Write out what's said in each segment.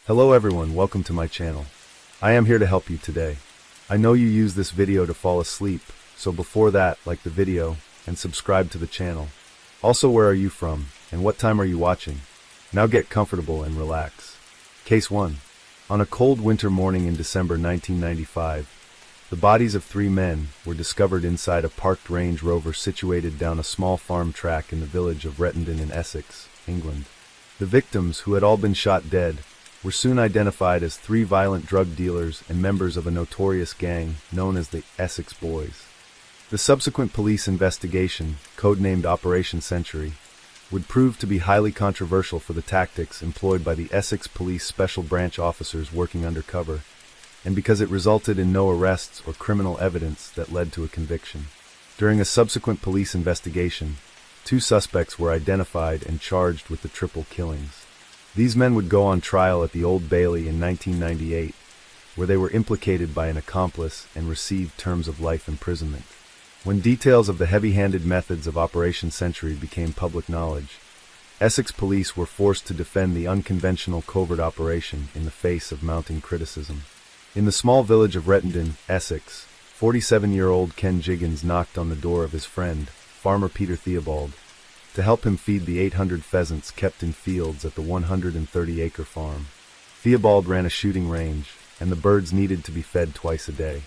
Hello everyone, welcome to my channel. I am here to help you today. I know you use this video to fall asleep, so before that, like the video and subscribe to the channel. Also, where are you from and what time are you watching? Now get comfortable and relax. Case 1. On a cold winter morning in December 1995, the bodies of 3 men were discovered inside a parked Range Rover situated down a small farm track in the village of Rettendon in Essex, England. The victims, who had all been shot dead, were soon identified as 3 violent drug dealers and members of a notorious gang known as the Essex Boys. The subsequent police investigation, codenamed Operation Century, would prove to be highly controversial for the tactics employed by the Essex Police Special Branch officers working undercover, and because it resulted in no arrests or criminal evidence that led to a conviction. During a subsequent police investigation, 2 suspects were identified and charged with the triple killings. These men would go on trial at the Old Bailey in 1998, where they were implicated by an accomplice and received terms of life imprisonment. When details of the heavy-handed methods of Operation Century became public knowledge, Essex police were forced to defend the unconventional covert operation in the face of mounting criticism. In the small village of Rettendon, Essex, 47-year-old Ken Jiggins knocked on the door of his friend, Farmer Peter Theobald, to help him feed the 800 pheasants kept in fields at the 130-acre farm. Theobald ran a shooting range, and the birds needed to be fed twice a day.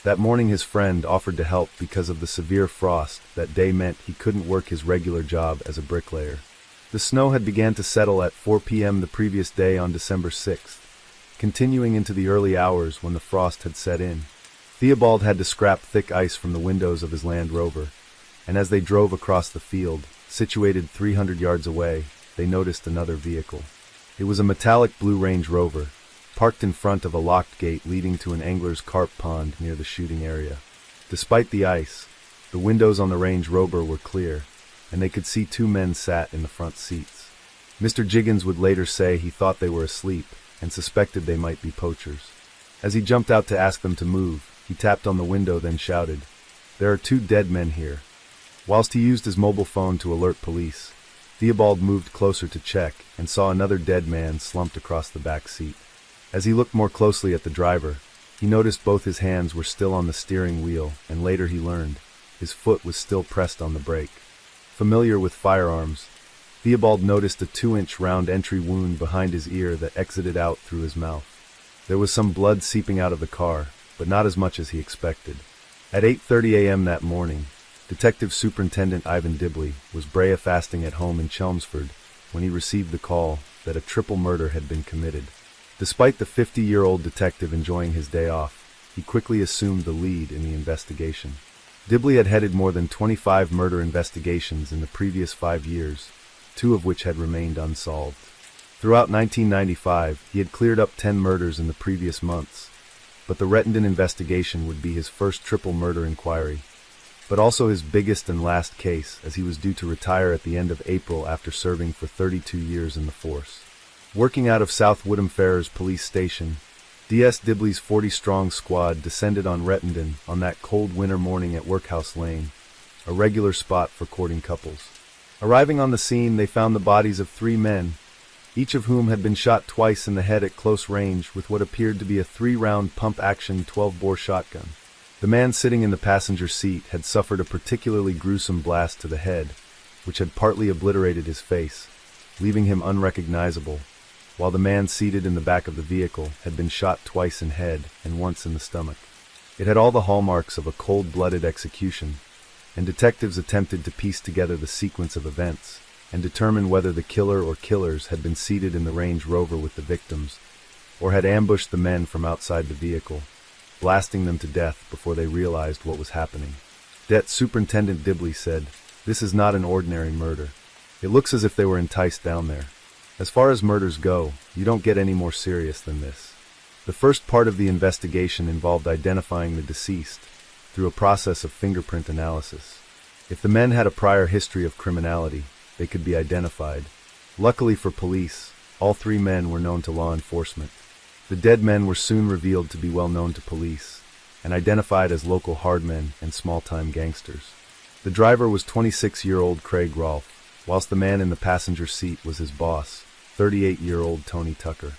That morning his friend offered to help because of the severe frost that day meant he couldn't work his regular job as a bricklayer. The snow had begun to settle at 4 p.m. the previous day on December 6th, continuing into the early hours when the frost had set in. Theobald had to scrap thick ice from the windows of his Land Rover, and as they drove across the field, situated 300 yards away, they noticed another vehicle. It was a metallic blue Range Rover, parked in front of a locked gate leading to an angler's carp pond near the shooting area. Despite the ice, the windows on the Range Rover were clear, and they could see 2 men sat in the front seats. Mr. Jiggins would later say he thought they were asleep and suspected they might be poachers. As he jumped out to ask them to move, he tapped on the window, then shouted, "There are 2 dead men here." Whilst he used his mobile phone to alert police, Theobald moved closer to check and saw another dead man slumped across the back seat. As he looked more closely at the driver, he noticed both his hands were still on the steering wheel, and later he learned his foot was still pressed on the brake. Familiar with firearms, Theobald noticed a 2-inch round entry wound behind his ear that exited out through his mouth. There was some blood seeping out of the car, but not as much as he expected. At 8:30 a.m. that morning, Detective Superintendent Ivan Dibley was breakfasting at home in Chelmsford when he received the call that a triple murder had been committed. Despite the 50-year-old detective enjoying his day off, he quickly assumed the lead in the investigation. Dibley had headed more than 25 murder investigations in the previous 5 years, 2 of which had remained unsolved. Throughout 1995, he had cleared up 10 murders in the previous months, but the Rettendon investigation would be his first triple murder inquiry, but also his biggest and last case, as he was due to retire at the end of April after serving for 32 years in the force. Working out of South Woodham Ferrers Police Station, D.S. Dibley's 40-strong squad descended on Rettendon on that cold winter morning at Workhouse Lane, a regular spot for courting couples. Arriving on the scene, they found the bodies of 3 men, each of whom had been shot twice in the head at close range with what appeared to be a 3-round pump-action 12-bore shotgun. The man sitting in the passenger seat had suffered a particularly gruesome blast to the head, which had partly obliterated his face, leaving him unrecognizable, while the man seated in the back of the vehicle had been shot twice in head and once in the stomach. It had all the hallmarks of a cold-blooded execution, and detectives attempted to piece together the sequence of events and determine whether the killer or killers had been seated in the Range Rover with the victims, or had ambushed the men from outside the vehicle, blasting them to death before they realized what was happening. Det. Superintendent Dibley said, "This is not an ordinary murder. It looks as if they were enticed down there. As far as murders go, you don't get any more serious than this." The first part of the investigation involved identifying the deceased through a process of fingerprint analysis. If the men had a prior history of criminality, they could be identified. Luckily for police, all 3 men were known to law enforcement. The dead men were soon revealed to be well known to police, and identified as local hardmen and small-time gangsters. The driver was 26-year-old Craig Rolfe, whilst the man in the passenger seat was his boss, 38-year-old Tony Tucker.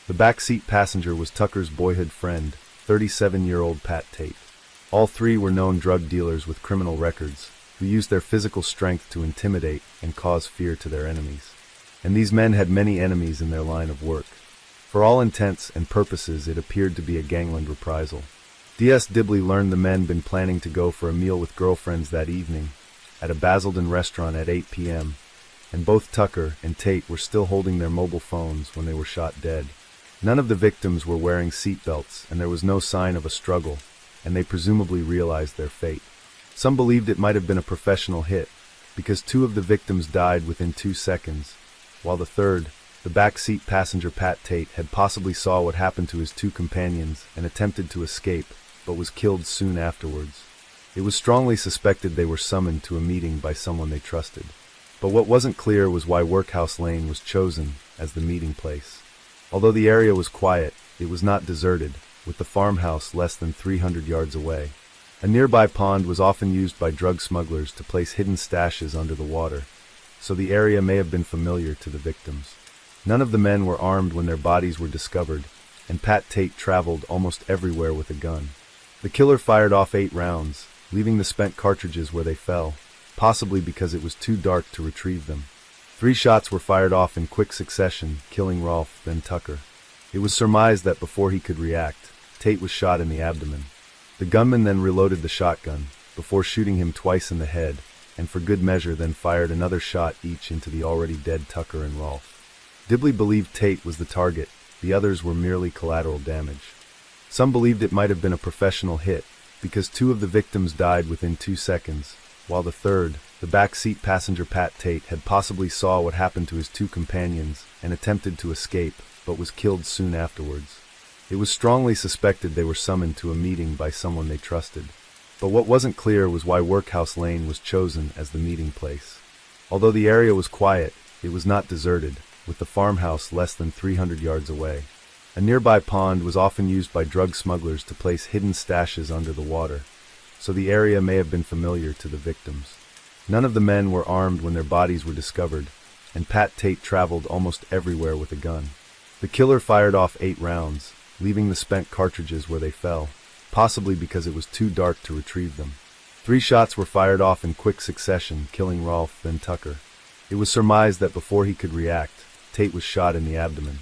The backseat passenger was Tucker's boyhood friend, 37-year-old Pat Tate. All three were known drug dealers with criminal records, who used their physical strength to intimidate and cause fear to their enemies. And these men had many enemies in their line of work. For all intents and purposes, it appeared to be a gangland reprisal. D.S. Dibley learned the men been planning to go for a meal with girlfriends that evening, at a Basildon restaurant at 8 p.m., and both Tucker and Tate were still holding their mobile phones when they were shot dead. None of the victims were wearing seatbelts, and there was no sign of a struggle, and they presumably realized their fate. Some believed it might have been a professional hit, because 2 of the victims died within 2 seconds, while the third, the backseat passenger Pat Tate, had possibly saw what happened to his 2 companions and attempted to escape, but was killed soon afterwards. It was strongly suspected they were summoned to a meeting by someone they trusted. But what wasn't clear was why Workhouse Lane was chosen as the meeting place. Although the area was quiet, it was not deserted, with the farmhouse less than 300 yards away. A nearby pond was often used by drug smugglers to place hidden stashes under the water, so the area may have been familiar to the victims. None of the men were armed when their bodies were discovered, and Pat Tate traveled almost everywhere with a gun. The killer fired off 8 rounds, leaving the spent cartridges where they fell, possibly because it was too dark to retrieve them. 3 shots were fired off in quick succession, killing Rolfe, then Tucker. It was surmised that before he could react, Tate was shot in the abdomen. The gunman then reloaded the shotgun, before shooting him twice in the head, and for good measure then fired another shot each into the already dead Tucker and Rolfe. Dibley believed Tate was the target, the others were merely collateral damage. Some believed it might have been a professional hit, because 2 of the victims died within 2 seconds, while the third, the backseat passenger Pat Tate, had possibly saw what happened to his 2 companions and attempted to escape, but was killed soon afterwards. It was strongly suspected they were summoned to a meeting by someone they trusted. But what wasn't clear was why Workhouse Lane was chosen as the meeting place. Although the area was quiet, it was not deserted, with the farmhouse less than 300 yards away. A nearby pond was often used by drug smugglers to place hidden stashes under the water, so the area may have been familiar to the victims. None of the men were armed when their bodies were discovered, and Pat Tate traveled almost everywhere with a gun. The killer fired off 8 rounds, leaving the spent cartridges where they fell, possibly because it was too dark to retrieve them. 3 shots were fired off in quick succession, killing Rolfe, then Tucker. It was surmised that before he could react, Tate was shot in the abdomen.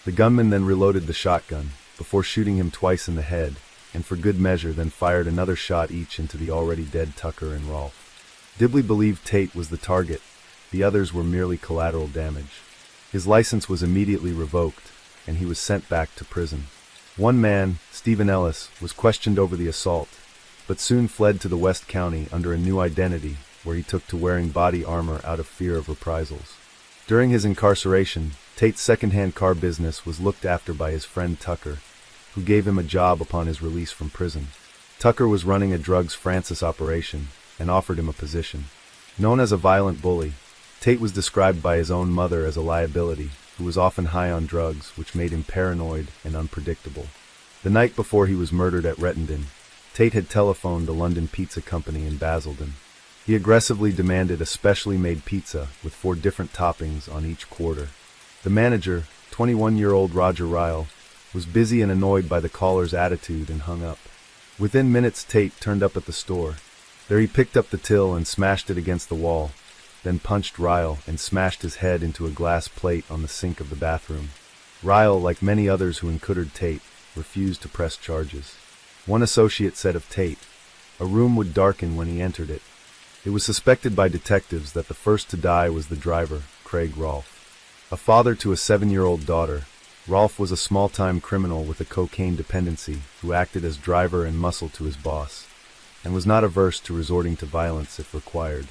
The gunman then reloaded the shotgun, before shooting him twice in the head, and for good measure then fired another shot each into the already dead Tucker and Rolfe. Dibley believed Tate was the target, the others were merely collateral damage. His license was immediately revoked, and he was sent back to prison. One man, Stephen Ellis, was questioned over the assault, but soon fled to the West County under a new identity, where he took to wearing body armor out of fear of reprisals. During his incarceration, Tate's second-hand car business was looked after by his friend Tucker, who gave him a job upon his release from prison. Tucker was running a drugs Francis operation and offered him a position. Known as a violent bully, Tate was described by his own mother as a liability who was often high on drugs, which made him paranoid and unpredictable. The night before he was murdered at Rettendon, Tate had telephoned the London Pizza Company in Basildon. He aggressively demanded a specially made pizza with 4 different toppings on each quarter. The manager, 21-year-old Roger Ryle, was busy and annoyed by the caller's attitude and hung up. Within minutes, Tate turned up at the store. There he picked up the till and smashed it against the wall, then punched Ryle and smashed his head into a glass plate on the sink of the bathroom. Ryle, like many others who encountered Tate, refused to press charges. One associate said of Tate, "A room would darken when he entered it." It was suspected by detectives that the first to die was the driver, Craig Rolfe. A father to a 7-year-old daughter, Rolfe was a small-time criminal with a cocaine dependency who acted as driver and muscle to his boss, and was not averse to resorting to violence if required.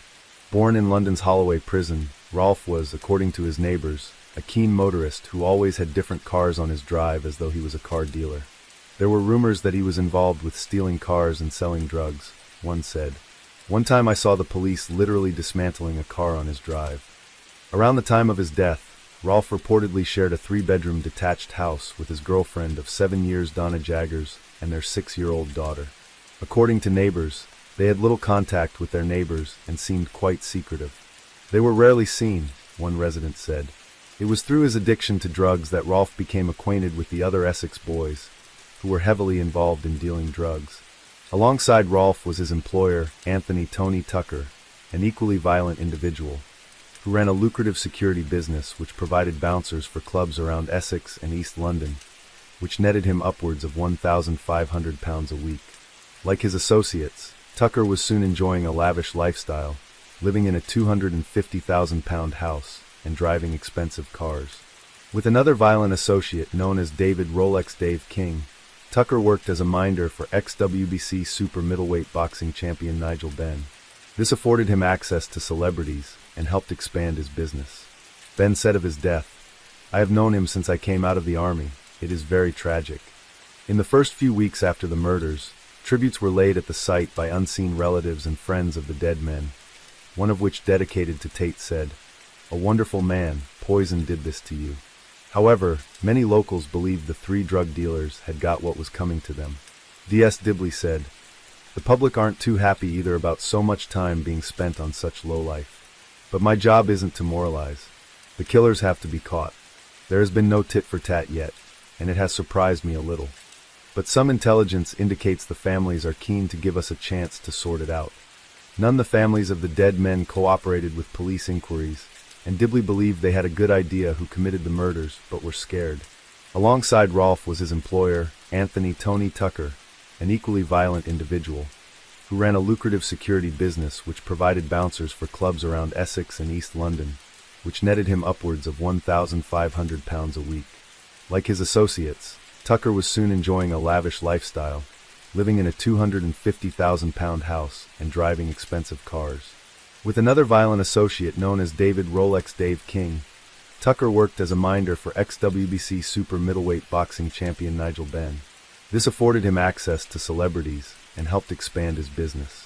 Born in London's Holloway prison, Rolfe was, according to his neighbors, a keen motorist who always had different cars on his drive as though he was a car dealer. There were rumors that he was involved with stealing cars and selling drugs, one said. "One time I saw the police literally dismantling a car on his drive." Around the time of his death, Rolfe reportedly shared a 3-bedroom detached house with his girlfriend of 7 years, Donna Jaggers, and their 6-year-old daughter. According to neighbors, they had little contact with their neighbors and seemed quite secretive. They were rarely seen, one resident said. It was through his addiction to drugs that Rolfe became acquainted with the other Essex boys, who were heavily involved in dealing drugs. Alongside Rolfe was his employer, Anthony "Tony" Tucker, an equally violent individual, who ran a lucrative security business which provided bouncers for clubs around Essex and East London, which netted him upwards of £1,500 a week. Like his associates, Tucker was soon enjoying a lavish lifestyle, living in a £250,000 house and driving expensive cars. With another violent associate known as David "Rolex Dave" King, Tucker worked as a minder for ex-WBC super middleweight boxing champion Nigel Benn. This afforded him access to celebrities and helped expand his business. Ben said of his death, "I have known him since I came out of the army. It is very tragic." In the first few weeks after the murders, tributes were laid at the site by unseen relatives and friends of the dead men, one of which, dedicated to Tate, said, "A wonderful man, poison did this to you." However, many locals believed the three drug dealers had got what was coming to them. D.S. Dibley said, "The public aren't too happy either about so much time being spent on such lowlife. But my job isn't to moralize. The killers have to be caught. There has been no tit for tat yet, and it has surprised me a little. But some intelligence indicates the families are keen to give us a chance to sort it out." None the families of the dead men cooperated with police inquiries, and Dibley believed they had a good idea who committed the murders, but were scared. Alongside Rolfe was his employer, Anthony "Tony" Tucker, an equally violent individual, who ran a lucrative security business which provided bouncers for clubs around Essex and East London, which netted him upwards of £1,500 a week. Like his associates, Tucker was soon enjoying a lavish lifestyle, living in a £250,000 house and driving expensive cars. With another violent associate known as David "Rolex Dave" King, Tucker worked as a minder for ex-WBC super middleweight boxing champion Nigel Benn. This afforded him access to celebrities and helped expand his business.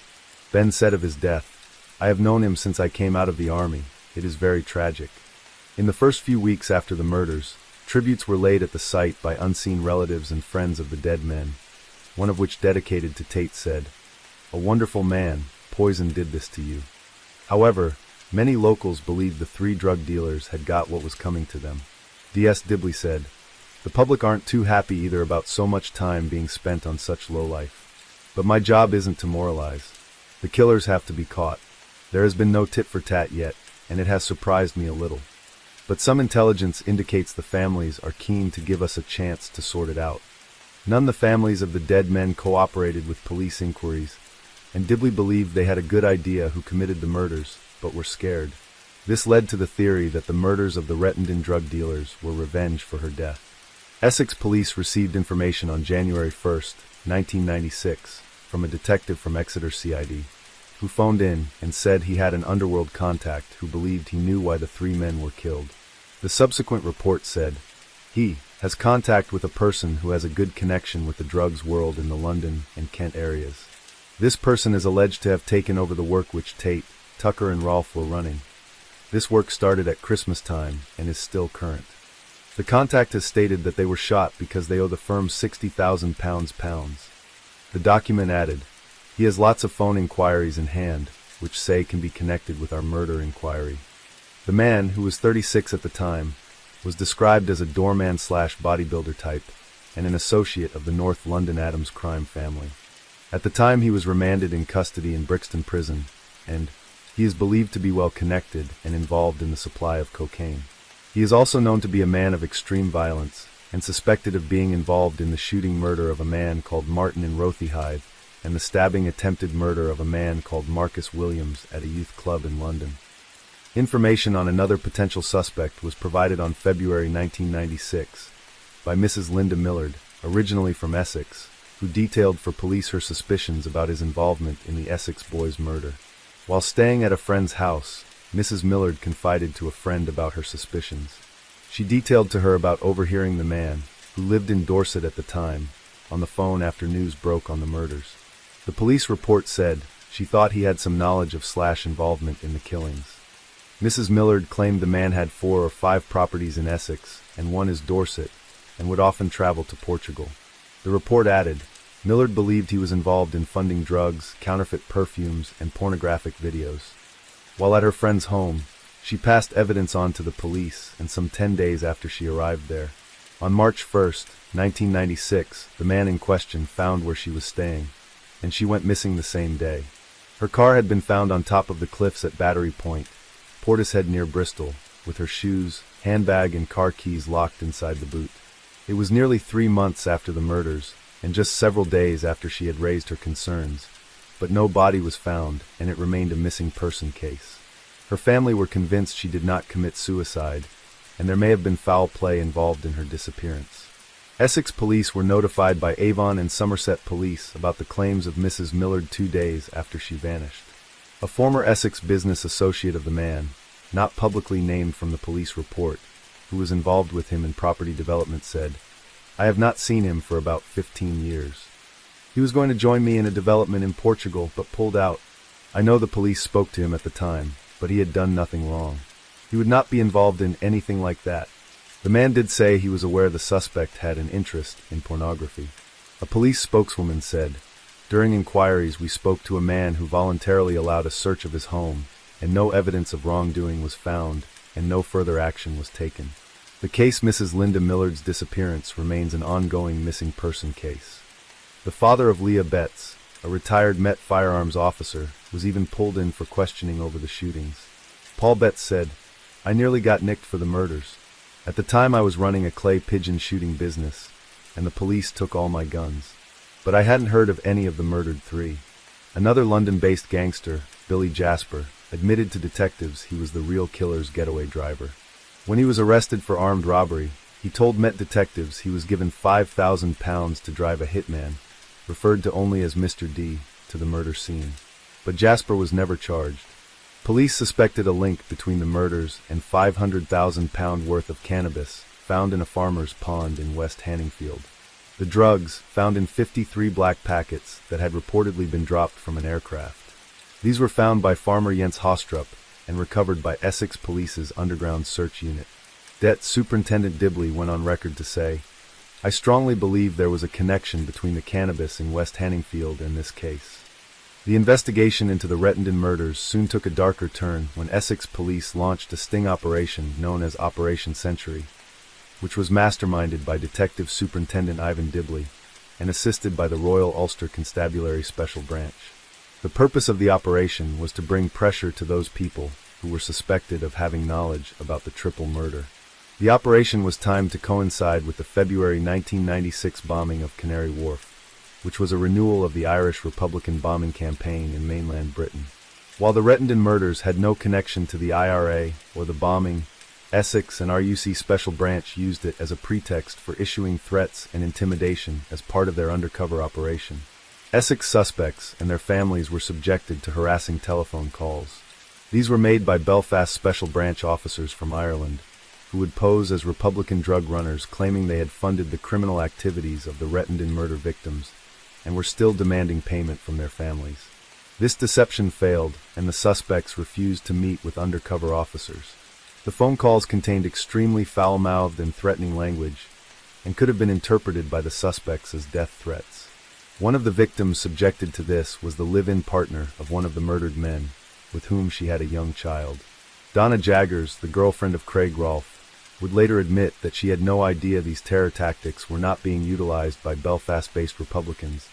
Ben said of his death, "I have known him since I came out of the army. It is very tragic." In the first few weeks after the murders, tributes were laid at the site by unseen relatives and friends of the dead men, one of which, dedicated to Tate, said, "A wonderful man, poison did this to you." However, many locals believed the three drug dealers had got what was coming to them. D.S. Dibley said, "The public aren't too happy either about so much time being spent on such lowlife. But my job isn't to moralize. The killers have to be caught. There has been no tit for tat yet, and it has surprised me a little. But some intelligence indicates the families are keen to give us a chance to sort it out." None the families of the dead men cooperated with police inquiries, and Dibley believed they had a good idea who committed the murders, but were scared. This led to the theory that the murders of the Rettendon drug dealers were revenge for her death. Essex police received information on January 1st, 1996, from a detective from Exeter CID, who phoned in and said he had an underworld contact who believed he knew why the three men were killed. The subsequent report said, "He has contact with a person who has a good connection with the drugs world in the London and Kent areas. This person is alleged to have taken over the work which Tate, Tucker and Rolfe were running. This work started at Christmas time and is still current. The contact has stated that they were shot because they owe the firm £60,000 The document added, "He has lots of phone inquiries in hand, which say can be connected with our murder inquiry." The man, who was 36 at the time, was described as a doorman/bodybuilder type and an associate of the North London Adams crime family. At the time he was remanded in custody in Brixton Prison, and he is believed to be well connected and involved in the supply of cocaine. He is also known to be a man of extreme violence and suspected of being involved in the shooting murder of a man called Martin in Rothyhithe and the stabbing attempted murder of a man called Marcus Williams at a youth club in London. Information on another potential suspect was provided on February 1996 by Mrs. Linda Millard, originally from Essex, who detailed for police her suspicions about his involvement in the Essex boys' murder. While staying at a friend's house, Mrs. Millard confided to a friend about her suspicions. She detailed to her about overhearing the man, who lived in Dorset at the time, on the phone after news broke on the murders. The police report said she thought he had some knowledge of / involvement in the killings. Mrs. Millard claimed the man had 4 or 5 properties in Essex, and one is Dorset, and would often travel to Portugal. The report added, Millard believed he was involved in funding drugs, counterfeit perfumes, and pornographic videos. While at her friend's home, She passed evidence on to the police, and some 10 days after she arrived there. On March 1st, 1996, the man in question found where she was staying, and she went missing the same day. Her car had been found on top of the cliffs at Battery Point, Portishead near Bristol, with her shoes, handbag, and car keys locked inside the boot. It was nearly 3 months after the murders, and just several days after she had raised her concerns, but no body was found, and it remained a missing person case. Her family were convinced she did not commit suicide, and there may have been foul play involved in her disappearance. Essex police were notified by Avon and Somerset police about the claims of Mrs. Millard 2 days after she vanished. A former Essex business associate of the man, not publicly named from the police report, who was involved with him in property development, said, "I have not seen him for about 15 years. He was going to join me in a development in Portugal, but pulled out. I know the police spoke to him at the time, but he had done nothing wrong. He would not be involved in anything like that." The man did say he was aware the suspect had an interest in pornography. A police spokeswoman said, "During inquiries we spoke to a man who voluntarily allowed a search of his home, and no evidence of wrongdoing was found, and no further action was taken." The case Mrs. Linda Millard's disappearance remains an ongoing missing person case. The father of Leah Betts, a retired Met firearms officer, was even pulled in for questioning over the shootings. Paul Betts said, "I nearly got nicked for the murders. At the time I was running a clay pigeon shooting business, and the police took all my guns. But I hadn't heard of any of the murdered 3. Another London-based gangster, Billy Jasper, admitted to detectives he was the real killer's getaway driver. When he was arrested for armed robbery, he told Met detectives he was given £5,000 to drive a hitman, referred to only as Mr. D, to the murder scene. But Jasper was never charged. Police suspected a link between the murders and £500,000 worth of cannabis found in a farmer's pond in West Hanningfield. The drugs, found in 53 black packets that had reportedly been dropped from an aircraft. These were found by farmer Jens Hostrup and recovered by Essex Police's underground search unit. Det Superintendent Dibley went on record to say, "I strongly believe there was a connection between the cannabis in West Hanningfield and this case." The investigation into the Rettendon murders soon took a darker turn when Essex Police launched a sting operation known as Operation Century, which was masterminded by Detective Superintendent Ivan Dibley and assisted by the Royal Ulster Constabulary Special Branch. The purpose of the operation was to bring pressure to those people who were suspected of having knowledge about the triple murder. The operation was timed to coincide with the February 1996 bombing of Canary Wharf, which was a renewal of the Irish Republican bombing campaign in mainland Britain. While the Rettendon murders had no connection to the IRA or the bombing, Essex and RUC Special Branch used it as a pretext for issuing threats and intimidation as part of their undercover operation. Essex suspects and their families were subjected to harassing telephone calls. These were made by Belfast Special Branch officers from Ireland, who would pose as Republican drug runners claiming they had funded the criminal activities of the Rettendon murder victims and were still demanding payment from their families. This deception failed, and the suspects refused to meet with undercover officers. The phone calls contained extremely foul-mouthed and threatening language, and could have been interpreted by the suspects as death threats. One of the victims subjected to this was the live-in partner of one of the murdered men, with whom she had a young child. Donna Jaggers, the girlfriend of Craig Rolfe, would later admit that she had no idea these terror tactics were not being utilized by Belfast-based Republicans,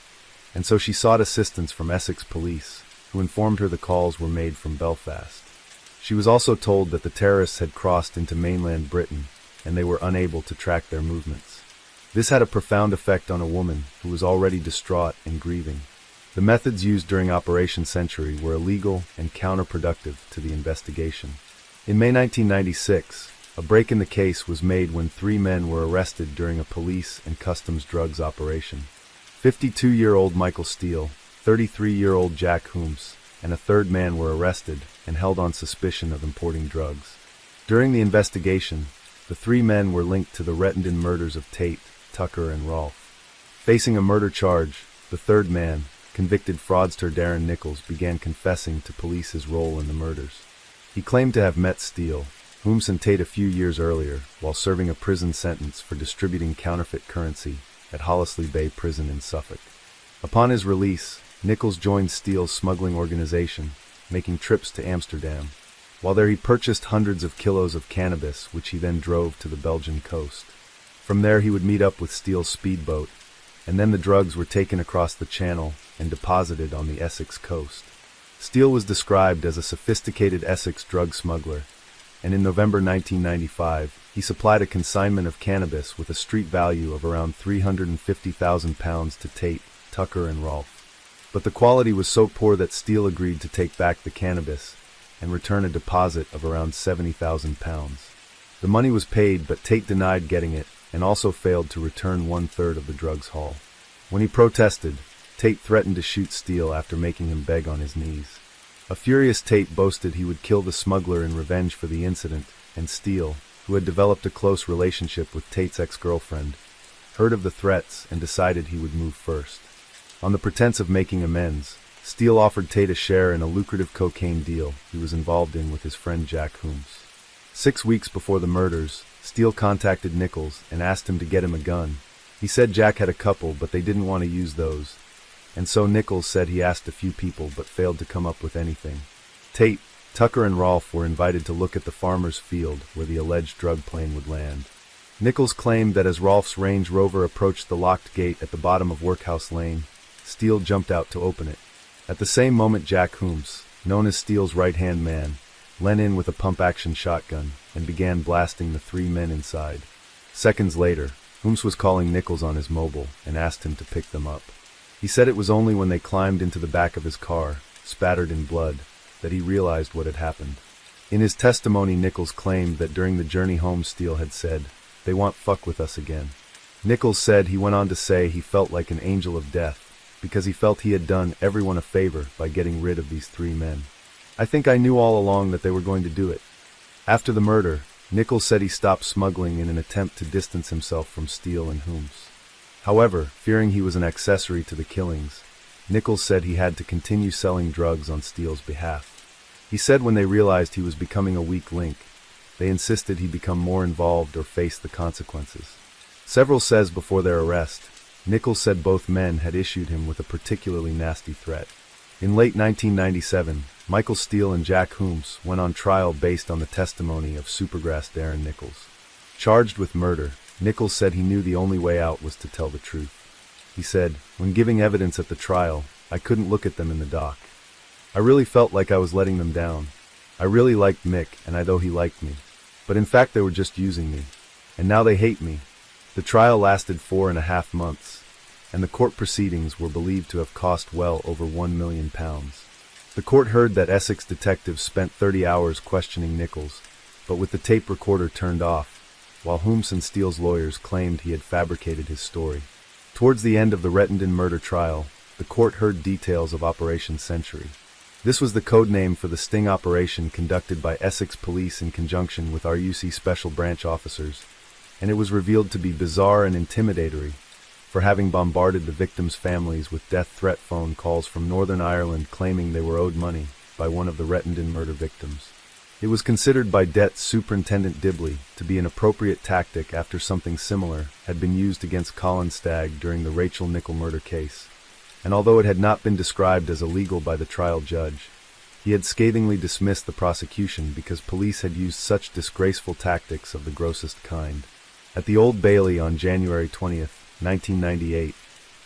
and so she sought assistance from Essex Police, who informed her the calls were made from Belfast. She was also told that the terrorists had crossed into mainland Britain, and they were unable to track their movements. This had a profound effect on a woman who was already distraught and grieving. The methods used during Operation Century were illegal and counterproductive to the investigation. In May 1996, a break in the case was made when 3 men were arrested during a police and customs drugs operation. 52-year-old Michael Steele, 33-year-old Jack Hooms, and a third man were arrested and held on suspicion of importing drugs. During the investigation, the 3 men were linked to the Rettendon murders of Tate, Tucker, and Rolfe. Facing a murder charge, the third man, convicted fraudster Darren Nichols, began confessing to police his role in the murders. He claimed to have met Steele, Hooms, and Tate a few years earlier while serving a prison sentence for distributing counterfeit currency at Hollesley Bay Prison in Suffolk. Upon his release, Nichols joined Steele's smuggling organization, making trips to Amsterdam. While there he purchased hundreds of kilos of cannabis, which he then drove to the Belgian coast. From there he would meet up with Steele's speedboat, and then the drugs were taken across the channel and deposited on the Essex coast. Steele was described as a sophisticated Essex drug smuggler, and in November 1995, he supplied a consignment of cannabis with a street value of around £350,000 to Tate, Tucker, and Rolfe. But the quality was so poor that Steele agreed to take back the cannabis and return a deposit of around £70,000. The money was paid, but Tate denied getting it and also failed to return 1/3 of the drugs haul. When he protested, Tate threatened to shoot Steele after making him beg on his knees. A furious Tate boasted he would kill the smuggler in revenge for the incident, and Steele, who had developed a close relationship with Tate's ex-girlfriend, heard of the threats and decided he would move first. On the pretense of making amends, Steele offered Tate a share in a lucrative cocaine deal he was involved in with his friend Jack Hooms. 6 weeks before the murders, Steele contacted Nichols and asked him to get him a gun. He said Jack had a couple, but they didn't want to use those, and so Nichols said he asked a few people but failed to come up with anything. Tate, Tucker, and Rolfe were invited to look at the farmer's field where the alleged drug plane would land. Nichols claimed that as Rolfe's Range Rover approached the locked gate at the bottom of Workhouse Lane, Steele jumped out to open it. At the same moment, Jack Hooms, known as Steele's right-hand man, leaned in with a pump-action shotgun and began blasting the 3 men inside. Seconds later, Hooms was calling Nichols on his mobile and asked him to pick them up. He said it was only when they climbed into the back of his car, spattered in blood, that he realized what had happened. In his testimony, Nichols claimed that during the journey home, Steele had said, "They want fuck with us again." Nichols said he went on to say he felt like an angel of death, because he felt he had done everyone a favor by getting rid of these 3 men. "I think I knew all along that they were going to do it." After the murder, Nichols said he stopped smuggling in an attempt to distance himself from Steele and Hooms. However, fearing he was an accessory to the killings, Nichols said he had to continue selling drugs on Steele's behalf. He said when they realized he was becoming a weak link, they insisted he become more involved or face the consequences. Several says before their arrest, Nichols said both men had issued him with a particularly nasty threat. In late 1997, Michael Steele and Jack Hooms went on trial based on the testimony of Supergrass Darren Nichols. Charged with murder, Nichols said he knew the only way out was to tell the truth. He said, "When giving evidence at the trial, I couldn't look at them in the dock. I really felt like I was letting them down. I really liked Mick, and I thought he liked me. But in fact they were just using me. And now they hate me." The trial lasted 4.5 months, and the court proceedings were believed to have cost well over £1 million. The court heard that Essex detectives spent 30 hours questioning Nichols, but with the tape recorder turned off, while Hooms and Steele's lawyers claimed he had fabricated his story. Towards the end of the Rettendon murder trial, the court heard details of Operation Century. This was the code name for the sting operation conducted by Essex Police in conjunction with RUC Special Branch officers, and it was revealed to be bizarre and intimidatory, for having bombarded the victims' families with death threat phone calls from Northern Ireland claiming they were owed money by one of the Rettendon murder victims. It was considered by Det Superintendent Dibley to be an appropriate tactic after something similar had been used against Colin Stagg during the Rachel Nichol murder case, and although it had not been described as illegal by the trial judge, he had scathingly dismissed the prosecution because police had used such disgraceful tactics of the grossest kind. At the Old Bailey on January 20th, 1998,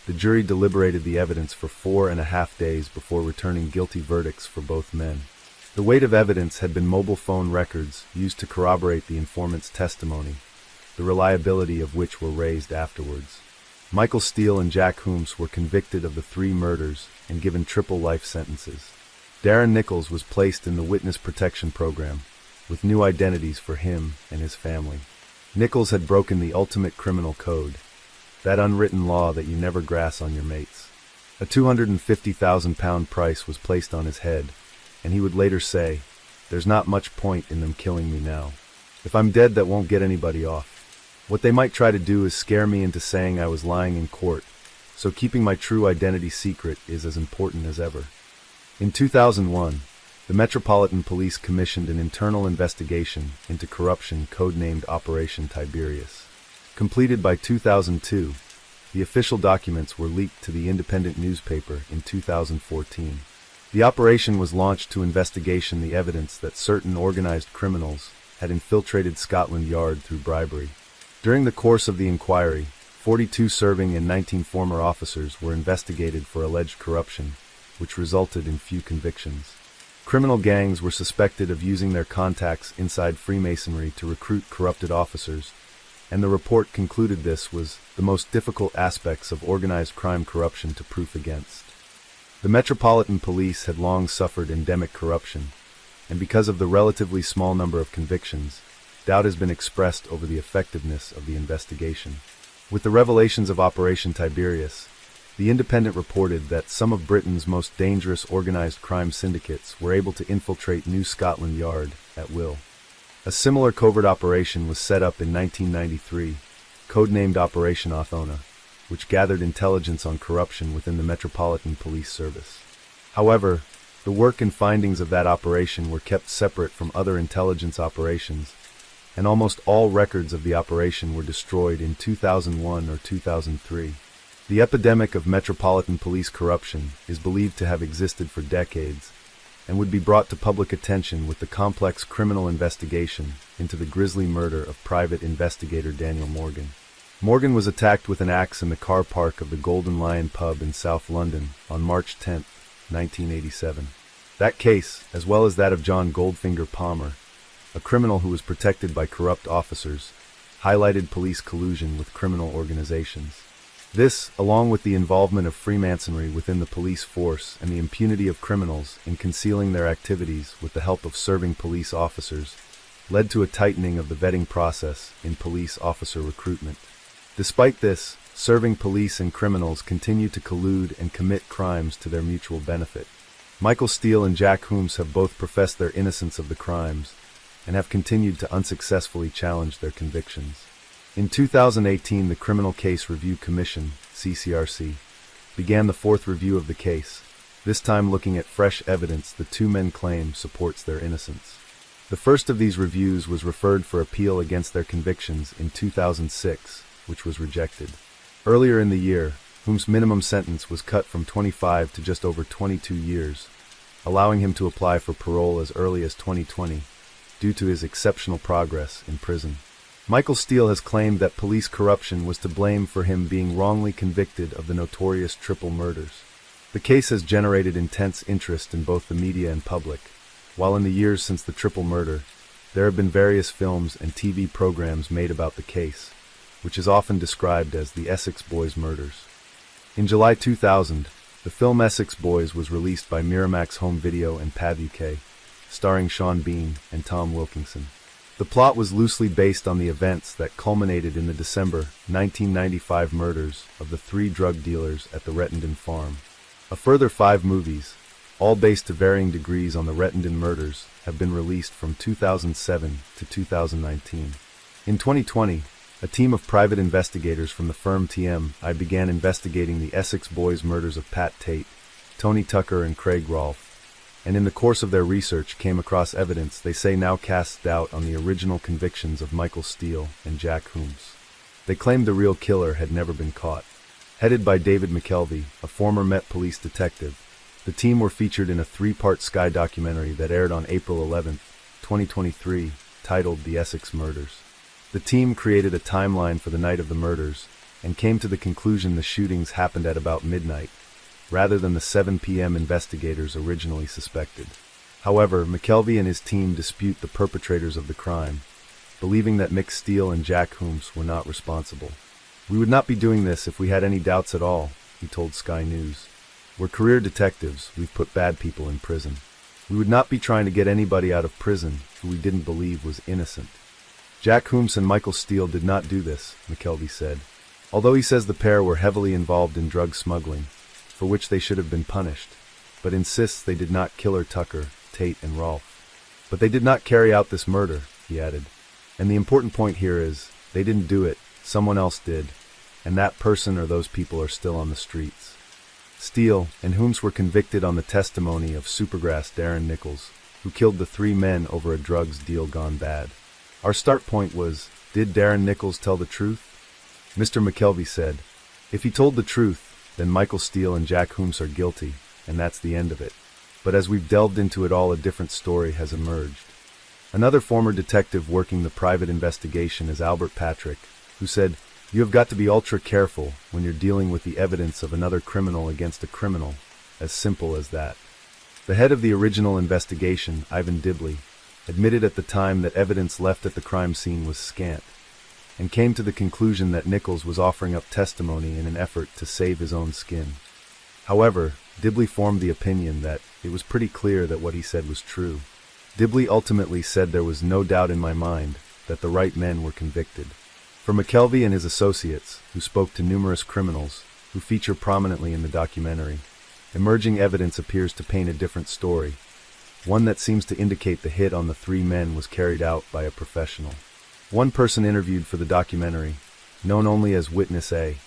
the jury deliberated the evidence for 4.5 days before returning guilty verdicts for both men. The weight of evidence had been mobile phone records used to corroborate the informant's testimony, the reliability of which were raised afterwards. Michael Steele and Jack Hooms were convicted of the 3 murders and given triple life sentences. Darren Nichols was placed in the Witness Protection Program, with new identities for him and his family. Nichols had broken the ultimate criminal code, that unwritten law that you never grass on your mates. A £250,000 price was placed on his head, and he would later say, "There's not much point in them killing me now. If I'm dead, that won't get anybody off. What they might try to do is scare me into saying I was lying in court, so keeping my true identity secret is as important as ever." In 2001, the Metropolitan Police commissioned an internal investigation into corruption codenamed Operation Tiberius. Completed by 2002, the official documents were leaked to the Independent newspaper in 2014. The operation was launched to investigation the evidence that certain organized criminals had infiltrated Scotland Yard through bribery. During the course of the inquiry, 42 serving and 19 former officers were investigated for alleged corruption, which resulted in few convictions. Criminal gangs were suspected of using their contacts inside Freemasonry to recruit corrupted officers, and the report concluded this was the most difficult aspects of organized crime corruption to proof against. The Metropolitan Police had long suffered endemic corruption, and because of the relatively small number of convictions, doubt has been expressed over the effectiveness of the investigation. With the revelations of Operation Tiberius, The Independent reported that some of Britain's most dangerous organized crime syndicates were able to infiltrate New Scotland Yard at will. A similar covert operation was set up in 1993, codenamed Operation Othona, which gathered intelligence on corruption within the Metropolitan Police Service. However, the work and findings of that operation were kept separate from other intelligence operations, and almost all records of the operation were destroyed in 2001 or 2003. The epidemic of Metropolitan Police corruption is believed to have existed for decades, and would be brought to public attention with the complex criminal investigation into the grisly murder of private investigator Daniel Morgan. Morgan was attacked with an axe in the car park of the Golden Lion pub in South London on March 10, 1987. That case, as well as that of John Goldfinger Palmer, a criminal who was protected by corrupt officers, highlighted police collusion with criminal organizations. This, along with the involvement of Freemasonry within the police force and the impunity of criminals in concealing their activities with the help of serving police officers, led to a tightening of the vetting process in police officer recruitment. Despite this, serving police and criminals continue to collude and commit crimes to their mutual benefit. Michael Steele and Jack Holmes have both professed their innocence of the crimes and have continued to unsuccessfully challenge their convictions. In 2018, the Criminal Case Review Commission, CCRC, began the fourth review of the case, this time looking at fresh evidence the two men claim supports their innocence. The first of these reviews was referred for appeal against their convictions in 2006, which was rejected. Earlier in the year, Holmes' minimum sentence was cut from 25 to just over 22 years, allowing him to apply for parole as early as 2020, due to his exceptional progress in prison. Michael Steele has claimed that police corruption was to blame for him being wrongly convicted of the notorious triple murders. The case has generated intense interest in both the media and public, while in the years since the triple murder, there have been various films and TV programs made about the case, which is often described as the Essex Boys murders. In July 2000, the film Essex Boys was released by Miramax Home Video and PAV UK, starring Sean Bean and Tom Wilkinson. The plot was loosely based on the events that culminated in the December 1995 murders of the three drug dealers at the Rettendon farm. A further 5 movies, all based to varying degrees on the Rettendon murders, have been released from 2007 to 2019. In 2020, a team of private investigators from the firm TMI began investigating the Essex Boys murders of Pat Tate, Tony Tucker and Craig Rolfe, and in the course of their research came across evidence they say now casts doubt on the original convictions of Michael Steele and Jack Holmes. They claimed the real killer had never been caught. Headed by David McKelvey, a former Met Police detective, the team were featured in a 3-part Sky documentary that aired on April 11, 2023, titled The Essex Murders. The team created a timeline for the night of the murders and came to the conclusion the shootings happened at about midnight, rather than the 7 p.m. investigators originally suspected. However, McKelvey and his team dispute the perpetrators of the crime, believing that Mick Steele and Jack Holmes were not responsible. "We would not be doing this if we had any doubts at all," he told Sky News. "We're career detectives, we've put bad people in prison. We would not be trying to get anybody out of prison who we didn't believe was innocent." Jack Holmes and Michael Steele did not do this, McKelvey said, although he says the pair were heavily involved in drug smuggling, for which they should have been punished, but insists they did not kill Tucker, Tate, and Rolfe. "But they did not carry out this murder," he added. "And the important point here is, they didn't do it, someone else did, and that person or those people are still on the streets." Steele and Holmes were convicted on the testimony of Supergrass Darren Nichols, who killed the 3 men over a drugs deal gone bad. "Our start point was, did Darren Nichols tell the truth?" Mr. McKelvey said, "If he told the truth, then Michael Steele and Jack Holmes are guilty, and that's the end of it. but as we've delved into it all, a different story has emerged. Another former detective working the private investigation is Albert Patrick, who said, "You have got to be ultra careful when you're dealing with the evidence of another criminal against a criminal, as simple as that." The head of the original investigation, Ivan Dibley, admitted at the time that evidence left at the crime scene was scant, and came to the conclusion that Nichols was offering up testimony in an effort to save his own skin. However, Dibley formed the opinion that it was pretty clear that what he said was true. Dibley ultimately said, "There was no doubt in my mind that the right men were convicted." For McKelvey and his associates, who spoke to numerous criminals, who feature prominently in the documentary, emerging evidence appears to paint a different story, one that seems to indicate the hit on the three men was carried out by a professional. One person interviewed for the documentary, known only as Witness A,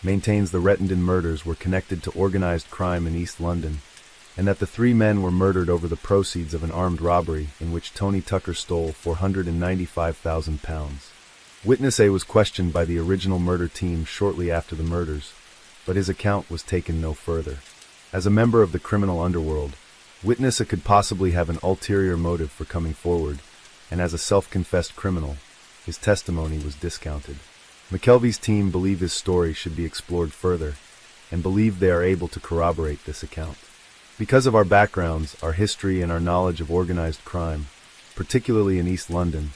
maintains the Rettendon murders were connected to organized crime in East London, and that the three men were murdered over the proceeds of an armed robbery in which Tony Tucker stole £495,000. Witness A was questioned by the original murder team shortly after the murders, but his account was taken no further. As a member of the criminal underworld, Witness A could possibly have an ulterior motive for coming forward, and as a self-confessed criminal, his testimony was discounted. McKelvey's team believe his story should be explored further, and believe they are able to corroborate this account. Because of our backgrounds, our history, and our knowledge of organized crime, particularly in East London,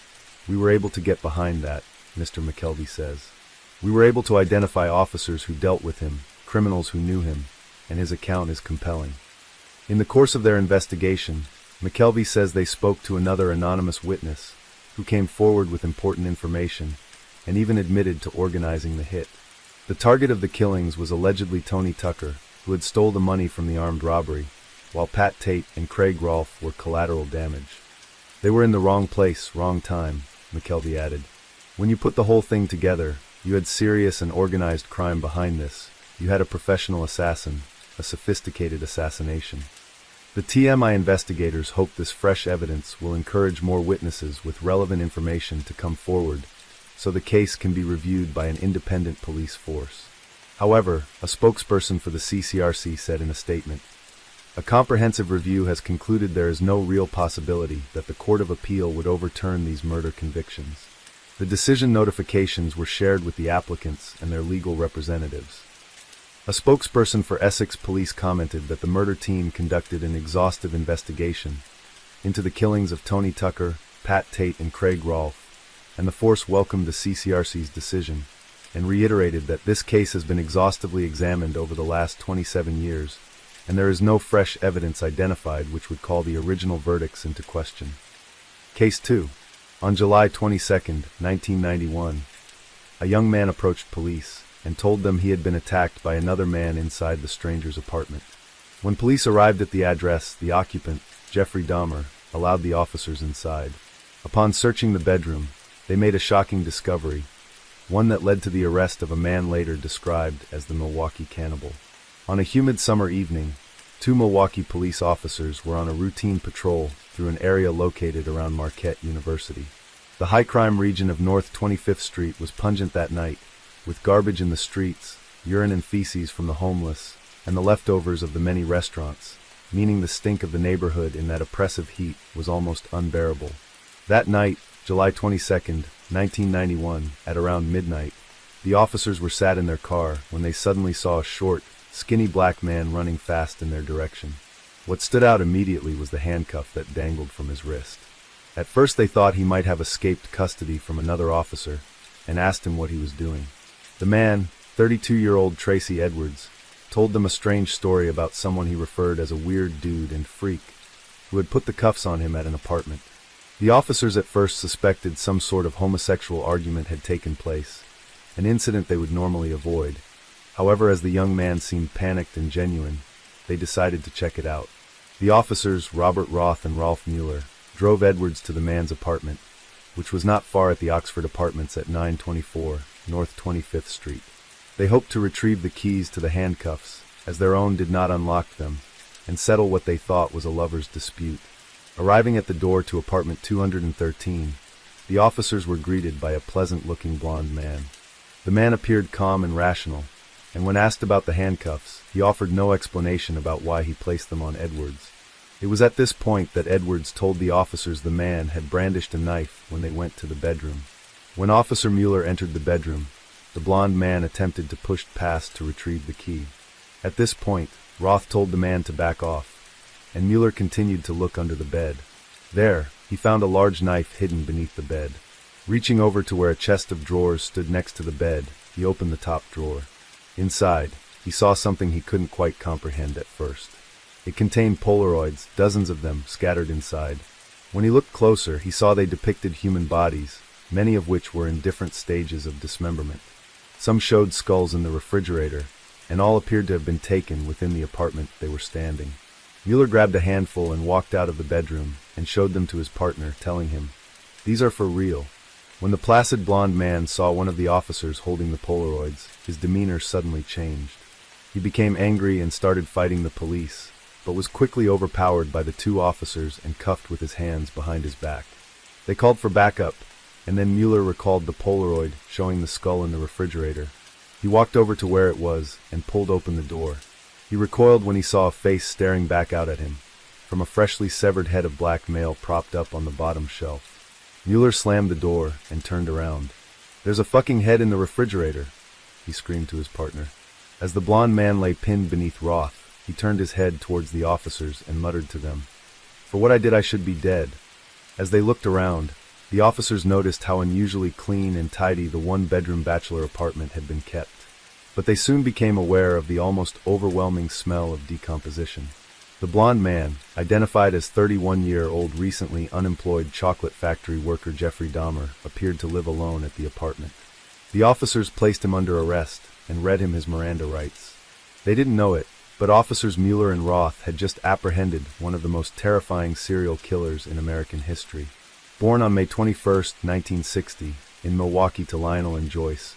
we were able to get behind that, Mr. McKelvey says. We were able to identify officers who dealt with him, criminals who knew him, and his account is compelling. In the course of their investigation, McKelvey says they spoke to another anonymous witness, who came forward with important information, and even admitted to organizing the hit. The target of the killings was allegedly Tony Tucker, who had stole the money from the armed robbery, while Pat Tate and Craig Rolfe were collateral damage. They were in the wrong place, wrong time, McKelvey added. When you put the whole thing together, you had serious and organized crime behind this. You had a professional assassin, a sophisticated assassination. The TMI investigators hope this fresh evidence will encourage more witnesses with relevant information to come forward, so the case can be reviewed by an independent police force. However, a spokesperson for the CCRC said in a statement, "A comprehensive review has concluded there is no real possibility that the Court of Appeal would overturn these murder convictions." The decision notifications were shared with the applicants and their legal representatives. A spokesperson for Essex Police commented that the murder team conducted an exhaustive investigation into the killings of Tony Tucker, Pat Tate, and Craig Rolfe, and the force welcomed the CCRC's decision and reiterated that this case has been exhaustively examined over the last 27 years, and there is no fresh evidence identified which would call the original verdicts into question. Case 2. On July 22, 1991, a young man approached police and told them he had been attacked by another man inside the stranger's apartment. When police arrived at the address, the occupant, Jeffrey Dahmer, allowed the officers inside. Upon searching the bedroom, they made a shocking discovery, one that led to the arrest of a man later described as the Milwaukee Cannibal. On a humid summer evening, 2 Milwaukee police officers were on a routine patrol through an area located around Marquette University. The high-crime region of North 25th Street was pungent that night, with garbage in the streets, urine and feces from the homeless, and the leftovers of the many restaurants, meaning the stink of the neighborhood in that oppressive heat was almost unbearable. That night, July 22, 1991, at around midnight, the officers were sat in their car when they suddenly saw a short, skinny black man running fast in their direction. What stood out immediately was the handcuff that dangled from his wrist. At first they thought he might have escaped custody from another officer, and asked him what he was doing. The man, 32-year-old Tracy Edwards, told them a strange story about someone he referred as a weird dude and freak, who had put the cuffs on him at an apartment. The officers at first suspected some sort of homosexual argument had taken place, an incident they would normally avoid. However, as the young man seemed panicked and genuine, they decided to check it out. The officers, Robert Roth and Rolf Mueller, drove Edwards to the man's apartment, which was not far at the Oxford Apartments at 924 North 25th Street. They hoped to retrieve the keys to the handcuffs, as their own did not unlock them, and settle what they thought was a lover's dispute. Arriving at the door to apartment 213, the officers were greeted by a pleasant-looking blond man. The man appeared calm and rational, and when asked about the handcuffs, he offered no explanation about why he placed them on Edwards. It was at this point that Edwards told the officers the man had brandished a knife when they went to the bedroom. When Officer Mueller entered the bedroom, the blond man attempted to push past to retrieve the key. At this point, Roth told the man to back off, and Mueller continued to look under the bed. There, he found a large knife hidden beneath the bed. Reaching over to where a chest of drawers stood next to the bed, he opened the top drawer. Inside, he saw something he couldn't quite comprehend at first. It contained Polaroids, dozens of them, scattered inside. When he looked closer, he saw they depicted human bodies, many of which were in different stages of dismemberment. Some showed skulls in the refrigerator, and all appeared to have been taken within the apartment they were standing. Mueller grabbed a handful and walked out of the bedroom and showed them to his partner, telling him, "These are for real." When the placid blond man saw one of the officers holding the Polaroids, his demeanor suddenly changed. He became angry and started fighting the police, but was quickly overpowered by the two officers and cuffed with his hands behind his back. They called for backup, and then Mueller recalled the Polaroid showing the skull in the refrigerator. He walked over to where it was and pulled open the door. He recoiled when he saw a face staring back out at him, from a freshly severed head of black male propped up on the bottom shelf. Mueller slammed the door and turned around. "There's a fucking head in the refrigerator," he screamed to his partner. As the blond man lay pinned beneath Roth, he turned his head towards the officers and muttered to them, "For what I did I should be dead." As they looked around, the officers noticed how unusually clean and tidy the one-bedroom bachelor apartment had been kept. But they soon became aware of the almost overwhelming smell of decomposition. The blond man, identified as 31-year-old recently unemployed chocolate factory worker Jeffrey Dahmer, appeared to live alone at the apartment. The officers placed him under arrest and read him his Miranda rights. They didn't know it, but officers Mueller and Roth had just apprehended one of the most terrifying serial killers in American history. Born on May 21, 1960, in Milwaukee to Lionel and Joyce,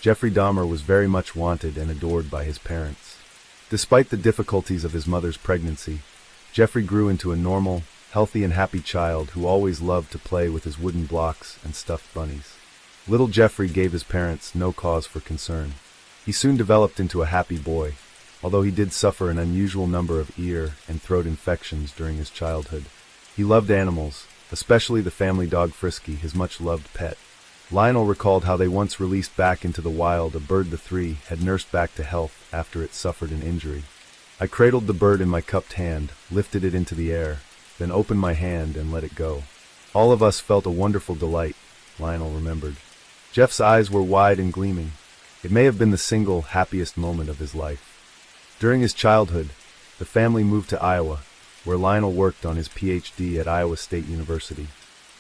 Jeffrey Dahmer was very much wanted and adored by his parents. Despite the difficulties of his mother's pregnancy, Jeffrey grew into a normal, healthy and happy child who always loved to play with his wooden blocks and stuffed bunnies. Little Jeffrey gave his parents no cause for concern. He soon developed into a happy boy, although he did suffer an unusual number of ear and throat infections during his childhood. He loved animals, especially the family dog Frisky, his much-loved pet. Lionel recalled how they once released back into the wild a bird the three had nursed back to health after it suffered an injury. "I cradled the bird in my cupped hand, lifted it into the air, then opened my hand and let it go. All of us felt a wonderful delight," Lionel remembered. Jeff's eyes were wide and gleaming. It may have been the single happiest moment of his life. During his childhood, the family moved to Iowa, where Lionel worked on his PhD at Iowa State University.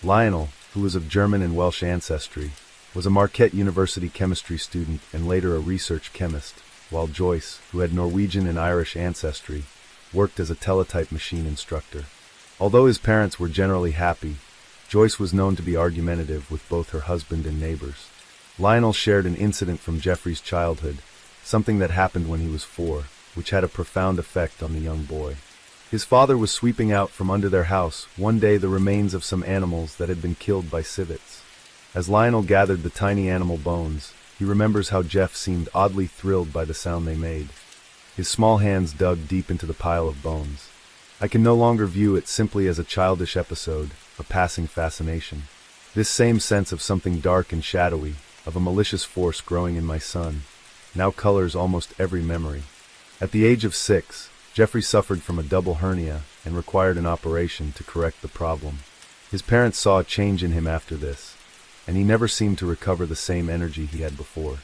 Lionel, who was of German and Welsh ancestry, was a Marquette University chemistry student and later a research chemist, while Joyce, who had Norwegian and Irish ancestry, worked as a teletype machine instructor. Although his parents were generally happy, Joyce was known to be argumentative with both her husband and neighbors. Lionel shared an incident from Jeffrey's childhood, something that happened when he was 4, which had a profound effect on the young boy. His father was sweeping out from under their house one day the remains of some animals that had been killed by civets. As Lionel gathered the tiny animal bones, he remembers how Jeff seemed oddly thrilled by the sound they made. His small hands dug deep into the pile of bones. "I can no longer view it simply as a childish episode, a passing fascination. This same sense of something dark and shadowy, of a malicious force growing in my son, now colors almost every memory." At the age of 6, Jeffrey suffered from a double hernia and required an operation to correct the problem. His parents saw a change in him after this, and he never seemed to recover the same energy he had before.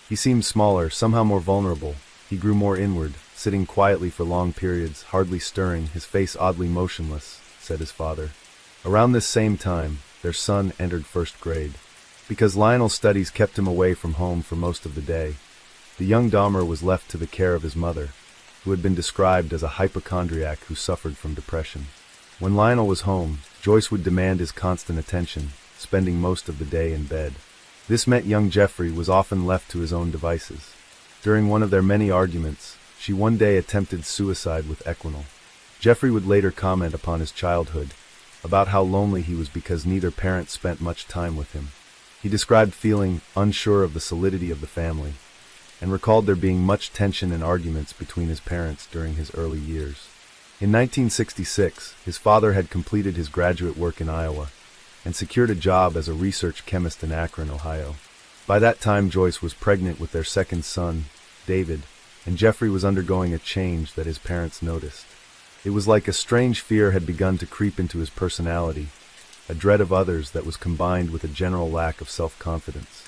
He seemed smaller, somehow more vulnerable. He grew more inward, sitting quietly for long periods, hardly stirring, his face oddly motionless, said his father. Around this same time, their son entered 1st grade. Because Lionel's studies kept him away from home for most of the day, the young Dahmer was left to the care of his mother, who had been described as a hypochondriac who suffered from depression. When Lionel was home, Joyce would demand his constant attention, spending most of the day in bed. This meant young Jeffrey was often left to his own devices. During one of their many arguments, she one day attempted suicide with Equinol. Jeffrey would later comment upon his childhood, about how lonely he was because neither parent spent much time with him. He described feeling unsure of the solidity of the family, and recalled there being much tension and arguments between his parents during his early years. In 1966, his father had completed his graduate work in Iowa and secured a job as a research chemist in Akron, Ohio. By that time, Joyce was pregnant with their second son, David, and Jeffrey was undergoing a change that his parents noticed. It was like a strange fear had begun to creep into his personality, a dread of others that was combined with a general lack of self-confidence.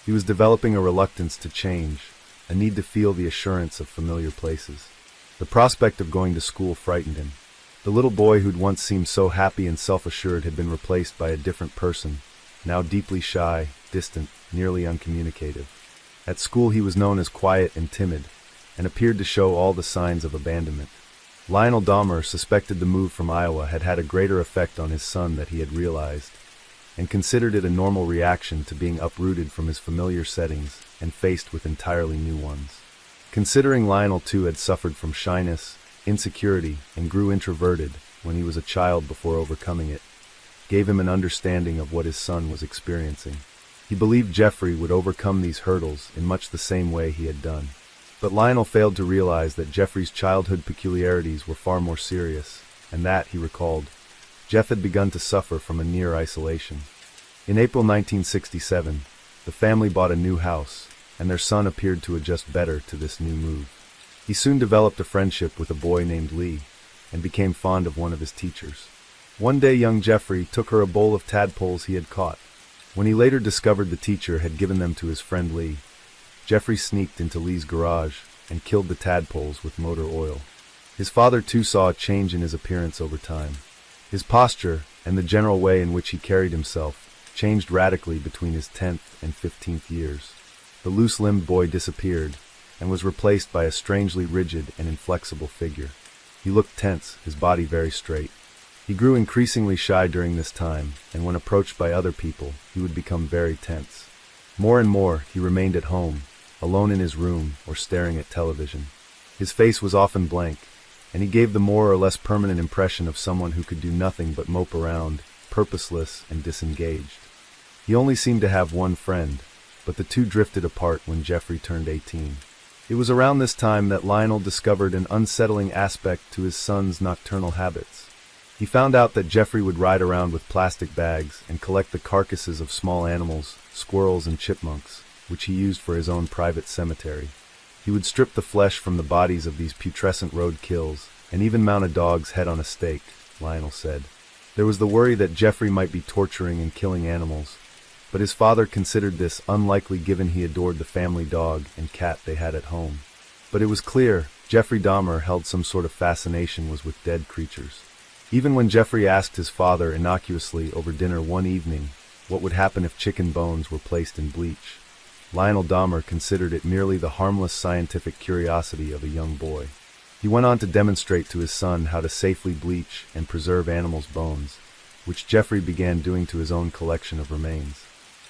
He was developing a reluctance to change, a need to feel the assurance of familiar places. The prospect of going to school frightened him. The little boy who'd once seemed so happy and self-assured had been replaced by a different person, now deeply shy, distant, nearly uncommunicative. At school he was known as quiet and timid, and appeared to show all the signs of abandonment. Lionel Dahmer suspected the move from Iowa had had a greater effect on his son than he had realized, and considered it a normal reaction to being uprooted from his familiar settings and faced with entirely new ones. Considering Lionel too had suffered from shyness, insecurity, and grew introverted when he was a child before overcoming it, gave him an understanding of what his son was experiencing. He believed Jeffrey would overcome these hurdles in much the same way he had done. But Lionel failed to realize that Jeffrey's childhood peculiarities were far more serious, and that, he recalled, Jeff had begun to suffer from a near isolation. In April 1967, the family bought a new house, and their son appeared to adjust better to this new move. He soon developed a friendship with a boy named Lee, and became fond of one of his teachers. One day young Jeffrey took her a bowl of tadpoles he had caught. When he later discovered the teacher had given them to his friend Lee, Jeffrey sneaked into Lee's garage and killed the tadpoles with motor oil. His father too saw a change in his appearance over time. His posture, and the general way in which he carried himself, changed radically between his 10th and 15th years. The loose-limbed boy disappeared, and was replaced by a strangely rigid and inflexible figure. He looked tense, his body very straight. He grew increasingly shy during this time, and when approached by other people, he would become very tense. More and more, he remained at home, alone in his room or staring at television. His face was often blank, and he gave the more or less permanent impression of someone who could do nothing but mope around, purposeless and disengaged. He only seemed to have one friend, but the two drifted apart when Jeffrey turned 18. It was around this time that Lionel discovered an unsettling aspect to his son's nocturnal habits. He found out that Jeffrey would ride around with plastic bags and collect the carcasses of small animals, squirrels and chipmunks, which he used for his own private cemetery. He would strip the flesh from the bodies of these putrescent roadkills, and even mount a dog's head on a stake, Lionel said. There was the worry that Jeffrey might be torturing and killing animals, but his father considered this unlikely given he adored the family dog and cat they had at home. But it was clear Jeffrey Dahmer held some sort of fascination with dead creatures. Even when Jeffrey asked his father innocuously over dinner one evening what would happen if chicken bones were placed in bleach, Lionel Dahmer considered it merely the harmless scientific curiosity of a young boy. He went on to demonstrate to his son how to safely bleach and preserve animals' bones, which Jeffrey began doing to his own collection of remains.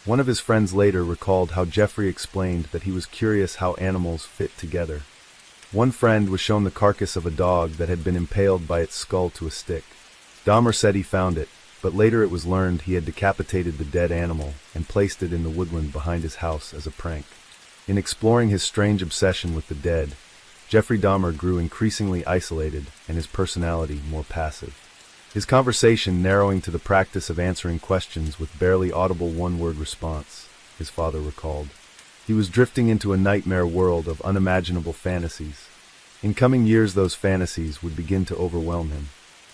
One of his friends later recalled how Jeffrey explained that he was curious how animals fit together. One friend was shown the carcass of a dog that had been impaled by its skull to a stick. Dahmer said he found it, but later it was learned he had decapitated the dead animal and placed it in the woodland behind his house as a prank. In exploring his strange obsession with the dead, Jeffrey Dahmer grew increasingly isolated and his personality more passive. His conversation narrowing to the practice of answering questions with barely audible one-word response, his father recalled. He was drifting into a nightmare world of unimaginable fantasies. In coming years those fantasies would begin to overwhelm him.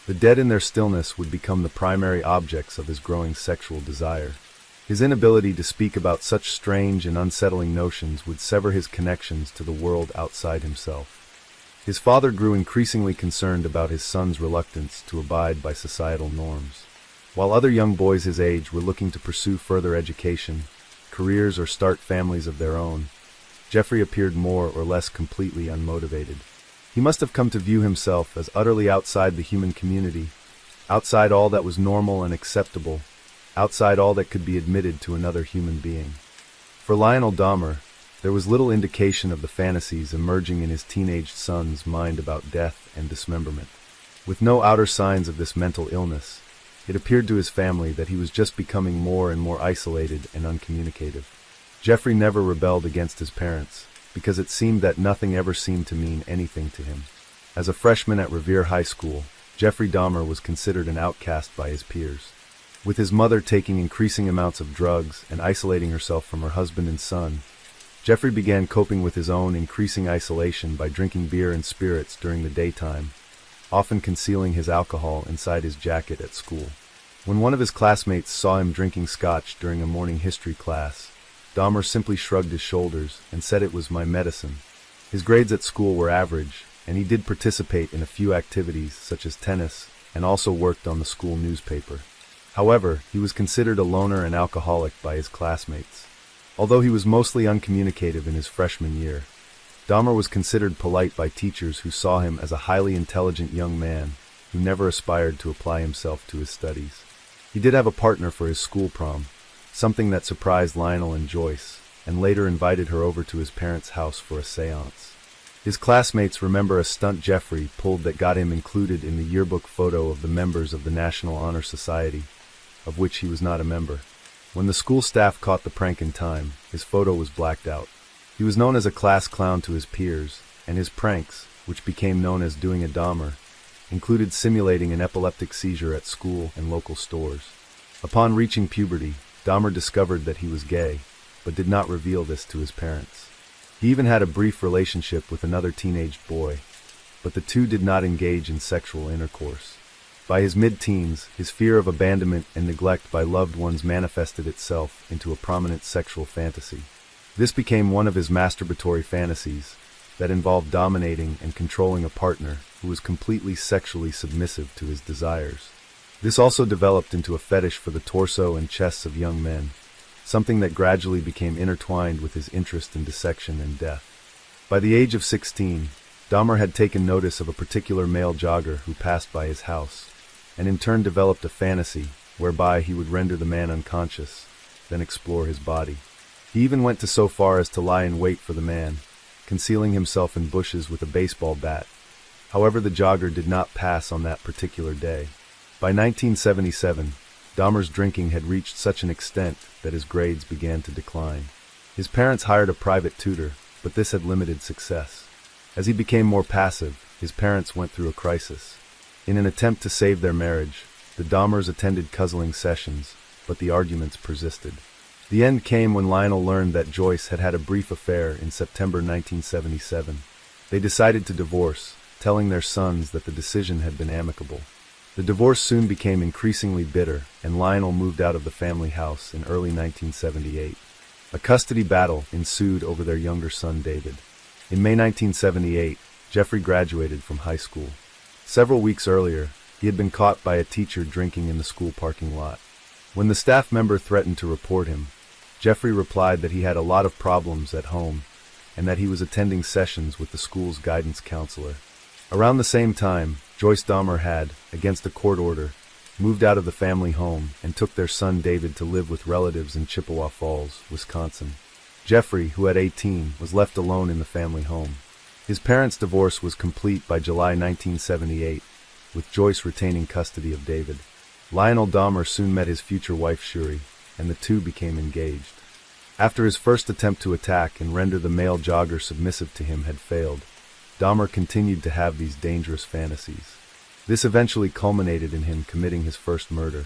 The dead in their stillness would become the primary objects of his growing sexual desire. His inability to speak about such strange and unsettling notions would sever his connections to the world outside himself. His father grew increasingly concerned about his son's reluctance to abide by societal norms. While other young boys his age were looking to pursue further education, careers or start families of their own, Jeffrey appeared more or less completely unmotivated. He must have come to view himself as utterly outside the human community, outside all that was normal and acceptable, outside all that could be admitted to another human being. For Lionel Dahmer, there was little indication of the fantasies emerging in his teenage son's mind about death and dismemberment. With no outer signs of this mental illness, it appeared to his family that he was just becoming more and more isolated and uncommunicative. Jeffrey never rebelled against his parents, because it seemed that nothing ever seemed to mean anything to him. As a freshman at Revere High School, Jeffrey Dahmer was considered an outcast by his peers. With his mother taking increasing amounts of drugs and isolating herself from her husband and son, Jeffrey began coping with his own increasing isolation by drinking beer and spirits during the daytime, often concealing his alcohol inside his jacket at school. When one of his classmates saw him drinking scotch during a morning history class, Dahmer simply shrugged his shoulders and said it was my medicine. His grades at school were average, and he did participate in a few activities such as tennis and also worked on the school newspaper. However, he was considered a loner and alcoholic by his classmates. Although he was mostly uncommunicative in his freshman year, Dahmer was considered polite by teachers who saw him as a highly intelligent young man who never aspired to apply himself to his studies. He did have a partner for his school prom, something that surprised Lionel and Joyce, and later invited her over to his parents' house for a séance. His classmates remember a stunt Jeffrey pulled that got him included in the yearbook photo of the members of the National Honor Society, of which he was not a member. When the school staff caught the prank in time, his photo was blacked out. He was known as a class clown to his peers, and his pranks, which became known as doing a Dahmer, included simulating an epileptic seizure at school and local stores. Upon reaching puberty, Dahmer discovered that he was gay, but did not reveal this to his parents. He even had a brief relationship with another teenage boy, but the two did not engage in sexual intercourse. By his mid-teens, his fear of abandonment and neglect by loved ones manifested itself into a prominent sexual fantasy. This became one of his masturbatory fantasies that involved dominating and controlling a partner who was completely sexually submissive to his desires. This also developed into a fetish for the torso and chests of young men, something that gradually became intertwined with his interest in dissection and death. By the age of 16, Dahmer had taken notice of a particular male jogger who passed by his house, and in turn developed a fantasy whereby he would render the man unconscious, then explore his body. He even went so far as to lie in wait for the man, concealing himself in bushes with a baseball bat. However, the jogger did not pass on that particular day. By 1977, Dahmer's drinking had reached such an extent that his grades began to decline. His parents hired a private tutor, but this had limited success. As he became more passive, his parents went through a crisis. In an attempt to save their marriage, the Dahmers attended cuddling sessions, but the arguments persisted. The end came when Lionel learned that Joyce had had a brief affair in September 1977. They decided to divorce, telling their sons that the decision had been amicable. The divorce soon became increasingly bitter, and Lionel moved out of the family house in early 1978. A custody battle ensued over their younger son David. In May 1978, Jeffrey graduated from high school. Several weeks earlier, he had been caught by a teacher drinking in the school parking lot. When the staff member threatened to report him, Jeffrey replied that he had a lot of problems at home and that he was attending sessions with the school's guidance counselor. Around the same time, Joyce Dahmer had, against a court order, moved out of the family home and took their son David to live with relatives in Chippewa Falls, Wisconsin. Jeffrey, who at 18, was left alone in the family home. His parents' divorce was complete by July 1978, with Joyce retaining custody of David. Lionel Dahmer soon met his future wife Shuri, and the two became engaged. After his first attempt to attack and render the male jogger submissive to him had failed, Dahmer continued to have these dangerous fantasies. This eventually culminated in him committing his first murder.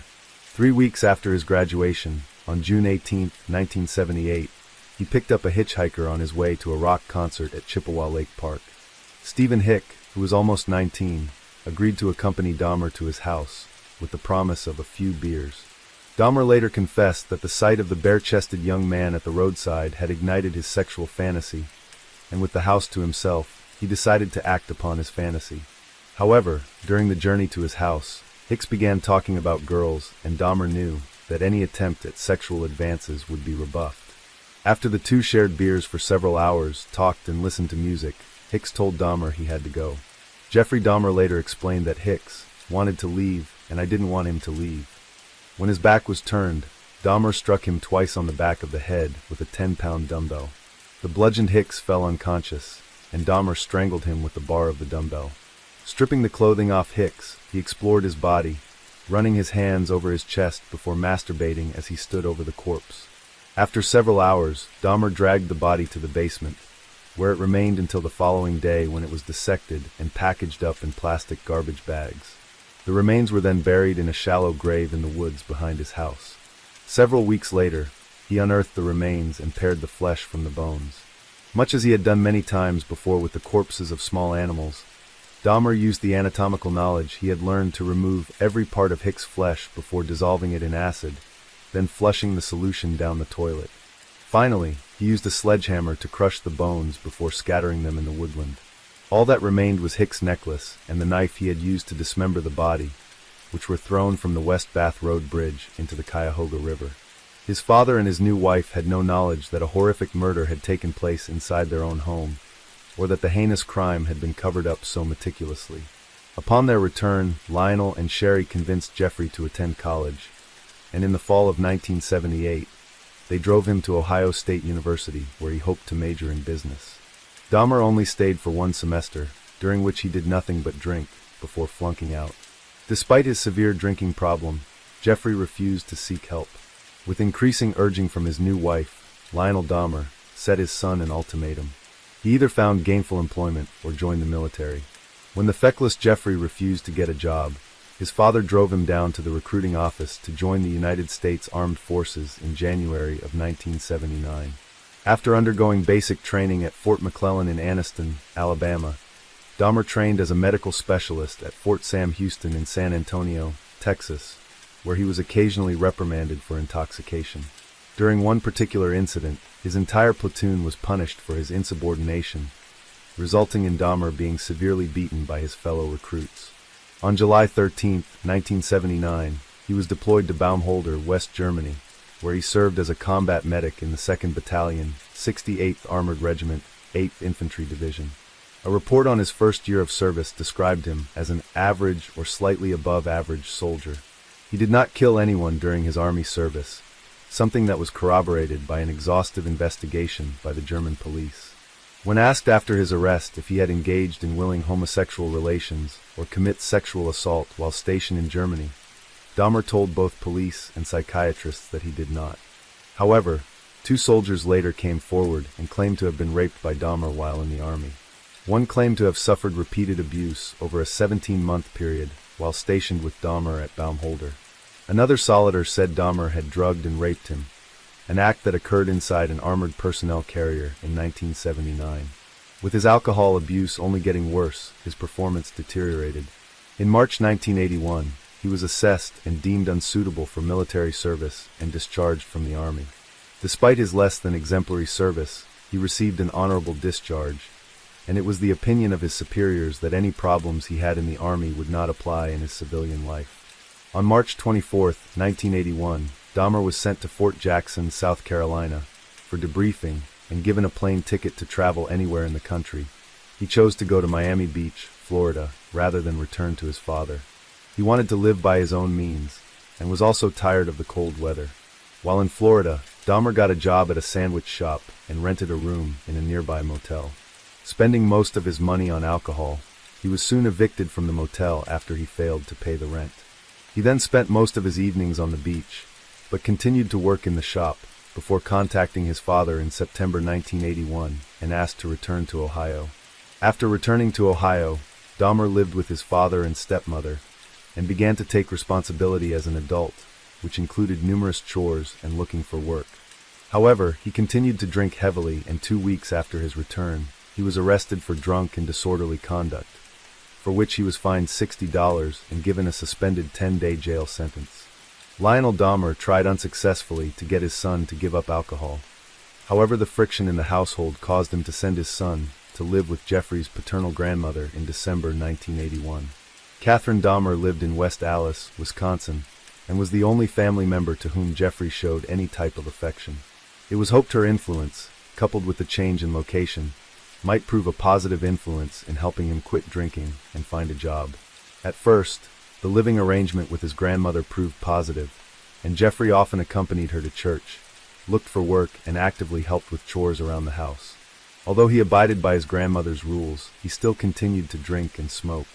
3 weeks after his graduation, on June 18, 1978, he picked up a hitchhiker on his way to a rock concert at Chippewa Lake Park. Stephen Hick, who was almost 19, agreed to accompany Dahmer to his house, with the promise of a few beers. Dahmer later confessed that the sight of the bare-chested young man at the roadside had ignited his sexual fantasy, and with the house to himself, he decided to act upon his fantasy. However, during the journey to his house, Hicks began talking about girls, and Dahmer knew that any attempt at sexual advances would be rebuffed. After the two shared beers for several hours, talked and listened to music, Hicks told Dahmer he had to go. Jeffrey Dahmer later explained that Hicks wanted to leave, and I didn't want him to leave. When his back was turned, Dahmer struck him twice on the back of the head with a 10-pound dumbbell. The bludgeoned Hicks fell unconscious, and Dahmer strangled him with the bar of the dumbbell. Stripping the clothing off Hicks, he explored his body, running his hands over his chest before masturbating as he stood over the corpse. After several hours, Dahmer dragged the body to the basement, where it remained until the following day when it was dissected and packaged up in plastic garbage bags. The remains were then buried in a shallow grave in the woods behind his house. Several weeks later, he unearthed the remains and pared the flesh from the bones. Much as he had done many times before with the corpses of small animals, Dahmer used the anatomical knowledge he had learned to remove every part of Hicks' flesh before dissolving it in acid, then flushing the solution down the toilet. Finally, he used a sledgehammer to crush the bones before scattering them in the woodland. All that remained was Hicks' necklace and the knife he had used to dismember the body, which were thrown from the West Bath Road Bridge into the Cuyahoga River. His father and his new wife had no knowledge that a horrific murder had taken place inside their own home, or that the heinous crime had been covered up so meticulously. Upon their return, Lionel and Sherry convinced Jeffrey to attend college, and in the fall of 1978, they drove him to Ohio State University, where he hoped to major in business. Dahmer only stayed for one semester, during which he did nothing but drink, before flunking out. Despite his severe drinking problem, Jeffrey refused to seek help. With increasing urging from his new wife, Lionel Dahmer set his son an ultimatum. He either found gainful employment or joined the military. When the feckless Jeffrey refused to get a job, his father drove him down to the recruiting office to join the United States Armed Forces in January of 1979. After undergoing basic training at Fort McClellan in Anniston, Alabama, Dahmer trained as a medical specialist at Fort Sam Houston in San Antonio, Texas, where he was occasionally reprimanded for intoxication. During one particular incident, his entire platoon was punished for his insubordination, resulting in Dahmer being severely beaten by his fellow recruits. On July 13, 1979, he was deployed to Baumholder, West Germany, where he served as a combat medic in the 2nd Battalion, 68th Armored Regiment, 8th Infantry Division. A report on his first year of service described him as an average or slightly above average soldier. He did not kill anyone during his Army service, something that was corroborated by an exhaustive investigation by the German police. When asked after his arrest if he had engaged in willing homosexual relations or commit sexual assault while stationed in Germany, Dahmer told both police and psychiatrists that he did not. However, 2 soldiers later came forward and claimed to have been raped by Dahmer while in the Army. One claimed to have suffered repeated abuse over a 17-month period while stationed with Dahmer at Baumholder. Another solider said Dahmer had drugged and raped him, an act that occurred inside an armored personnel carrier in 1979. With his alcohol abuse only getting worse, his performance deteriorated. In March 1981, he was assessed and deemed unsuitable for military service and discharged from the Army. Despite his less than exemplary service, he received an honorable discharge, and it was the opinion of his superiors that any problems he had in the Army would not apply in his civilian life. On March 24, 1981, Dahmer was sent to Fort Jackson, South Carolina, for debriefing and given a plane ticket to travel anywhere in the country. He chose to go to Miami Beach, Florida, rather than return to his father. He wanted to live by his own means, and was also tired of the cold weather. While in Florida, Dahmer got a job at a sandwich shop and rented a room in a nearby motel. Spending most of his money on alcohol, he was soon evicted from the motel after he failed to pay the rent. He then spent most of his evenings on the beach, but continued to work in the shop before contacting his father in September 1981 and asked to return to Ohio. After returning to Ohio, Dahmer lived with his father and stepmother and began to take responsibility as an adult, which included numerous chores and looking for work. However, he continued to drink heavily, and 2 weeks after his return, he was arrested for drunk and disorderly conduct, for which he was fined $60 and given a suspended 10-day jail sentence. Lionel Dahmer tried unsuccessfully to get his son to give up alcohol. However, the friction in the household caused him to send his son to live with Jeffrey's paternal grandmother in December 1981. Catherine Dahmer lived in West Allis, Wisconsin, and was the only family member to whom Jeffrey showed any type of affection. It was hoped her influence, coupled with the change in location, might prove a positive influence in helping him quit drinking and find a job. At first, the living arrangement with his grandmother proved positive, and Jeffrey often accompanied her to church, looked for work, and actively helped with chores around the house. Although he abided by his grandmother's rules, he still continued to drink and smoke.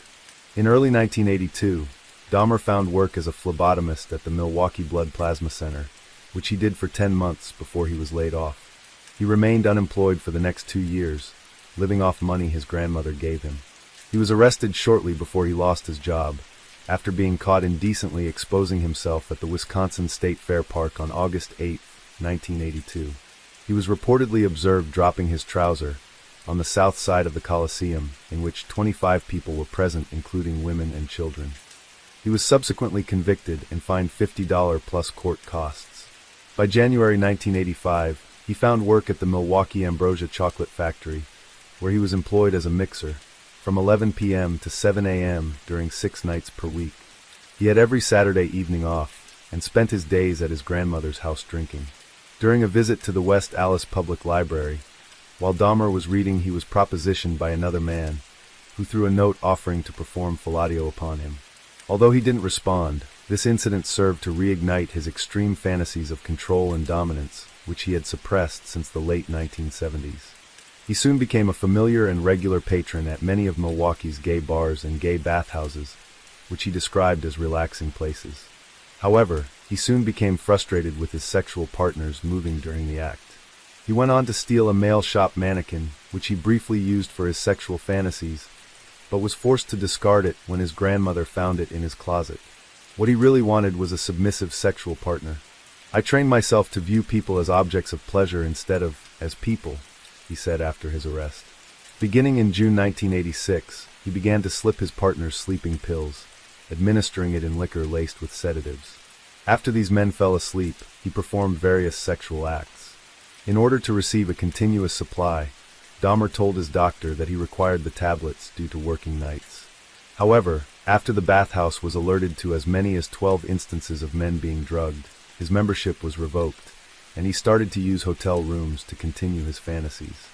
In early 1982, Dahmer found work as a phlebotomist at the Milwaukee Blood Plasma Center, which he did for 10 months before he was laid off. He remained unemployed for the next 2 years, living off money his grandmother gave him. He was arrested shortly before he lost his job, after being caught indecently exposing himself at the Wisconsin State Fair Park on August 8, 1982. He was reportedly observed dropping his trouser on the south side of the Coliseum, in which 25 people were present, including women and children. He was subsequently convicted and fined $50 plus court costs. By January 1985, he found work at the Milwaukee Ambrosia Chocolate Factory, where he was employed as a mixer, from 11 p.m. to 7 a.m. during 6 nights per week. He had every Saturday evening off, and spent his days at his grandmother's house drinking. During a visit to the West Allis Public Library, while Dahmer was reading, he was propositioned by another man, who threw a note offering to perform fellatio upon him. Although he didn't respond, this incident served to reignite his extreme fantasies of control and dominance, which he had suppressed since the late 1970s. He soon became a familiar and regular patron at many of Milwaukee's gay bars and gay bathhouses, which he described as relaxing places. However, he soon became frustrated with his sexual partners moving during the act. He went on to steal a male shop mannequin, which he briefly used for his sexual fantasies, but was forced to discard it when his grandmother found it in his closet. What he really wanted was a submissive sexual partner. "I trained myself to view people as objects of pleasure instead of as people," he said after his arrest. Beginning in June 1986, he began to slip his partners sleeping pills, administering it in liquor laced with sedatives. After these men fell asleep, he performed various sexual acts. In order to receive a continuous supply, Dahmer told his doctor that he required the tablets due to working nights. However, after the bathhouse was alerted to as many as 12 instances of men being drugged, his membership was revoked, and he started to use hotel rooms to continue his fantasies.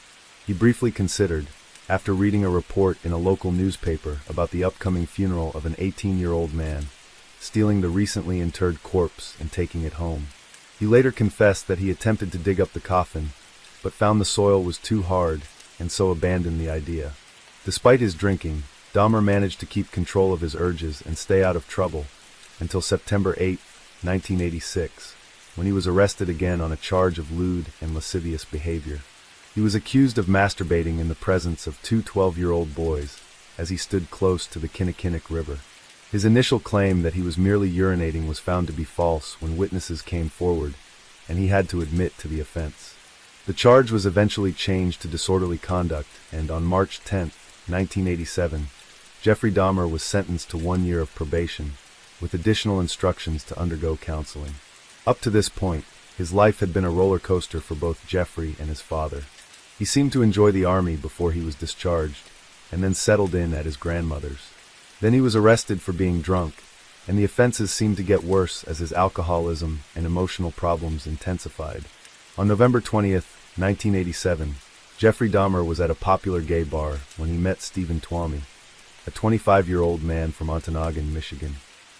He briefly considered, after reading a report in a local newspaper about the upcoming funeral of an 18-year-old man, stealing the recently interred corpse and taking it home. He later confessed that he attempted to dig up the coffin, but found the soil was too hard, and so abandoned the idea. Despite his drinking, Dahmer managed to keep control of his urges and stay out of trouble until September 8, 1986, when he was arrested again on a charge of lewd and lascivious behavior. He was accused of masturbating in the presence of two 12-year-old boys as he stood close to the Kinnickinnic River. His initial claim that he was merely urinating was found to be false when witnesses came forward, and he had to admit to the offense. The charge was eventually changed to disorderly conduct, and on March 10, 1987, Jeffrey Dahmer was sentenced to 1 year of probation, with additional instructions to undergo counseling. Up to this point, his life had been a roller coaster for both Jeffrey and his father. He seemed to enjoy the army before he was discharged, and then settled in at his grandmother's. Then he was arrested for being drunk, and the offenses seemed to get worse as his alcoholism and emotional problems intensified. On November 20th, 1987, Jeffrey Dahmer was at a popular gay bar when he met Stephen Twomey, a 25-year-old man from Ontonagon, Michigan.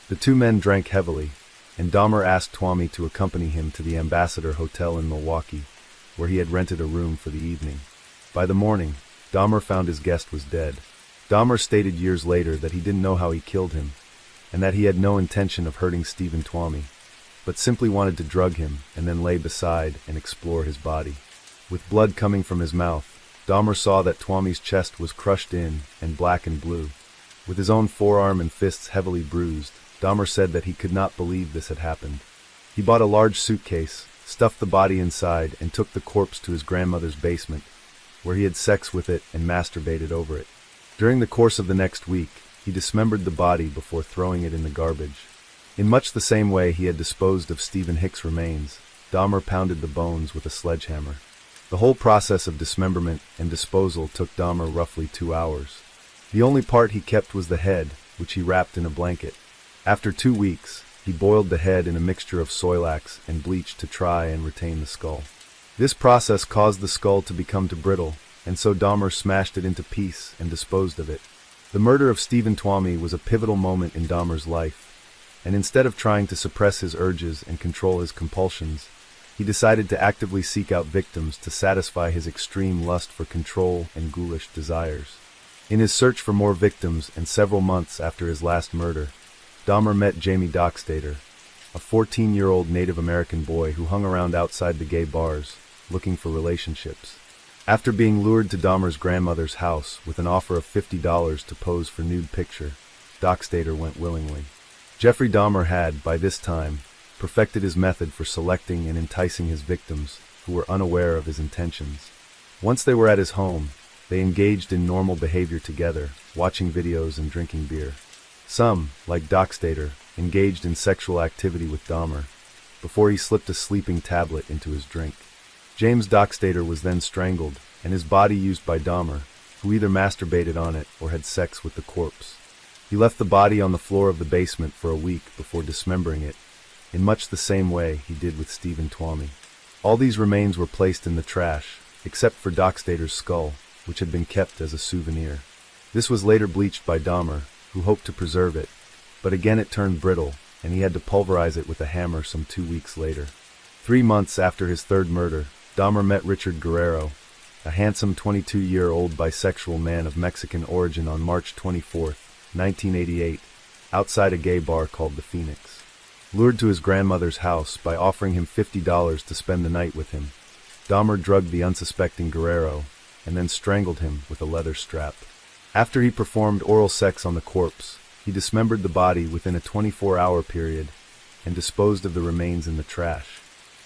The two men drank heavily, and Dahmer asked Twomey to accompany him to the Ambassador Hotel in Milwaukee, where he had rented a room for the evening. By the morning, Dahmer found his guest was dead. Dahmer stated years later that he didn't know how he killed him, and that he had no intention of hurting Stephen Twomey, but simply wanted to drug him and then lay beside and explore his body. With blood coming from his mouth, Dahmer saw that Twomey's chest was crushed in and black and blue. With his own forearm and fists heavily bruised, Dahmer said that he could not believe this had happened. He bought a large suitcase, stuffed the body inside, and took the corpse to his grandmother's basement, where he had sex with it and masturbated over it. During the course of the next week, he dismembered the body before throwing it in the garbage. In much the same way he had disposed of Stephen Hicks' remains, Dahmer pounded the bones with a sledgehammer. The whole process of dismemberment and disposal took Dahmer roughly 2 hours. The only part he kept was the head, which he wrapped in a blanket. After 2 weeks, he boiled the head in a mixture of soilax and bleach to try and retain the skull. This process caused the skull to become too brittle, and so Dahmer smashed it into pieces and disposed of it. The murder of Stephen Twomey was a pivotal moment in Dahmer's life, and instead of trying to suppress his urges and control his compulsions, he decided to actively seek out victims to satisfy his extreme lust for control and ghoulish desires. In his search for more victims and several months after his last murder, Dahmer met Jamie Dockstader, a 14-year-old Native American boy who hung around outside the gay bars, looking for relationships. After being lured to Dahmer's grandmother's house with an offer of $50 to pose for nude picture, Dockstader went willingly. Jeffrey Dahmer had, by this time, perfected his method for selecting and enticing his victims who were unaware of his intentions. Once they were at his home, they engaged in normal behavior together, watching videos and drinking beer. Some, like Dockstader, engaged in sexual activity with Dahmer before he slipped a sleeping tablet into his drink. James Dockstader was then strangled, and his body used by Dahmer, who either masturbated on it or had sex with the corpse. He left the body on the floor of the basement for a week before dismembering it, in much the same way he did with Stephen Twomey. All these remains were placed in the trash, except for Dockstader's skull, which had been kept as a souvenir. This was later bleached by Dahmer, who hoped to preserve it, but again it turned brittle, and he had to pulverize it with a hammer some 2 weeks later. 3 months after his third murder, Dahmer met Richard Guerrero, a handsome 22-year-old bisexual man of Mexican origin, on March 24, 1988, outside a gay bar called the Phoenix. Lured to his grandmother's house by offering him $50 to spend the night with him, Dahmer drugged the unsuspecting Guerrero and then strangled him with a leather strap. After he performed oral sex on the corpse, he dismembered the body within a 24-hour period and disposed of the remains in the trash.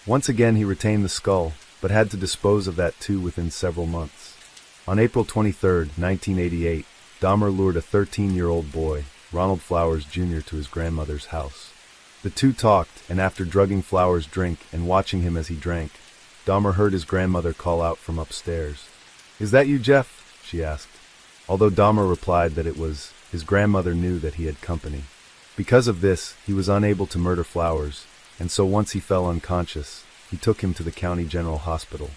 Once again he retained the skull, but had to dispose of that too within several months. On April 23, 1988, Dahmer lured a 13-year-old boy, Ronald Flowers Jr., to his grandmother's house. The two talked, and after drugging Flowers' drink and watching him as he drank, Dahmer heard his grandmother call out from upstairs. "Is that you, Jeff?" she asked. Although Dahmer replied that it was, his grandmother knew that he had company. Because of this, he was unable to murder Flowers, and so once he fell unconscious, he took him to the County General Hospital.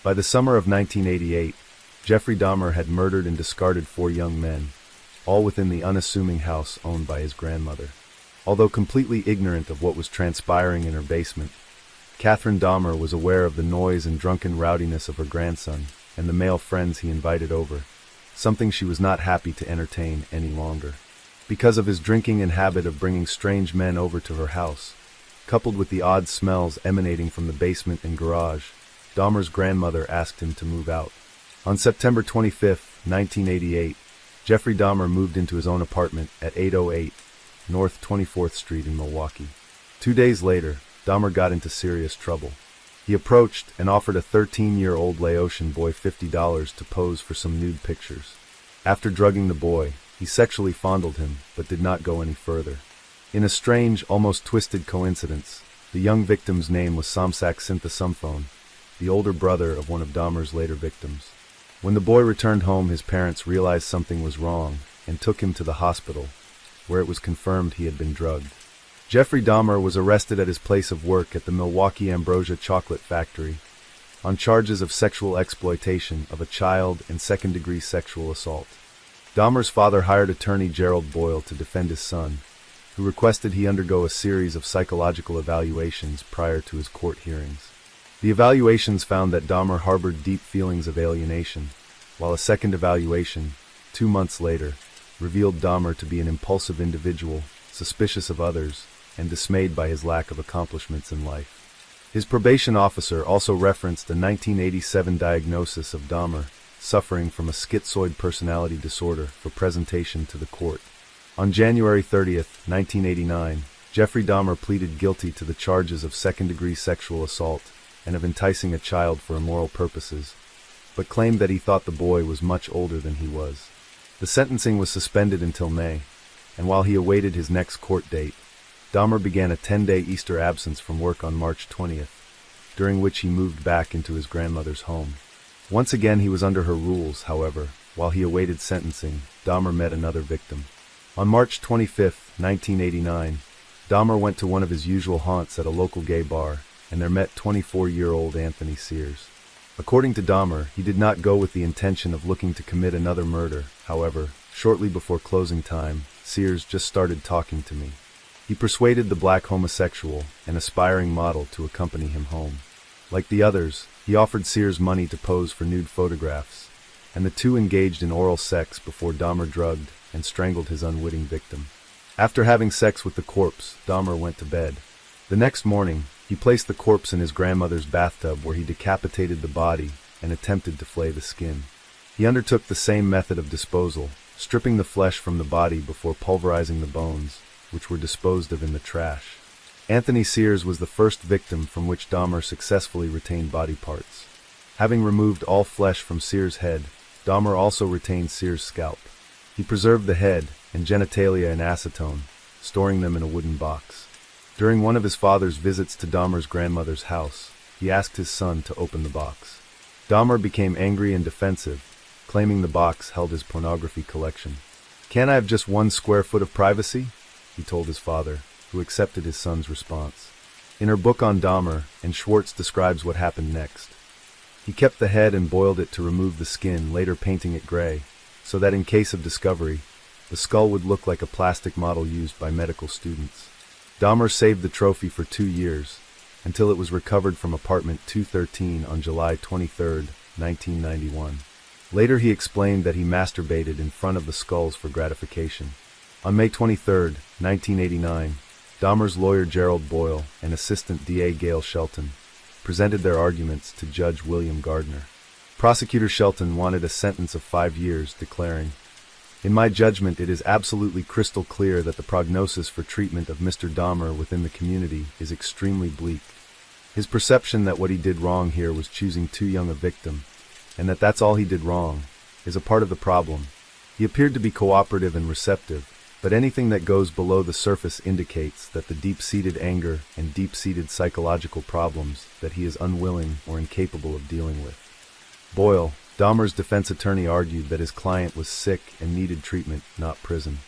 By the summer of 1988, Jeffrey Dahmer had murdered and discarded 4 young men, all within the unassuming house owned by his grandmother. Although completely ignorant of what was transpiring in her basement, Catherine Dahmer was aware of the noise and drunken rowdiness of her grandson and the male friends he invited over, something she was not happy to entertain any longer. Because of his drinking and habit of bringing strange men over to her house, coupled with the odd smells emanating from the basement and garage, Dahmer's grandmother asked him to move out. On September 25, 1988, Jeffrey Dahmer moved into his own apartment at 808 North 24th Street in Milwaukee. 2 days later, Dahmer got into serious trouble. He approached and offered a 13-year-old Laotian boy $50 to pose for some nude pictures. After drugging the boy, he sexually fondled him, but did not go any further. In a strange, almost twisted coincidence, the young victim's name was Somsak Sinthasumphone, the older brother of one of Dahmer's later victims. When the boy returned home, his parents realized something was wrong and took him to the hospital, where it was confirmed he had been drugged. Jeffrey Dahmer was arrested at his place of work at the Milwaukee Ambrosia Chocolate Factory on charges of sexual exploitation of a child and second-degree sexual assault. Dahmer's father hired attorney Gerald Boyle to defend his son, who requested he undergo a series of psychological evaluations prior to his court hearings. The evaluations found that Dahmer harbored deep feelings of alienation, while a second evaluation, 2 months later, revealed Dahmer to be an impulsive individual, suspicious of others, and dismayed by his lack of accomplishments in life. His probation officer also referenced a 1987 diagnosis of Dahmer suffering from a schizoid personality disorder for presentation to the court. On January 30, 1989, Jeffrey Dahmer pleaded guilty to the charges of second-degree sexual assault and of enticing a child for immoral purposes, but claimed that he thought the boy was much older than he was. The sentencing was suspended until May, and while he awaited his next court date, Dahmer began a 10-day Easter absence from work on March 20th, during which he moved back into his grandmother's home. Once again he was under her rules, however. While he awaited sentencing, Dahmer met another victim. On March 25, 1989, Dahmer went to one of his usual haunts at a local gay bar, and there met 24-year-old Anthony Sears. According to Dahmer, he did not go with the intention of looking to commit another murder. However, shortly before closing time, Sears just started talking to me. He persuaded the black homosexual, an aspiring model, to accompany him home. Like the others, he offered Sears money to pose for nude photographs, and the two engaged in oral sex before Dahmer drugged and strangled his unwitting victim. After having sex with the corpse, Dahmer went to bed. The next morning, he placed the corpse in his grandmother's bathtub, where he decapitated the body and attempted to flay the skin. He undertook the same method of disposal, stripping the flesh from the body before pulverizing the bones, which were disposed of in the trash. Anthony Sears was the first victim from which Dahmer successfully retained body parts. Having removed all flesh from Sears' head, Dahmer also retained Sears' scalp. He preserved the head and genitalia in acetone, storing them in a wooden box. During one of his father's visits to Dahmer's grandmother's house, he asked his son to open the box. Dahmer became angry and defensive, claiming the box held his pornography collection. "Can't I have just 1 square foot of privacy?" he told his father, who accepted his son's response. In her book on Dahmer, and Schwartz describes what happened next. He kept the head and boiled it to remove the skin, later painting it gray, so that in case of discovery, the skull would look like a plastic model used by medical students. Dahmer saved the trophy for 2 years, until it was recovered from apartment 213 on July 23, 1991. Later he explained that he masturbated in front of the skulls for gratification. On May 23, 1989, Dahmer's lawyer Gerald Boyle and assistant DA Gail Shelton presented their arguments to Judge William Gardner. Prosecutor Shelton wanted a sentence of 5 years, declaring, "In my judgment, it is absolutely crystal clear that the prognosis for treatment of Mr. Dahmer within the community is extremely bleak. His perception that what he did wrong here was choosing too young a victim, and that that's all he did wrong, is a part of the problem. He appeared to be cooperative and receptive, but anything that goes below the surface indicates that the deep-seated anger and deep-seated psychological problems that he is unwilling or incapable of dealing with." Boyle, Dahmer's defense attorney, argued that his client was sick and needed treatment, not prison.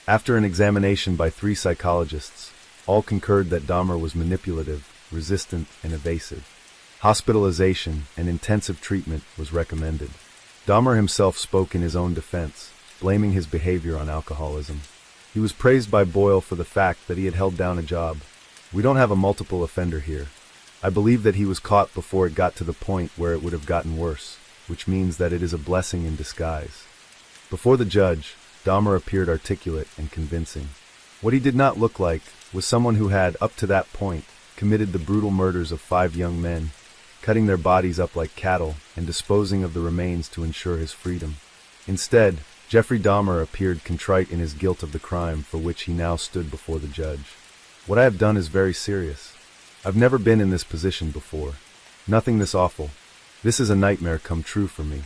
After an examination by 3 psychologists, all concurred that Dahmer was manipulative, resistant, and evasive. Hospitalization and intensive treatment was recommended. Dahmer himself spoke in his own defense, blaming his behavior on alcoholism. He was praised by Boyle for the fact that he had held down a job. "We don't have a multiple offender here. I believe that he was caught before it got to the point where it would have gotten worse, which means that it is a blessing in disguise." Before the judge, Dahmer appeared articulate and convincing. What he did not look like was someone who had, up to that point, committed the brutal murders of 5 young men, cutting their bodies up like cattle and disposing of the remains to ensure his freedom. Instead, Jeffrey Dahmer appeared contrite in his guilt of the crime for which he now stood before the judge. "What I have done is very serious. I've never been in this position before. Nothing this awful. This is a nightmare come true for me.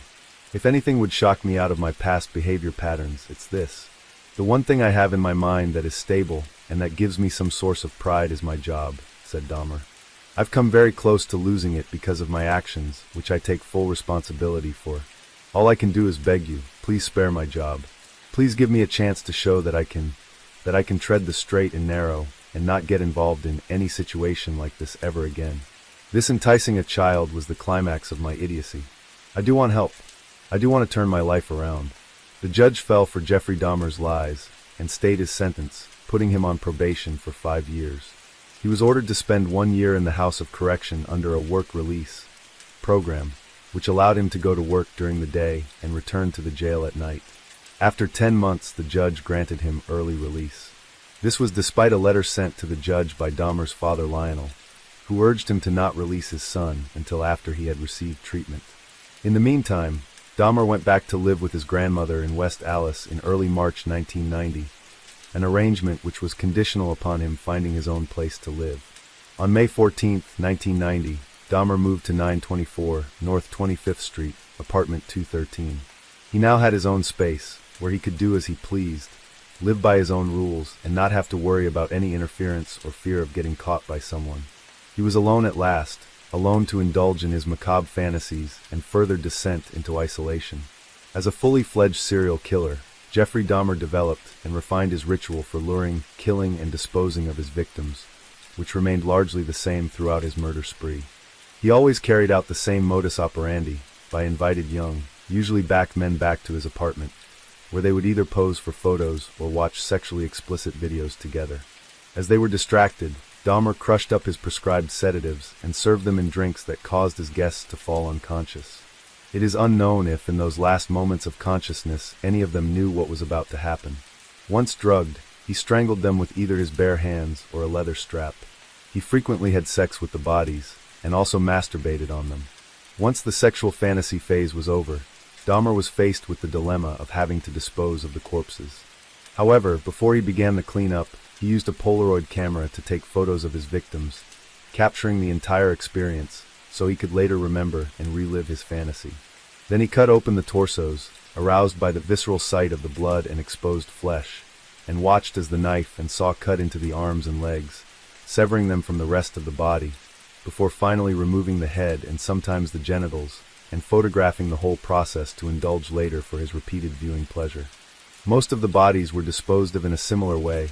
If anything would shock me out of my past behavior patterns, it's this. The one thing I have in my mind that is stable and that gives me some source of pride is my job," said Dahmer. "I've come very close to losing it because of my actions, which I take full responsibility for. All I can do is beg you, please spare my job. Please give me a chance to show that I can tread the straight and narrow and not get involved in any situation like this ever again. This enticing a child was the climax of my idiocy. I do want help. I do want to turn my life around." The judge fell for Jeffrey Dahmer's lies and stayed his sentence, putting him on probation for 5 years. He was ordered to spend 1 year in the House of Correction under a work release program, which allowed him to go to work during the day and return to the jail at night. After 10 months, the judge granted him early release. This was despite a letter sent to the judge by Dahmer's father Lionel, who urged him to not release his son until after he had received treatment. In the meantime, Dahmer went back to live with his grandmother in West Allis in early March 1990, an arrangement which was conditional upon him finding his own place to live. On May 14, 1990, Dahmer moved to 924 North 25th Street, apartment 213. He now had his own space, where he could do as he pleased, live by his own rules, and not have to worry about any interference or fear of getting caught by someone. He was alone at last, alone to indulge in his macabre fantasies and further descent into isolation. As a fully fledged serial killer, Jeffrey Dahmer developed and refined his ritual for luring, killing, and disposing of his victims, which remained largely the same throughout his murder spree. He always carried out the same modus operandi by invited young, usually men back to his apartment, where they would either pose for photos or watch sexually explicit videos together. As they were distracted, Dahmer crushed up his prescribed sedatives and served them in drinks that caused his guests to fall unconscious. It is unknown if, in those last moments of consciousness, any of them knew what was about to happen. Once drugged, he strangled them with either his bare hands or a leather strap. He frequently had sex with the bodies, and also masturbated on them. Once the sexual fantasy phase was over, Dahmer was faced with the dilemma of having to dispose of the corpses. However, before he began the cleanup, he used a Polaroid camera to take photos of his victims, capturing the entire experience so he could later remember and relive his fantasy. Then he cut open the torsos, aroused by the visceral sight of the blood and exposed flesh, and watched as the knife and saw cut into the arms and legs, severing them from the rest of the body, before finally removing the head and sometimes the genitals, and photographing the whole process to indulge later for his repeated viewing pleasure. Most of the bodies were disposed of in a similar way,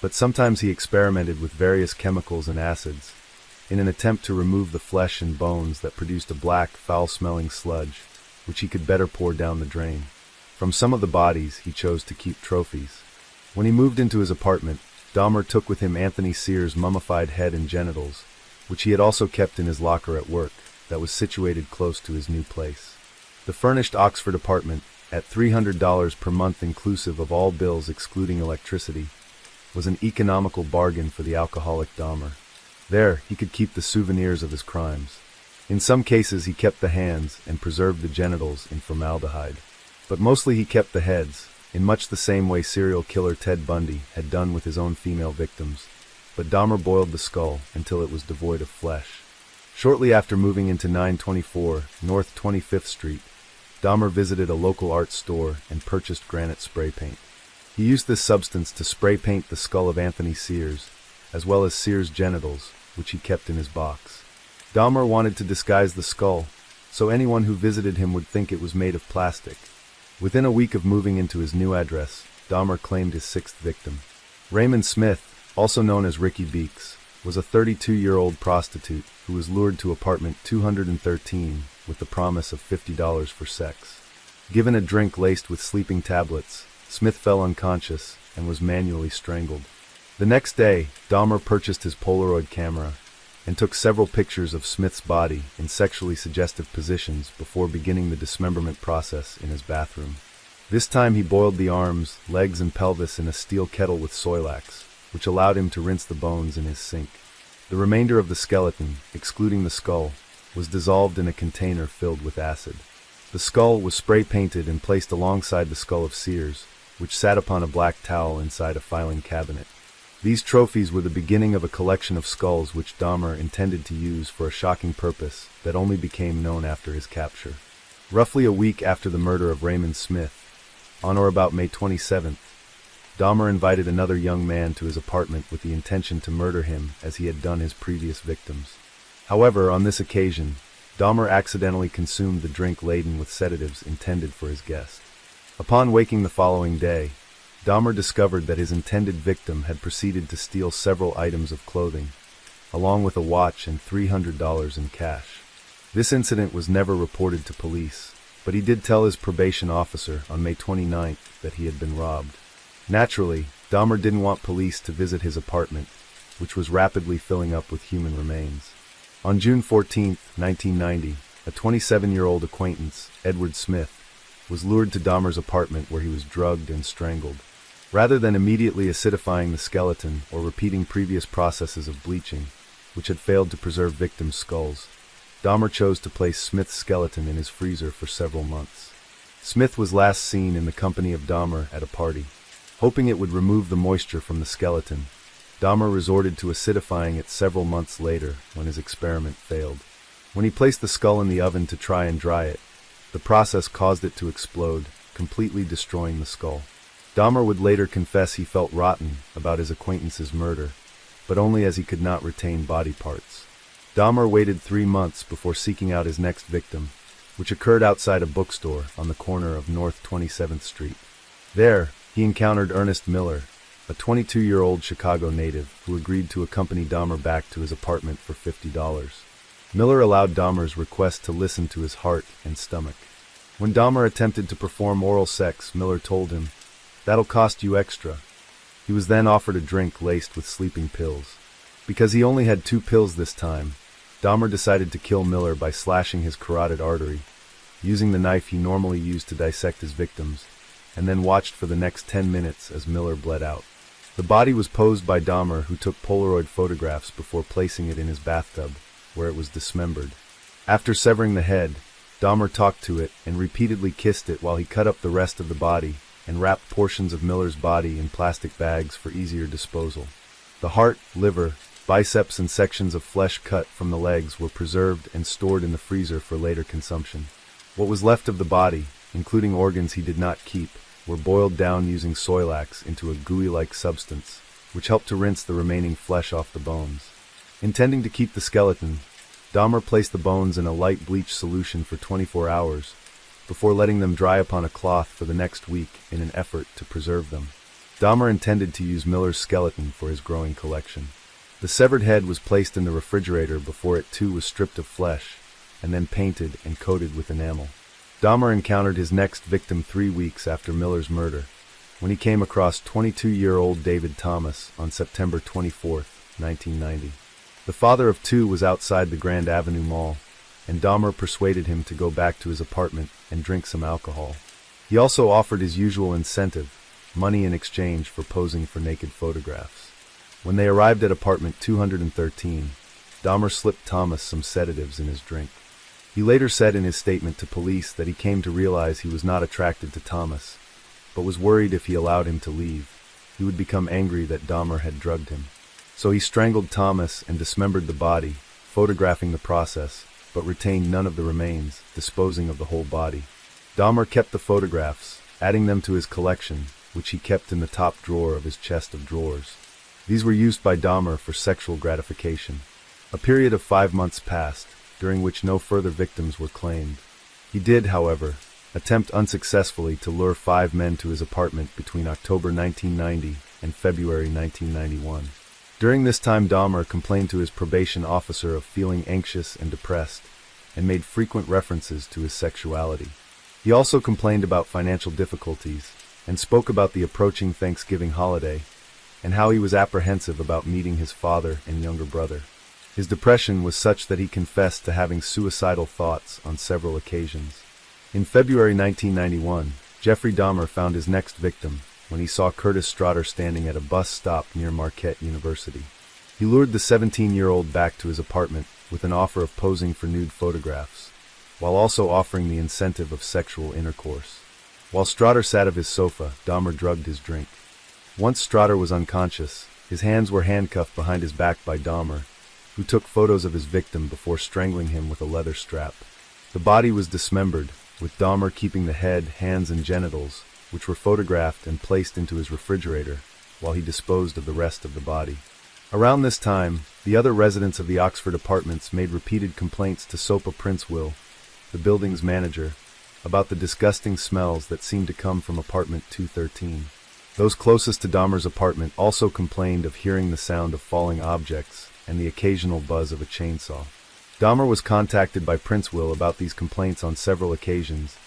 but sometimes he experimented with various chemicals and acids, in an attempt to remove the flesh and bones that produced a black, foul-smelling sludge, which he could better pour down the drain. From some of the bodies, he chose to keep trophies. When he moved into his apartment, Dahmer took with him Anthony Sears' mummified head and genitals, which he had also kept in his locker at work, that was situated close to his new place. The furnished Oxford apartment, at $300 per month inclusive of all bills excluding electricity, was an economical bargain for the alcoholic Dahmer. There, he could keep the souvenirs of his crimes. In some cases, he kept the hands and preserved the genitals in formaldehyde. But mostly he kept the heads, in much the same way serial killer Ted Bundy had done with his own female victims. But Dahmer boiled the skull until it was devoid of flesh. Shortly after moving into 924 North 25th Street, Dahmer visited a local art store and purchased granite spray paint. He used this substance to spray paint the skull of Anthony Sears, as well as Sears' genitals, which he kept in his box. Dahmer wanted to disguise the skull, so anyone who visited him would think it was made of plastic. Within a week of moving into his new address, Dahmer claimed his sixth victim. Raymond Smith, also known as Ricky Beeks, was a 32-year-old prostitute who was lured to apartment 213 with the promise of $50 for sex. Given a drink laced with sleeping tablets, Smith fell unconscious and was manually strangled. The next day, Dahmer purchased his Polaroid camera and took several pictures of Smith's body in sexually suggestive positions before beginning the dismemberment process in his bathroom. This time he boiled the arms, legs, and pelvis in a steel kettle with Soilax, which allowed him to rinse the bones in his sink. The remainder of the skeleton, excluding the skull, was dissolved in a container filled with acid. The skull was spray-painted and placed alongside the skull of Sears, which sat upon a black towel inside a filing cabinet. These trophies were the beginning of a collection of skulls which Dahmer intended to use for a shocking purpose that only became known after his capture. Roughly a week after the murder of Raymond Smith, on or about May 27th, Dahmer invited another young man to his apartment with the intention to murder him as he had done his previous victims. However, on this occasion, Dahmer accidentally consumed the drink laden with sedatives intended for his guest. Upon waking the following day, Dahmer discovered that his intended victim had proceeded to steal several items of clothing, along with a watch and $300 in cash. This incident was never reported to police, but he did tell his probation officer on May 29th that he had been robbed. Naturally, Dahmer didn't want police to visit his apartment, which was rapidly filling up with human remains. On June 14, 1990, a 27-year-old acquaintance, Edward Smith, was lured to Dahmer's apartment where he was drugged and strangled. Rather than immediately acidifying the skeleton or repeating previous processes of bleaching, which had failed to preserve victims' skulls, Dahmer chose to place Smith's skeleton in his freezer for several months. Smith was last seen in the company of Dahmer at a party. Hoping it would remove the moisture from the skeleton, Dahmer resorted to acidifying it several months later when his experiment failed. When he placed the skull in the oven to try and dry it, the process caused it to explode, completely destroying the skull. Dahmer would later confess he felt rotten about his acquaintance's murder, but only as he could not retain body parts. Dahmer waited 3 months before seeking out his next victim, which occurred outside a bookstore on the corner of North 27th Street. There, he encountered Ernest Miller, a 22-year-old Chicago native who agreed to accompany Dahmer back to his apartment for $50. Miller allowed Dahmer's request to listen to his heart and stomach. When Dahmer attempted to perform oral sex, Miller told him, "That'll cost you extra." He was then offered a drink laced with sleeping pills. Because he only had 2 pills this time, Dahmer decided to kill Miller by slashing his carotid artery, using the knife he normally used to dissect his victims, and then watched for the next 10 minutes as Miller bled out. The body was posed by Dahmer, who took Polaroid photographs before placing it in his bathtub, where it was dismembered. After severing the head, Dahmer talked to it and repeatedly kissed it while he cut up the rest of the body and wrapped portions of Miller's body in plastic bags for easier disposal. The heart, liver, biceps and sections of flesh cut from the legs were preserved and stored in the freezer for later consumption. What was left of the body, including organs he did not keep, were boiled down using soilax into a gooey-like substance, which helped to rinse the remaining flesh off the bones. Intending to keep the skeleton, Dahmer placed the bones in a light bleach solution for 24 hours, before letting them dry upon a cloth for the next week in an effort to preserve them. Dahmer intended to use Miller's skeleton for his growing collection. The severed head was placed in the refrigerator before it too was stripped of flesh, and then painted and coated with enamel. Dahmer encountered his next victim 3 weeks after Miller's murder, when he came across 22-year-old David Thomas on September 24, 1990. The father of 2 was outside the Grand Avenue Mall, and Dahmer persuaded him to go back to his apartment and drink some alcohol. He also offered his usual incentive, money in exchange for posing for naked photographs. When they arrived at apartment 213, Dahmer slipped Thomas some sedatives in his drink. He later said in his statement to police that he came to realize he was not attracted to Thomas, but was worried if he allowed him to leave, he would become angry that Dahmer had drugged him. So he strangled Thomas and dismembered the body, photographing the process, but retained none of the remains, disposing of the whole body. Dahmer kept the photographs, adding them to his collection, which he kept in the top drawer of his chest of drawers. These were used by Dahmer for sexual gratification. A period of 5 months passed, during which no further victims were claimed. He did, however, attempt unsuccessfully to lure 5 men to his apartment between October 1990 and February 1991. During this time, Dahmer complained to his probation officer of feeling anxious and depressed, and made frequent references to his sexuality. He also complained about financial difficulties, and spoke about the approaching Thanksgiving holiday, and how he was apprehensive about meeting his father and younger brother. His depression was such that he confessed to having suicidal thoughts on several occasions. In February 1991, Jeffrey Dahmer found his next victim when he saw Curtis Strotter standing at a bus stop near Marquette University. He lured the 17-year-old back to his apartment with an offer of posing for nude photographs, while also offering the incentive of sexual intercourse. While Strotter sat of his sofa, Dahmer drugged his drink. Once Strotter was unconscious, his hands were handcuffed behind his back by Dahmer, who took photos of his victim before strangling him with a leather strap. The body was dismembered, with Dahmer keeping the head, hands, and genitals, which were photographed and placed into his refrigerator, while he disposed of the rest of the body. Around this time, the other residents of the Oxford apartments made repeated complaints to Sopa Princeville, the building's manager, about the disgusting smells that seemed to come from apartment 213. Those closest to Dahmer's apartment also complained of hearing the sound of falling objects and the occasional buzz of a chainsaw. Dahmer was contacted by Princeville about these complaints on several occasions,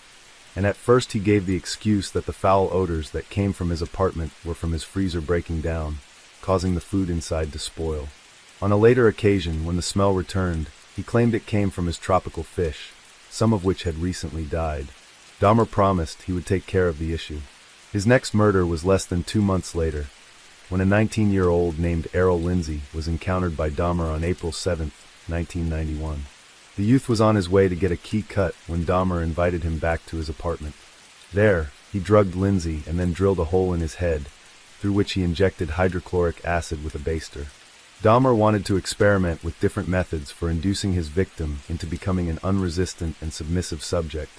and at first he gave the excuse that the foul odors that came from his apartment were from his freezer breaking down, causing the food inside to spoil. On a later occasion, when the smell returned, he claimed it came from his tropical fish, some of which had recently died. Dahmer promised he would take care of the issue. His next murder was less than 2 months later, when a 19-year-old named Errol Lindsay was encountered by Dahmer on April 7, 1991. The youth was on his way to get a key cut when Dahmer invited him back to his apartment. There, he drugged Lindsay and then drilled a hole in his head, through which he injected hydrochloric acid with a baster. Dahmer wanted to experiment with different methods for inducing his victim into becoming an unresistant and submissive subject,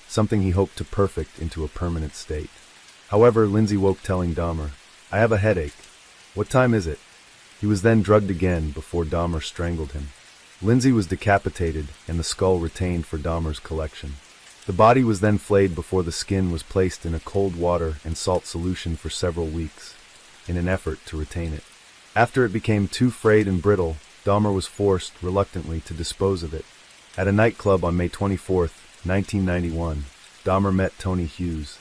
something he hoped to perfect into a permanent state. However, Lindsay woke telling Dahmer, "I have a headache. What time is it?" He was then drugged again before Dahmer strangled him. Lindsay was decapitated and the skull retained for Dahmer's collection. The body was then flayed before the skin was placed in a cold water and salt solution for several weeks, in an effort to retain it. After it became too frayed and brittle, Dahmer was forced, reluctantly, to dispose of it. At a nightclub on May 24, 1991, Dahmer met Tony Hughes,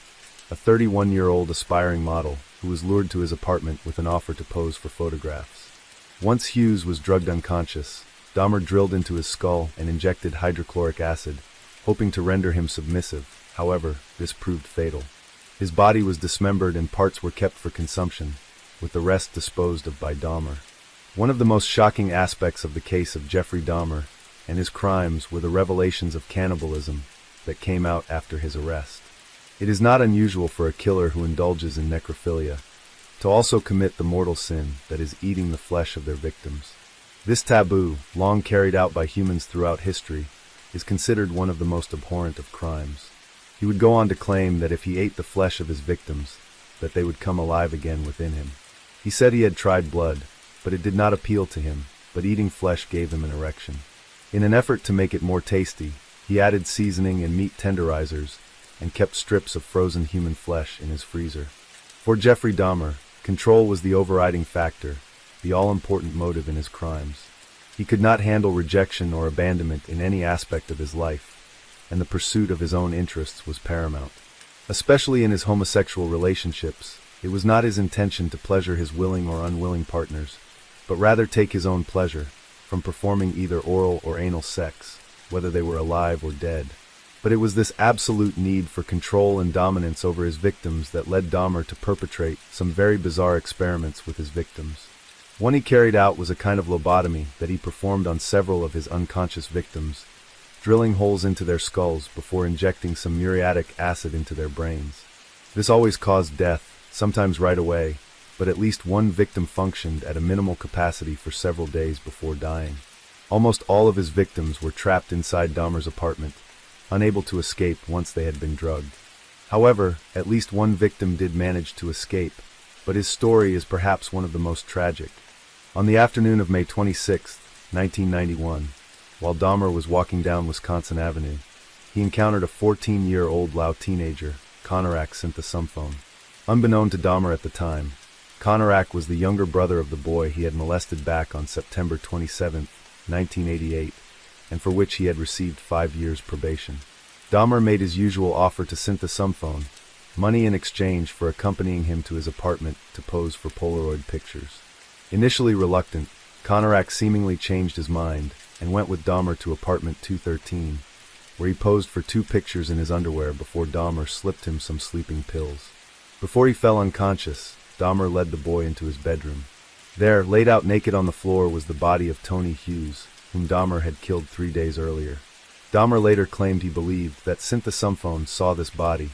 a 31-year-old aspiring model who was lured to his apartment with an offer to pose for photographs. Once Hughes was drugged unconscious, Dahmer drilled into his skull and injected hydrochloric acid, hoping to render him submissive. However, this proved fatal. His body was dismembered and parts were kept for consumption, with the rest disposed of by Dahmer. One of the most shocking aspects of the case of Jeffrey Dahmer, and his crimes were the revelations of cannibalism that came out after his arrest. It is not unusual for a killer who indulges in necrophilia to also commit the mortal sin that is eating the flesh of their victims. This taboo, long carried out by humans throughout history, is considered one of the most abhorrent of crimes. He would go on to claim that if he ate the flesh of his victims, that they would come alive again within him. He said he had tried blood, but it did not appeal to him, but eating flesh gave him an erection. In an effort to make it more tasty, he added seasoning and meat tenderizers, and kept strips of frozen human flesh in his freezer. For Jeffrey Dahmer, control was the overriding factor, the all-important motive in his crimes. He could not handle rejection or abandonment in any aspect of his life, and the pursuit of his own interests was paramount. Especially in his homosexual relationships, it was not his intention to pleasure his willing or unwilling partners, but rather take his own pleasure from performing either oral or anal sex, whether they were alive or dead. But it was this absolute need for control and dominance over his victims that led Dahmer to perpetrate some very bizarre experiments with his victims. One he carried out was a kind of lobotomy that he performed on several of his unconscious victims, drilling holes into their skulls before injecting some muriatic acid into their brains. This always caused death, sometimes right away, but at least one victim functioned at a minimal capacity for several days before dying. Almost all of his victims were trapped inside Dahmer's apartment, unable to escape once they had been drugged. However, at least one victim did manage to escape, but his story is perhaps one of the most tragic. On the afternoon of May 26, 1991, while Dahmer was walking down Wisconsin Avenue, he encountered a 14-year-old Lao teenager, Konorak Synthesumphone. Unbeknown to Dahmer at the time, Konorak was the younger brother of the boy he had molested back on September 27, 1988, and for which he had received 5 years probation. Dahmer made his usual offer to Synthesumphone, money in exchange for accompanying him to his apartment to pose for Polaroid pictures. Initially reluctant, Konorak seemingly changed his mind and went with Dahmer to apartment 213, where he posed for 2 pictures in his underwear before Dahmer slipped him some sleeping pills. Before he fell unconscious, Dahmer led the boy into his bedroom. There, laid out naked on the floor, was the body of Tony Hughes, whom Dahmer had killed 3 days earlier. Dahmer later claimed he believed that Synthesumphone saw this body,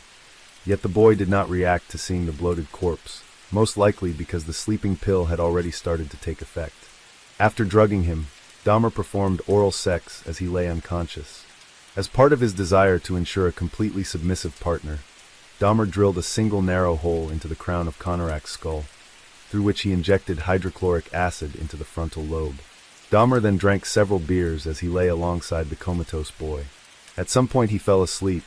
yet the boy did not react to seeing the bloated corpse, most likely because the sleeping pill had already started to take effect. After drugging him, Dahmer performed oral sex as he lay unconscious. As part of his desire to ensure a completely submissive partner, Dahmer drilled a single narrow hole into the crown of Konorak's skull, through which he injected hydrochloric acid into the frontal lobe. Dahmer then drank several beers as he lay alongside the comatose boy. At some point he fell asleep,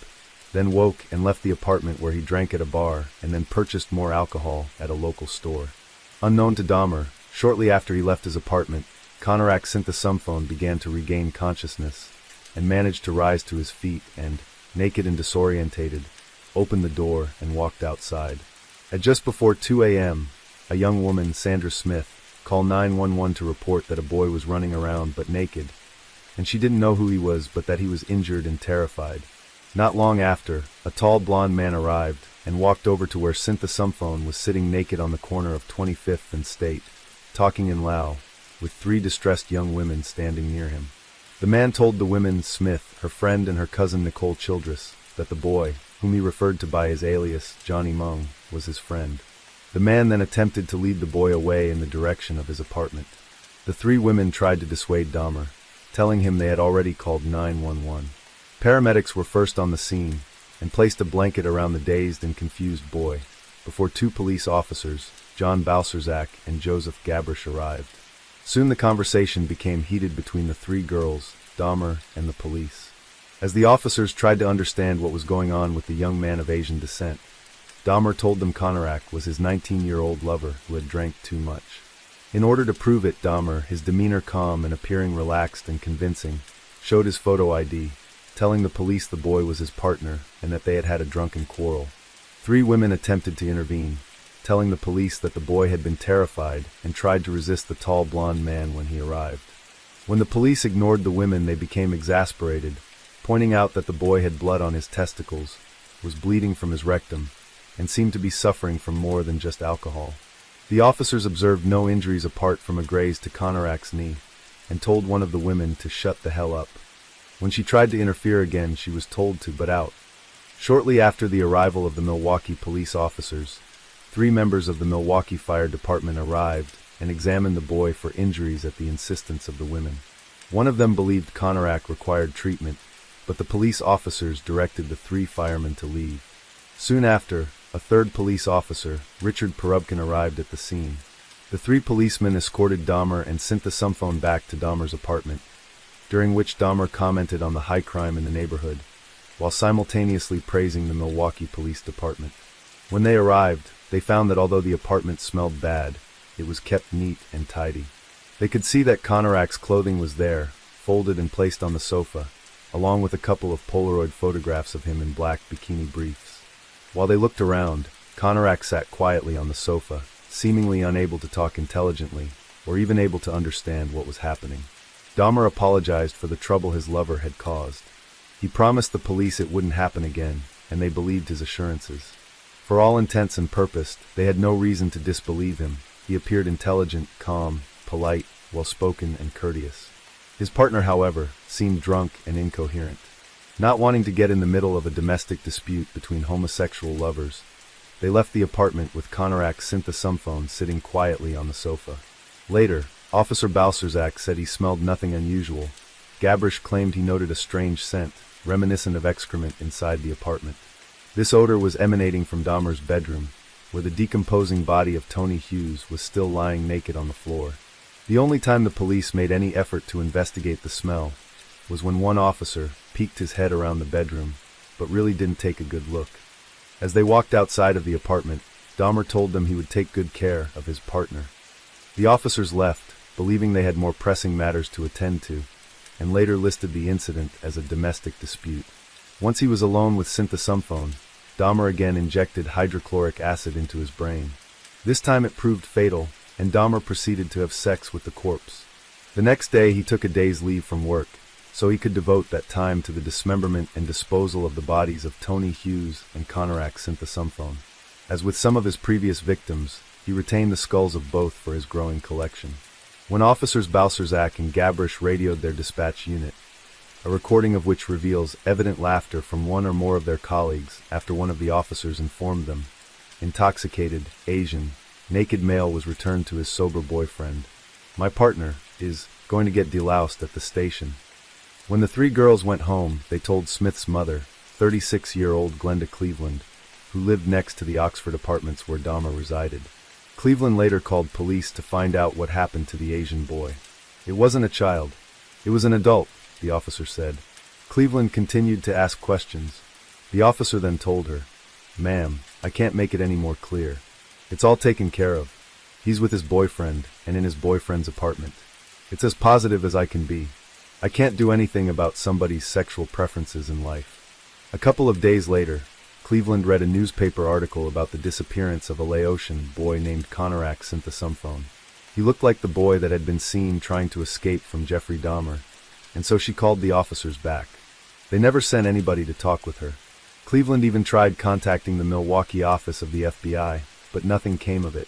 then woke and left the apartment where he drank at a bar and then purchased more alcohol at a local store. Unknown to Dahmer, shortly after he left his apartment, Konorak Synthesumphone began to regain consciousness and managed to rise to his feet and, naked and disorientated, opened the door and walked outside. At just before 2 a.m., a young woman, Sandra Smith, called 911 to report that a boy was running around but naked, and she didn't know who he was but that he was injured and terrified. Not long after, a tall blonde man arrived and walked over to where Synthesumphone was sitting naked on the corner of 25th and State, talking in Lao, with 3 distressed young women standing near him. The man told the women, Smith, her friend, and her cousin Nicole Childress, that the boy, whom he referred to by his alias, Johnny Mung, was his friend. The man then attempted to lead the boy away in the direction of his apartment. The 3 women tried to dissuade Dahmer, telling him they had already called 911. Paramedics were first on the scene and placed a blanket around the dazed and confused boy, before 2 police officers, John Balserzak and Joseph Gabrish, arrived. Soon the conversation became heated between the 3 girls, Dahmer, and the police. As the officers tried to understand what was going on with the young man of Asian descent, Dahmer told them Konorak was his 19-year-old lover who had drank too much. In order to prove it, Dahmer, his demeanor calm and appearing relaxed and convincing, showed his photo ID, telling the police the boy was his partner and that they had had a drunken quarrel. 3 women attempted to intervene, telling the police that the boy had been terrified and tried to resist the tall blonde man when he arrived. When the police ignored the women, they became exasperated, pointing out that the boy had blood on his testicles, was bleeding from his rectum, and seemed to be suffering from more than just alcohol. The officers observed no injuries apart from a graze to Konorak's knee, and told one of the women to shut the hell up. When she tried to interfere again, she was told to butt out. Shortly after the arrival of the Milwaukee police officers, 3 members of the Milwaukee Fire Department arrived and examined the boy for injuries at the insistence of the women. One of them believed Konarak required treatment, but the police officers directed the 3 firemen to leave. Soon after, a 3rd police officer, Richard Perubkin, arrived at the scene. The 3 policemen escorted Dahmer and sent the sumphone back to Dahmer's apartment, during which Dahmer commented on the high crime in the neighborhood, while simultaneously praising the Milwaukee Police Department. When they arrived, they found that although the apartment smelled bad, it was kept neat and tidy. They could see that Konarak's clothing was there, folded and placed on the sofa, along with a couple of Polaroid photographs of him in black bikini briefs. While they looked around, Konarak sat quietly on the sofa, seemingly unable to talk intelligently, or even able to understand what was happening. Dahmer apologized for the trouble his lover had caused. He promised the police it wouldn't happen again, and they believed his assurances. For all intents and purposes, they had no reason to disbelieve him. He appeared intelligent, calm, polite, well-spoken, and courteous. His partner, however, seemed drunk and incoherent. Not wanting to get in the middle of a domestic dispute between homosexual lovers, they left the apartment with Konarak's synthesumphone sitting quietly on the sofa. Later, Officer Balcerzak said he smelled nothing unusual. Gabrish claimed he noted a strange scent, reminiscent of excrement, inside the apartment. This odor was emanating from Dahmer's bedroom, where the decomposing body of Tony Hughes was still lying naked on the floor. The only time the police made any effort to investigate the smell was when one officer peeked his head around the bedroom, but really didn't take a good look. As they walked outside of the apartment, Dahmer told them he would take good care of his partner. The officers left, believing they had more pressing matters to attend to, and later listed the incident as a domestic dispute. Once he was alone with synthesumphone, Dahmer again injected hydrochloric acid into his brain. This time it proved fatal, and Dahmer proceeded to have sex with the corpse. The next day he took a day's leave from work, so he could devote that time to the dismemberment and disposal of the bodies of Tony Hughes and Konarak's synthesumphone. As with some of his previous victims, he retained the skulls of both for his growing collection. When Officers Balcerzak and Gabrish radioed their dispatch unit, a recording of which reveals evident laughter from one or more of their colleagues after one of the officers informed them, intoxicated, Asian, naked male was returned to his sober boyfriend. "My partner is going to get deloused at the station." When the 3 girls went home, they told Smith's mother, 36-year-old Glenda Cleveland, who lived next to the Oxford apartments where Dahmer resided. Cleveland later called police to find out what happened to the Asian boy. "It wasn't a child. It was an adult," the officer said. Cleveland continued to ask questions. The officer then told her, "Ma'am, I can't make it any more clear. It's all taken care of. He's with his boyfriend, and in his boyfriend's apartment. It's as positive as I can be. I can't do anything about somebody's sexual preferences in life." A couple of days later, Cleveland read a newspaper article about the disappearance of a Laotian boy named Konarak synthesumphone. He looked like the boy that had been seen trying to escape from Jeffrey Dahmer, and so she called the officers back. They never sent anybody to talk with her. Cleveland even tried contacting the Milwaukee office of the FBI, but nothing came of it.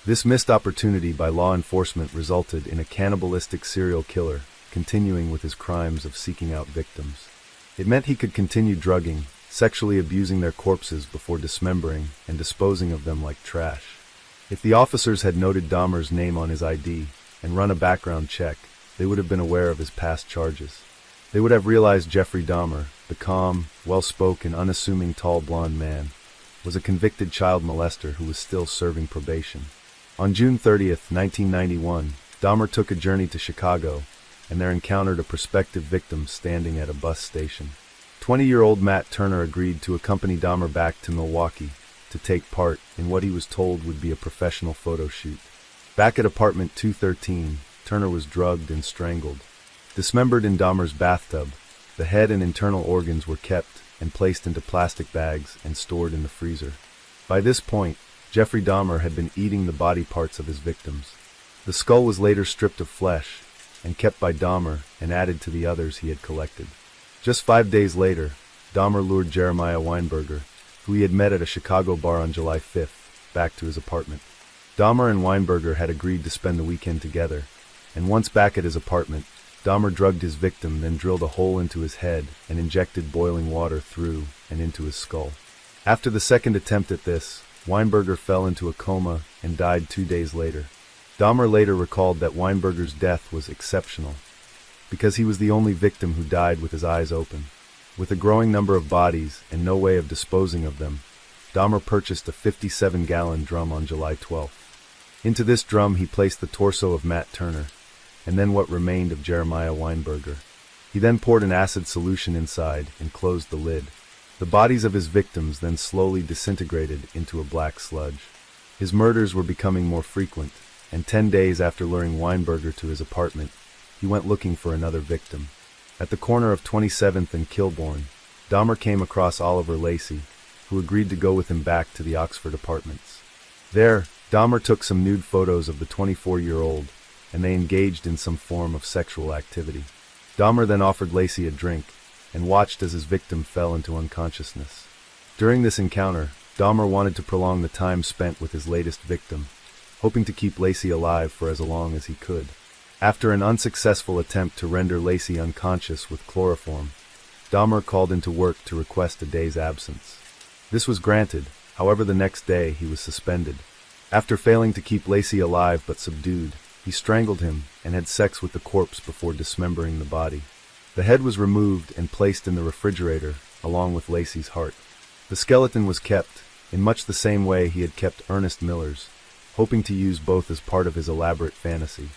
This missed opportunity by law enforcement resulted in a cannibalistic serial killer continuing with his crimes of seeking out victims. It meant he could continue drugging, sexually abusing their corpses before dismembering and disposing of them like trash. If the officers had noted Dahmer's name on his ID and run a background check, they would have been aware of his past charges. They would have realized Jeffrey Dahmer, the calm, well-spoken, unassuming tall blonde man, was a convicted child molester who was still serving probation. On June 30th, 1991, Dahmer took a journey to Chicago and there encountered a prospective victim standing at a bus station. 20-year-old Matt Turner agreed to accompany Dahmer back to Milwaukee to take part in what he was told would be a professional photo shoot. Back at apartment 213, Turner was drugged and strangled. Dismembered in Dahmer's bathtub, the head and internal organs were kept and placed into plastic bags and stored in the freezer. By this point, Jeffrey Dahmer had been eating the body parts of his victims. The skull was later stripped of flesh and kept by Dahmer and added to the others he had collected. Just 5 days later, Dahmer lured Jeremiah Weinberger, who he had met at a Chicago bar on July 5th, back to his apartment. Dahmer and Weinberger had agreed to spend the weekend together, and once back at his apartment, Dahmer drugged his victim, then drilled a hole into his head and injected boiling water through and into his skull. After the second attempt at this, Weinberger fell into a coma and died 2 days later. Dahmer later recalled that Weinberger's death was exceptional, because he was the only victim who died with his eyes open. With a growing number of bodies and no way of disposing of them, Dahmer purchased a 57-gallon drum on July 12th. Into this drum he placed the torso of Matt Turner, and then what remained of Jeremiah Weinberger. He then poured an acid solution inside and closed the lid. The bodies of his victims then slowly disintegrated into a black sludge. His murders were becoming more frequent, and 10 days after luring Weinberger to his apartment, he went looking for another victim. At the corner of 27th and Kilbourne, Dahmer came across Oliver Lacey, who agreed to go with him back to the Oxford apartments. There, Dahmer took some nude photos of the 24-year-old, and they engaged in some form of sexual activity. Dahmer then offered Lacey a drink, and watched as his victim fell into unconsciousness. During this encounter, Dahmer wanted to prolong the time spent with his latest victim, hoping to keep Lacey alive for as long as he could. After an unsuccessful attempt to render Lacey unconscious with chloroform, Dahmer called into work to request a day's absence. This was granted, however the next day he was suspended. After failing to keep Lacey alive but subdued, he strangled him and had sex with the corpse before dismembering the body. The head was removed and placed in the refrigerator, along with Lacey's heart. The skeleton was kept, in much the same way he had kept Ernest Miller's, hoping to use both as part of his elaborate fantasy.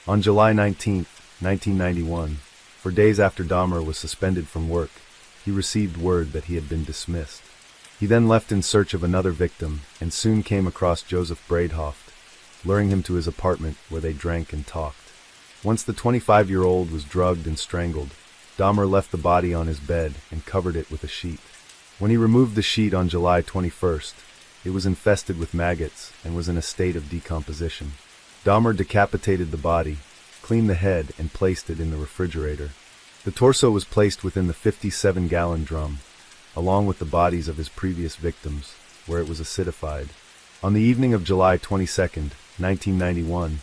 On July 19, 1991, for days after Dahmer was suspended from work, he received word that he had been dismissed. He then left in search of another victim and soon came across Joseph Bradehoft, luring him to his apartment where they drank and talked. Once the 25-year-old was drugged and strangled, Dahmer left the body on his bed and covered it with a sheet. When he removed the sheet on July 21st, it was infested with maggots and was in a state of decomposition. Dahmer decapitated the body, cleaned the head, and placed it in the refrigerator. The torso was placed within the 57-gallon drum, along with the bodies of his previous victims, where it was acidified. On the evening of July 22, 1991,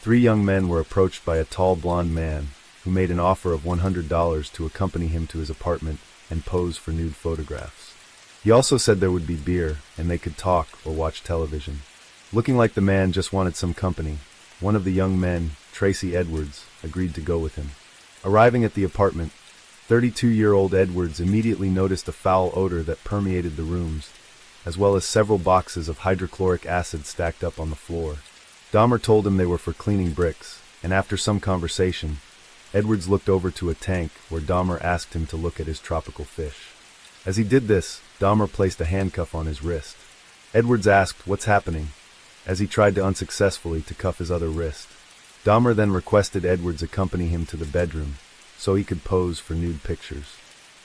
3 young men were approached by a tall blonde man who made an offer of $100 to accompany him to his apartment and pose for nude photographs. He also said there would be beer and they could talk or watch television. Looking like the man just wanted some company, one of the young men, Tracy Edwards, agreed to go with him. Arriving at the apartment, 32-year-old Edwards immediately noticed a foul odor that permeated the rooms, as well as several boxes of hydrochloric acid stacked up on the floor. Dahmer told him they were for cleaning bricks, and after some conversation, Edwards looked over to a tank where Dahmer asked him to look at his tropical fish. As he did this, Dahmer placed a handcuff on his wrist. Edwards asked, "What's happening?" as he tried to unsuccessfully to cuff his other wrist. Dahmer then requested Edwards accompany him to the bedroom so he could pose for nude pictures.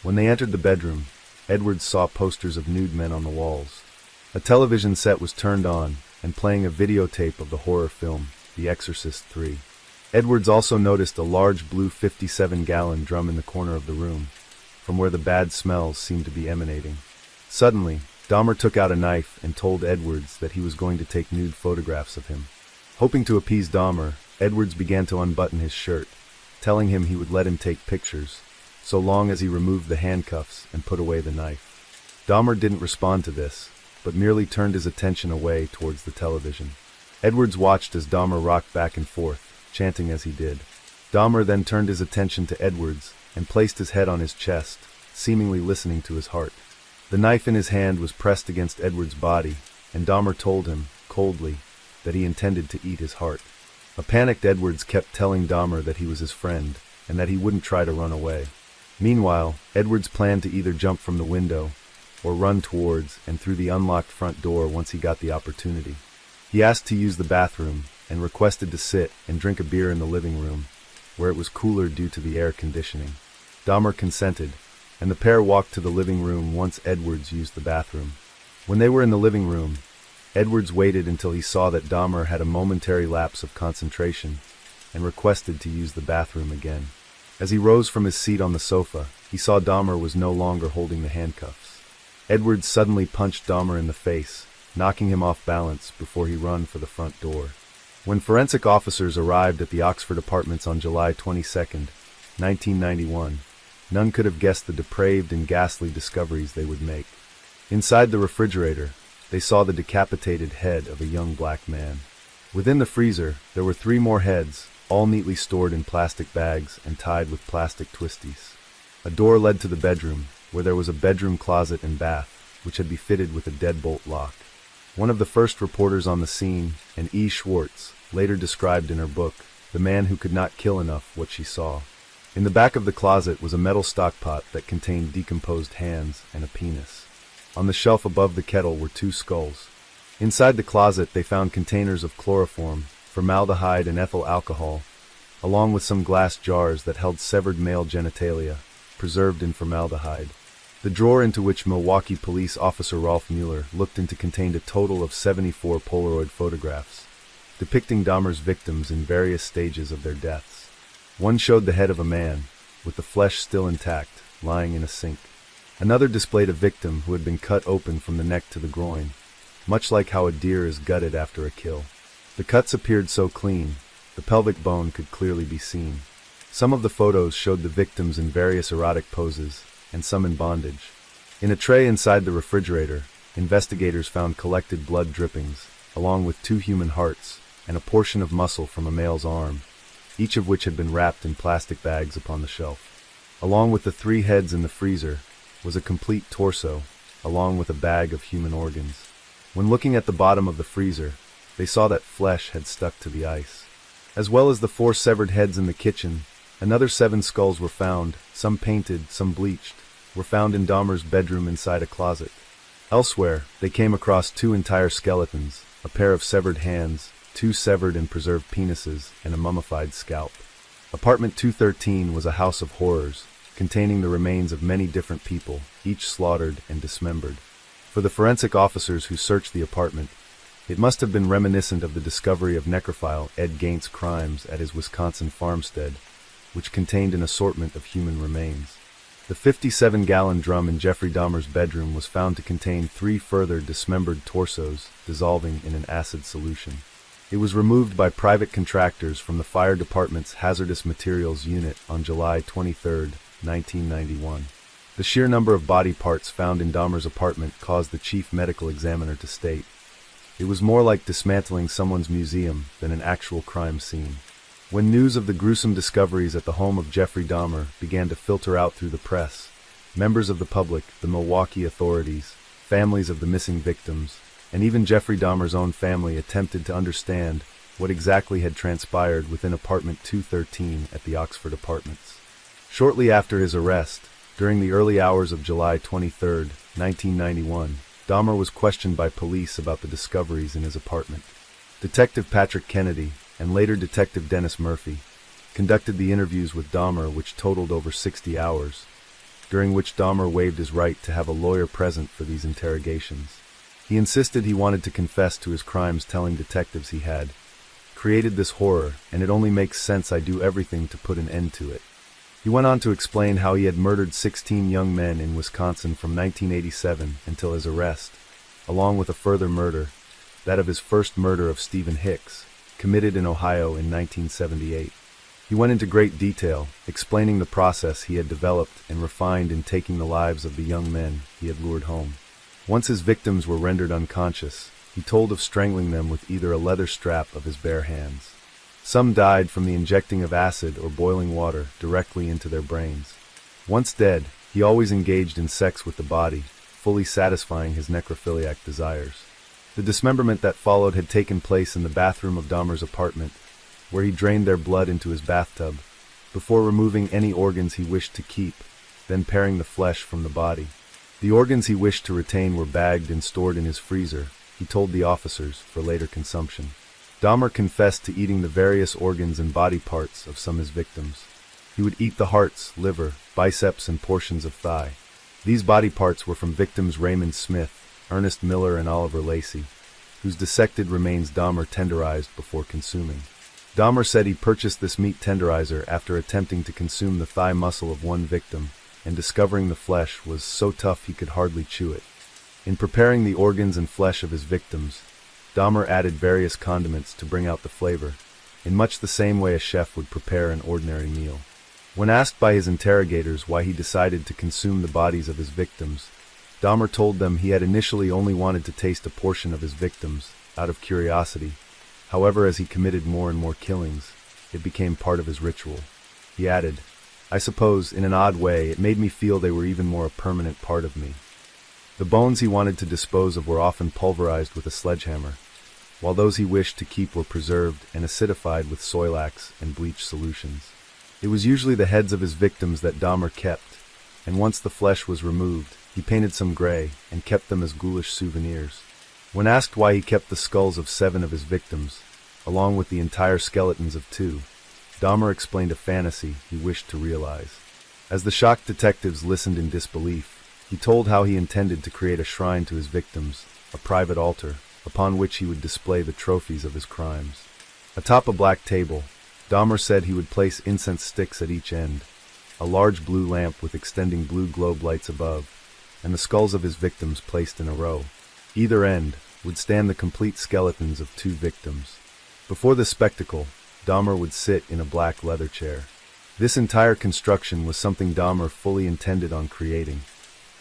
When they entered the bedroom, Edwards saw posters of nude men on the walls. A television set was turned on and playing a videotape of the horror film, The Exorcist 3. Edwards also noticed a large blue 57-gallon drum in the corner of the room, from where the bad smells seemed to be emanating. Suddenly, Dahmer took out a knife and told Edwards that he was going to take nude photographs of him. Hoping to appease Dahmer, Edwards began to unbutton his shirt, telling him he would let him take pictures, so long as he removed the handcuffs and put away the knife. Dahmer didn't respond to this, but merely turned his attention away towards the television. Edwards watched as Dahmer rocked back and forth, chanting as he did. Dahmer then turned his attention to Edwards and placed his head on his chest, seemingly listening to his heart. The knife in his hand was pressed against Edwards' body, and Dahmer told him, coldly, that he intended to eat his heart. A panicked Edwards kept telling Dahmer that he was his friend, and that he wouldn't try to run away. Meanwhile, Edwards planned to either jump from the window or run towards and through the unlocked front door once he got the opportunity. He asked to use the bathroom and requested to sit and drink a beer in the living room, where it was cooler due to the air conditioning. Dahmer consented, and the pair walked to the living room once Edwards used the bathroom. When they were in the living room, Edwards waited until he saw that Dahmer had a momentary lapse of concentration and requested to use the bathroom again. As he rose from his seat on the sofa, he saw Dahmer was no longer holding the handcuffs. Edwards suddenly punched Dahmer in the face, knocking him off balance before he ran for the front door. When forensic officers arrived at the Oxford apartments on July 22, 1991, none could have guessed the depraved and ghastly discoveries they would make. Inside the refrigerator, they saw the decapitated head of a young black man. Within the freezer, there were 3 more heads, all neatly stored in plastic bags and tied with plastic twisties. A door led to the bedroom, where there was a bedroom closet and bath, which had been fitted with a deadbolt lock. One of the first reporters on the scene, Anne E. Schwartz, later described in her book, "The Man Who Could Not Kill Enough," what she saw. In the back of the closet was a metal stockpot that contained decomposed hands and a penis. On the shelf above the kettle were 2 skulls. Inside the closet they found containers of chloroform, formaldehyde and ethyl alcohol, along with some glass jars that held severed male genitalia, preserved in formaldehyde. The drawer into which Milwaukee police officer Rolf Mueller looked into contained a total of 74 Polaroid photographs, depicting Dahmer's victims in various stages of their deaths. One showed the head of a man, with the flesh still intact, lying in a sink. Another displayed a victim who had been cut open from the neck to the groin, much like how a deer is gutted after a kill. The cuts appeared so clean, the pelvic bone could clearly be seen. Some of the photos showed the victims in various erotic poses, and some in bondage. In a tray inside the refrigerator, investigators found collected blood drippings, along with 2 human hearts, and a portion of muscle from a male's arm, each of which had been wrapped in plastic bags upon the shelf. Along with the 3 heads in the freezer, was a complete torso, along with a bag of human organs. When looking at the bottom of the freezer, they saw that flesh had stuck to the ice. As well as the 4 severed heads in the kitchen, another 7 skulls were found, some painted, some bleached, were found in Dahmer's bedroom inside a closet. Elsewhere, they came across 2 entire skeletons, a pair of severed hands, 2 severed and preserved penises, and a mummified scalp. Apartment 213 was a house of horrors, containing the remains of many different people, each slaughtered and dismembered. For the forensic officers who searched the apartment, it must have been reminiscent of the discovery of necrophile Ed Gain's crimes at his Wisconsin farmstead, which contained an assortment of human remains. The 57-gallon drum in Jeffrey Dahmer's bedroom was found to contain 3 further dismembered torsos dissolving in an acid solution. It was removed by private contractors from the fire department's hazardous materials unit on July 23, 1991. The sheer number of body parts found in Dahmer's apartment caused the chief medical examiner to state, "It was more like dismantling someone's museum than an actual crime scene." When news of the gruesome discoveries at the home of Jeffrey Dahmer began to filter out through the press, members of the public, the Milwaukee authorities, families of the missing victims, and even Jeffrey Dahmer's own family attempted to understand what exactly had transpired within apartment 213 at the Oxford apartments. Shortly after his arrest, during the early hours of July 23, 1991, Dahmer was questioned by police about the discoveries in his apartment. Detective Patrick Kennedy, and later Detective Dennis Murphy, conducted the interviews with Dahmer, which totaled over 60 hours, during which Dahmer waived his right to have a lawyer present for these interrogations. He insisted he wanted to confess to his crimes, telling detectives he had created this horror, and it only makes sense I do everything to put an end to it. He went on to explain how he had murdered 16 young men in Wisconsin from 1987 until his arrest, along with a further murder, that of his first murder of Stephen Hicks, committed in Ohio in 1978. He went into great detail, explaining the process he had developed and refined in taking the lives of the young men he had lured home. Once his victims were rendered unconscious, he told of strangling them with either a leather strap of his bare hands. Some died from the injecting of acid or boiling water directly into their brains. Once dead, he always engaged in sex with the body, fully satisfying his necrophiliac desires. The dismemberment that followed had taken place in the bathroom of Dahmer's apartment, where he drained their blood into his bathtub, before removing any organs he wished to keep, then paring the flesh from the body. The organs he wished to retain were bagged and stored in his freezer, he told the officers, for later consumption. Dahmer confessed to eating the various organs and body parts of some of his victims. He would eat the hearts, liver, biceps, and portions of thigh. These body parts were from victims Raymond Smith, Ernest Miller, and Oliver Lacey, whose dissected remains Dahmer tenderized before consuming. Dahmer said he purchased this meat tenderizer after attempting to consume the thigh muscle of one victim, and discovering the flesh was so tough he could hardly chew it. In preparing the organs and flesh of his victims, Dahmer added various condiments to bring out the flavor, in much the same way a chef would prepare an ordinary meal. When asked by his interrogators why he decided to consume the bodies of his victims, Dahmer told them he had initially only wanted to taste a portion of his victims, out of curiosity. However, as he committed more and more killings, it became part of his ritual. He added, "I suppose, in an odd way, it made me feel they were even more a permanent part of me." The bones he wanted to dispose of were often pulverized with a sledgehammer, while those he wished to keep were preserved and acidified with soilax and bleach solutions. It was usually the heads of his victims that Dahmer kept, and once the flesh was removed, he painted some gray and kept them as ghoulish souvenirs. When asked why he kept the skulls of 7 of his victims, along with the entire skeletons of 2, Dahmer explained a fantasy he wished to realize. As the shocked detectives listened in disbelief, he told how he intended to create a shrine to his victims, a private altar, upon which he would display the trophies of his crimes. Atop a black table, Dahmer said he would place incense sticks at each end, a large blue lamp with extending blue globe lights above, and the skulls of his victims placed in a row. Either end would stand the complete skeletons of 2 victims. Before the spectacle, Dahmer would sit in a black leather chair. This entire construction was something Dahmer fully intended on creating.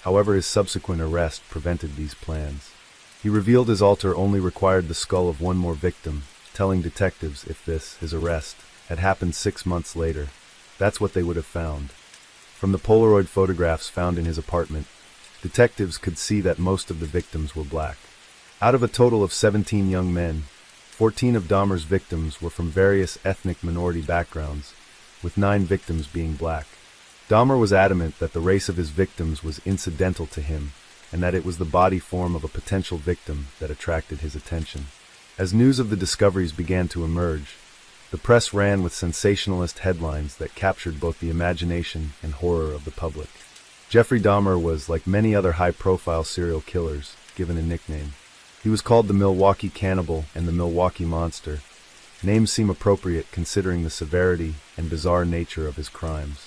However, his subsequent arrest prevented these plans. He revealed his altar only required the skull of 1 more victim, telling detectives if this, his arrest, had happened 6 months later, that's what they would have found. From the Polaroid photographs found in his apartment, detectives could see that most of the victims were black. Out of a total of 17 young men, 14 of Dahmer's victims were from various ethnic minority backgrounds, with 9 victims being black. Dahmer was adamant that the race of his victims was incidental to him, and that it was the body form of a potential victim that attracted his attention. As news of the discoveries began to emerge, the press ran with sensationalist headlines that captured both the imagination and horror of the public. Jeffrey Dahmer was, like many other high-profile serial killers, given a nickname. He was called the Milwaukee Cannibal and the Milwaukee Monster. Names seem appropriate considering the severity and bizarre nature of his crimes.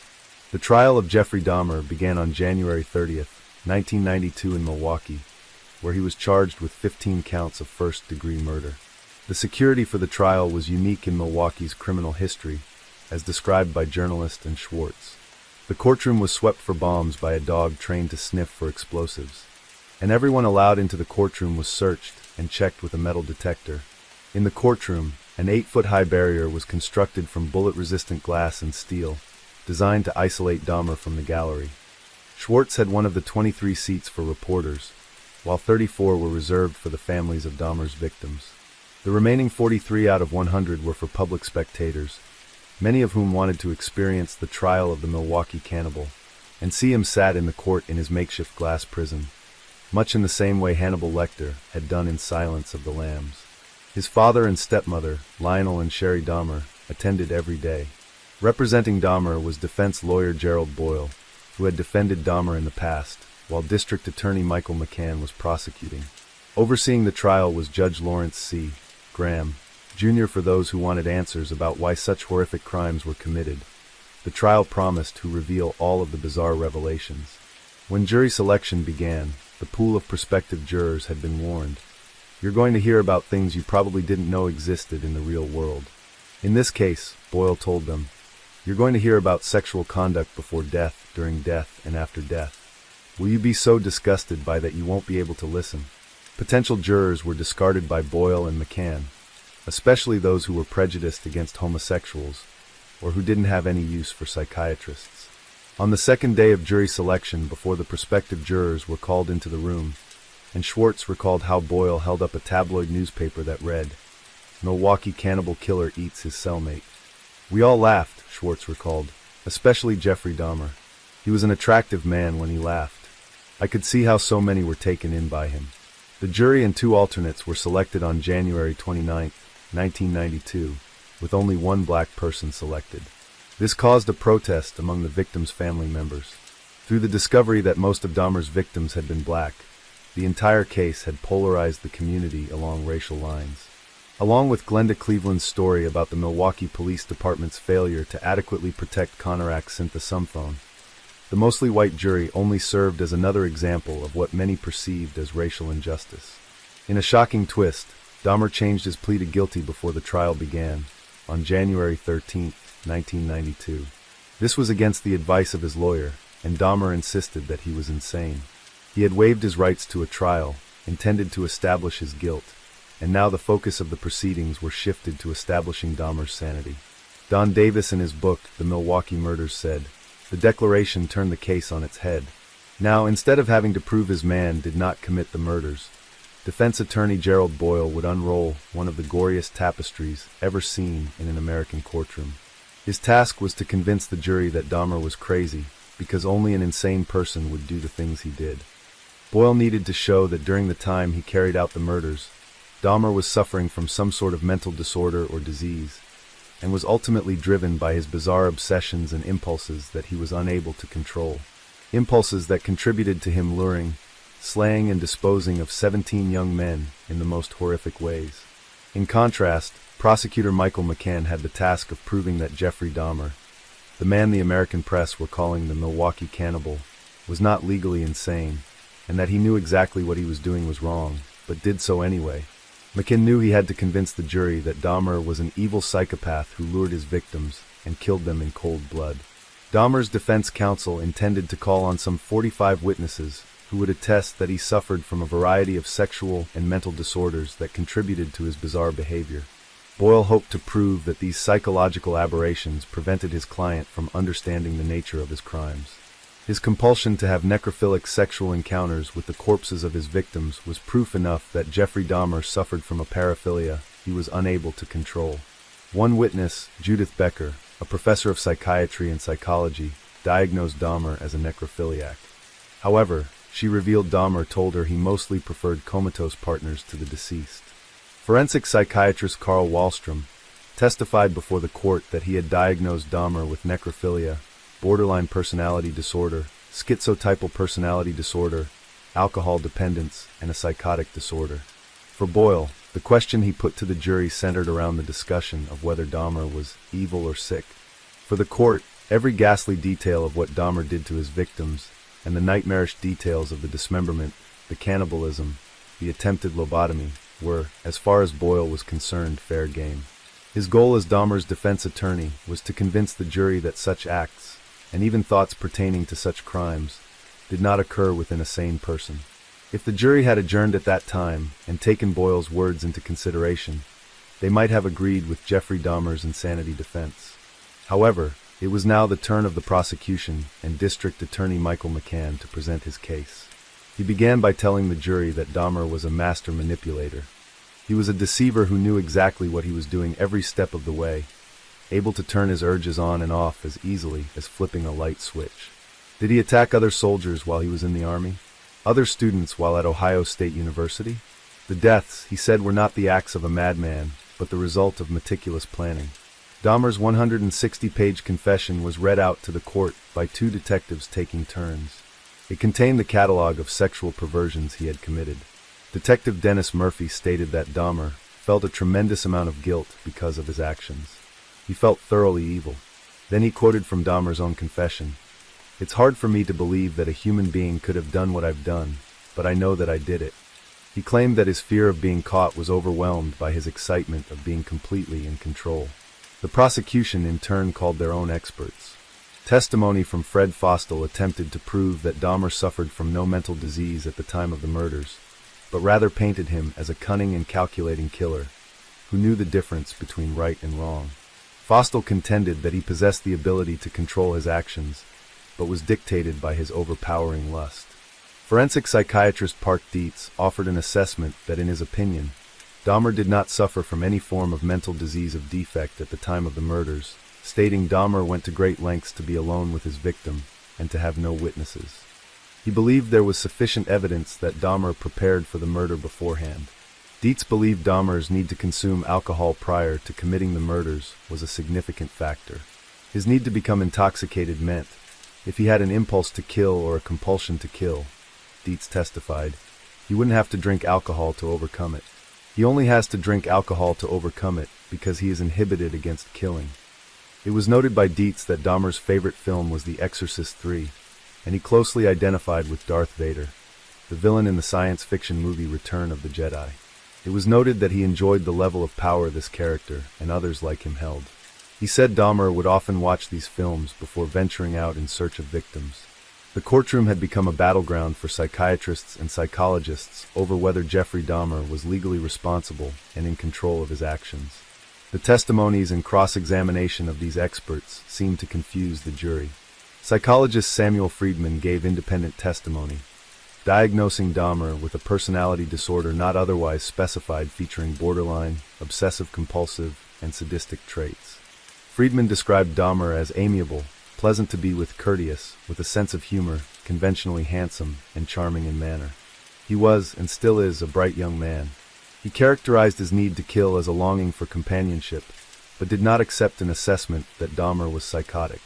The trial of Jeffrey Dahmer began on January 30th, 1992 in Milwaukee, where he was charged with 15 counts of first-degree murder. The security for the trial was unique in Milwaukee's criminal history, as described by journalist and Schwartz. The courtroom was swept for bombs by a dog trained to sniff for explosives, and everyone allowed into the courtroom was searched and checked with a metal detector. In the courtroom, an 8-foot-high barrier was constructed from bullet-resistant glass and steel, designed to isolate Dahmer from the gallery. Schwartz had one of the 23 seats for reporters, while 34 were reserved for the families of Dahmer's victims. The remaining 43 out of 100 were for public spectators, many of whom wanted to experience the trial of the Milwaukee Cannibal, and see him sat in the court in his makeshift glass prison, much in the same way Hannibal Lecter had done in Silence of the Lambs. His father and stepmother, Lionel and Sherry Dahmer, attended every day. Representing Dahmer was defense lawyer Gerald Boyle, who had defended Dahmer in the past, while District Attorney Michael McCann was prosecuting. Overseeing the trial was Judge Lawrence C. Graham, Jr. For those who wanted answers about why such horrific crimes were committed, the trial promised to reveal all of the bizarre revelations. When jury selection began, the pool of prospective jurors had been warned. You're going to hear about things you probably didn't know existed in the real world. In this case, Boyle told them, you're going to hear about sexual conduct before death, during death, and after death. Will you be so disgusted by that you won't be able to listen? Potential jurors were discarded by Boyle and McCann, especially those who were prejudiced against homosexuals or who didn't have any use for psychiatrists. On the second day of jury selection, before the prospective jurors were called into the room, and Schwartz recalled how Boyle held up a tabloid newspaper that read, "Milwaukee Cannibal Killer Eats His Cellmate." We all laughed, Schwartz recalled, especially Jeffrey Dahmer. He was an attractive man when he laughed. I could see how so many were taken in by him. The jury and 2 alternates were selected on January 29, 1992, with only 1 black person selected. This caused a protest among the victims' family members. Through the discovery that most of Dahmer's victims had been black, the entire case had polarized the community along racial lines. Along with Glenda Cleveland's story about the Milwaukee Police Department's failure to adequately protect Conorak's synthesumphone, the mostly white jury only served as another example of what many perceived as racial injustice. In a shocking twist, Dahmer changed his plea to guilty before the trial began, on January 13, 1992. This was against the advice of his lawyer, and Dahmer insisted that he was insane. He had waived his rights to a trial, intended to establish his guilt, and now the focus of the proceedings were shifted to establishing Dahmer's sanity. Don Davis in his book, The Milwaukee Murders, said, "The declaration turned the case on its head. Now, instead of having to prove his man did not commit the murders, defense attorney Gerald Boyle would unroll one of the goriest tapestries ever seen in an American courtroom. His task was to convince the jury that Dahmer was crazy, because only an insane person would do the things he did. Boyle needed to show that during the time he carried out the murders, Dahmer was suffering from some sort of mental disorder or disease, and was ultimately driven by his bizarre obsessions and impulses that he was unable to control. Impulses that contributed to him luring, slaying and disposing of 17 young men in the most horrific ways. In contrast, prosecutor Michael McCann had the task of proving that Jeffrey Dahmer, the man the American press were calling the Milwaukee Cannibal, was not legally insane, and that he knew exactly what he was doing was wrong, but did so anyway. McCann knew he had to convince the jury that Dahmer was an evil psychopath who lured his victims and killed them in cold blood. Dahmer's defense counsel intended to call on some 45 witnesses who would attest that he suffered from a variety of sexual and mental disorders that contributed to his bizarre behavior. Boyle hoped to prove that these psychological aberrations prevented his client from understanding the nature of his crimes. His compulsion to have necrophilic sexual encounters with the corpses of his victims was proof enough that Jeffrey Dahmer suffered from a paraphilia he was unable to control. One witness, Judith Becker, a professor of psychiatry and psychology, diagnosed Dahmer as a necrophiliac. However, she revealed Dahmer told her he mostly preferred comatose partners to the deceased. Forensic psychiatrist Carl Wallstrom testified before the court that he had diagnosed Dahmer with necrophilia, borderline personality disorder, schizotypal personality disorder, alcohol dependence, and a psychotic disorder. For Boyle, the question he put to the jury centered around the discussion of whether Dahmer was evil or sick. For the court, every ghastly detail of what Dahmer did to his victims, and the nightmarish details of the dismemberment, the cannibalism, the attempted lobotomy, were, as far as Boyle was concerned, fair game. His goal as Dahmer's defense attorney was to convince the jury that such acts, and even thoughts pertaining to such crimes, did not occur within a sane person. If the jury had adjourned at that time and taken Boyle's words into consideration, they might have agreed with Jeffrey Dahmer's insanity defense. However, it was now the turn of the prosecution and District Attorney Michael McCann to present his case. He began by telling the jury that Dahmer was a master manipulator. He was a deceiver who knew exactly what he was doing every step of the way, able to turn his urges on and off as easily as flipping a light switch. Did he attack other soldiers while he was in the army? Other students while at Ohio State University? The deaths, he said, were not the acts of a madman, but the result of meticulous planning. Dahmer's 160-page confession was read out to the court by two detectives taking turns. It contained the catalog of sexual perversions he had committed. Detective Dennis Murphy stated that Dahmer felt a tremendous amount of guilt because of his actions. He felt thoroughly evil. Then he quoted from Dahmer's own confession, "It's hard for me to believe that a human being could have done what I've done, but I know that I did it." He claimed that his fear of being caught was overwhelmed by his excitement of being completely in control. The prosecution in turn called their own experts. Testimony from Fred Fostel attempted to prove that Dahmer suffered from no mental disease at the time of the murders, but rather painted him as a cunning and calculating killer who knew the difference between right and wrong. Fostel contended that he possessed the ability to control his actions, but was dictated by his overpowering lust. Forensic psychiatrist Park Dietz offered an assessment that, in his opinion, Dahmer did not suffer from any form of mental disease of defect at the time of the murders, stating Dahmer went to great lengths to be alone with his victim and to have no witnesses. He believed there was sufficient evidence that Dahmer prepared for the murder beforehand. Dietz believed Dahmer's need to consume alcohol prior to committing the murders was a significant factor. His need to become intoxicated meant, if he had an impulse to kill or a compulsion to kill, Dietz testified, he wouldn't have to drink alcohol to overcome it. He only has to drink alcohol to overcome it because he is inhibited against killing. It was noted by Dietz that Dahmer's favorite film was The Exorcist 3, and he closely identified with Darth Vader, the villain in the science fiction movie Return of the Jedi. It was noted that he enjoyed the level of power this character and others like him held. He said Dahmer would often watch these films before venturing out in search of victims. The courtroom had become a battleground for psychiatrists and psychologists over whether Jeffrey Dahmer was legally responsible and in control of his actions. The testimonies and cross-examination of these experts seemed to confuse the jury. Psychologist Samuel Friedman gave independent testimony, diagnosing Dahmer with a personality disorder not otherwise specified featuring borderline, obsessive-compulsive, and sadistic traits. Friedman described Dahmer as amiable, pleasant to be with, courteous, with a sense of humor, conventionally handsome, and charming in manner. He was, and still is, a bright young man. He characterized his need to kill as a longing for companionship, but did not accept an assessment that Dahmer was psychotic.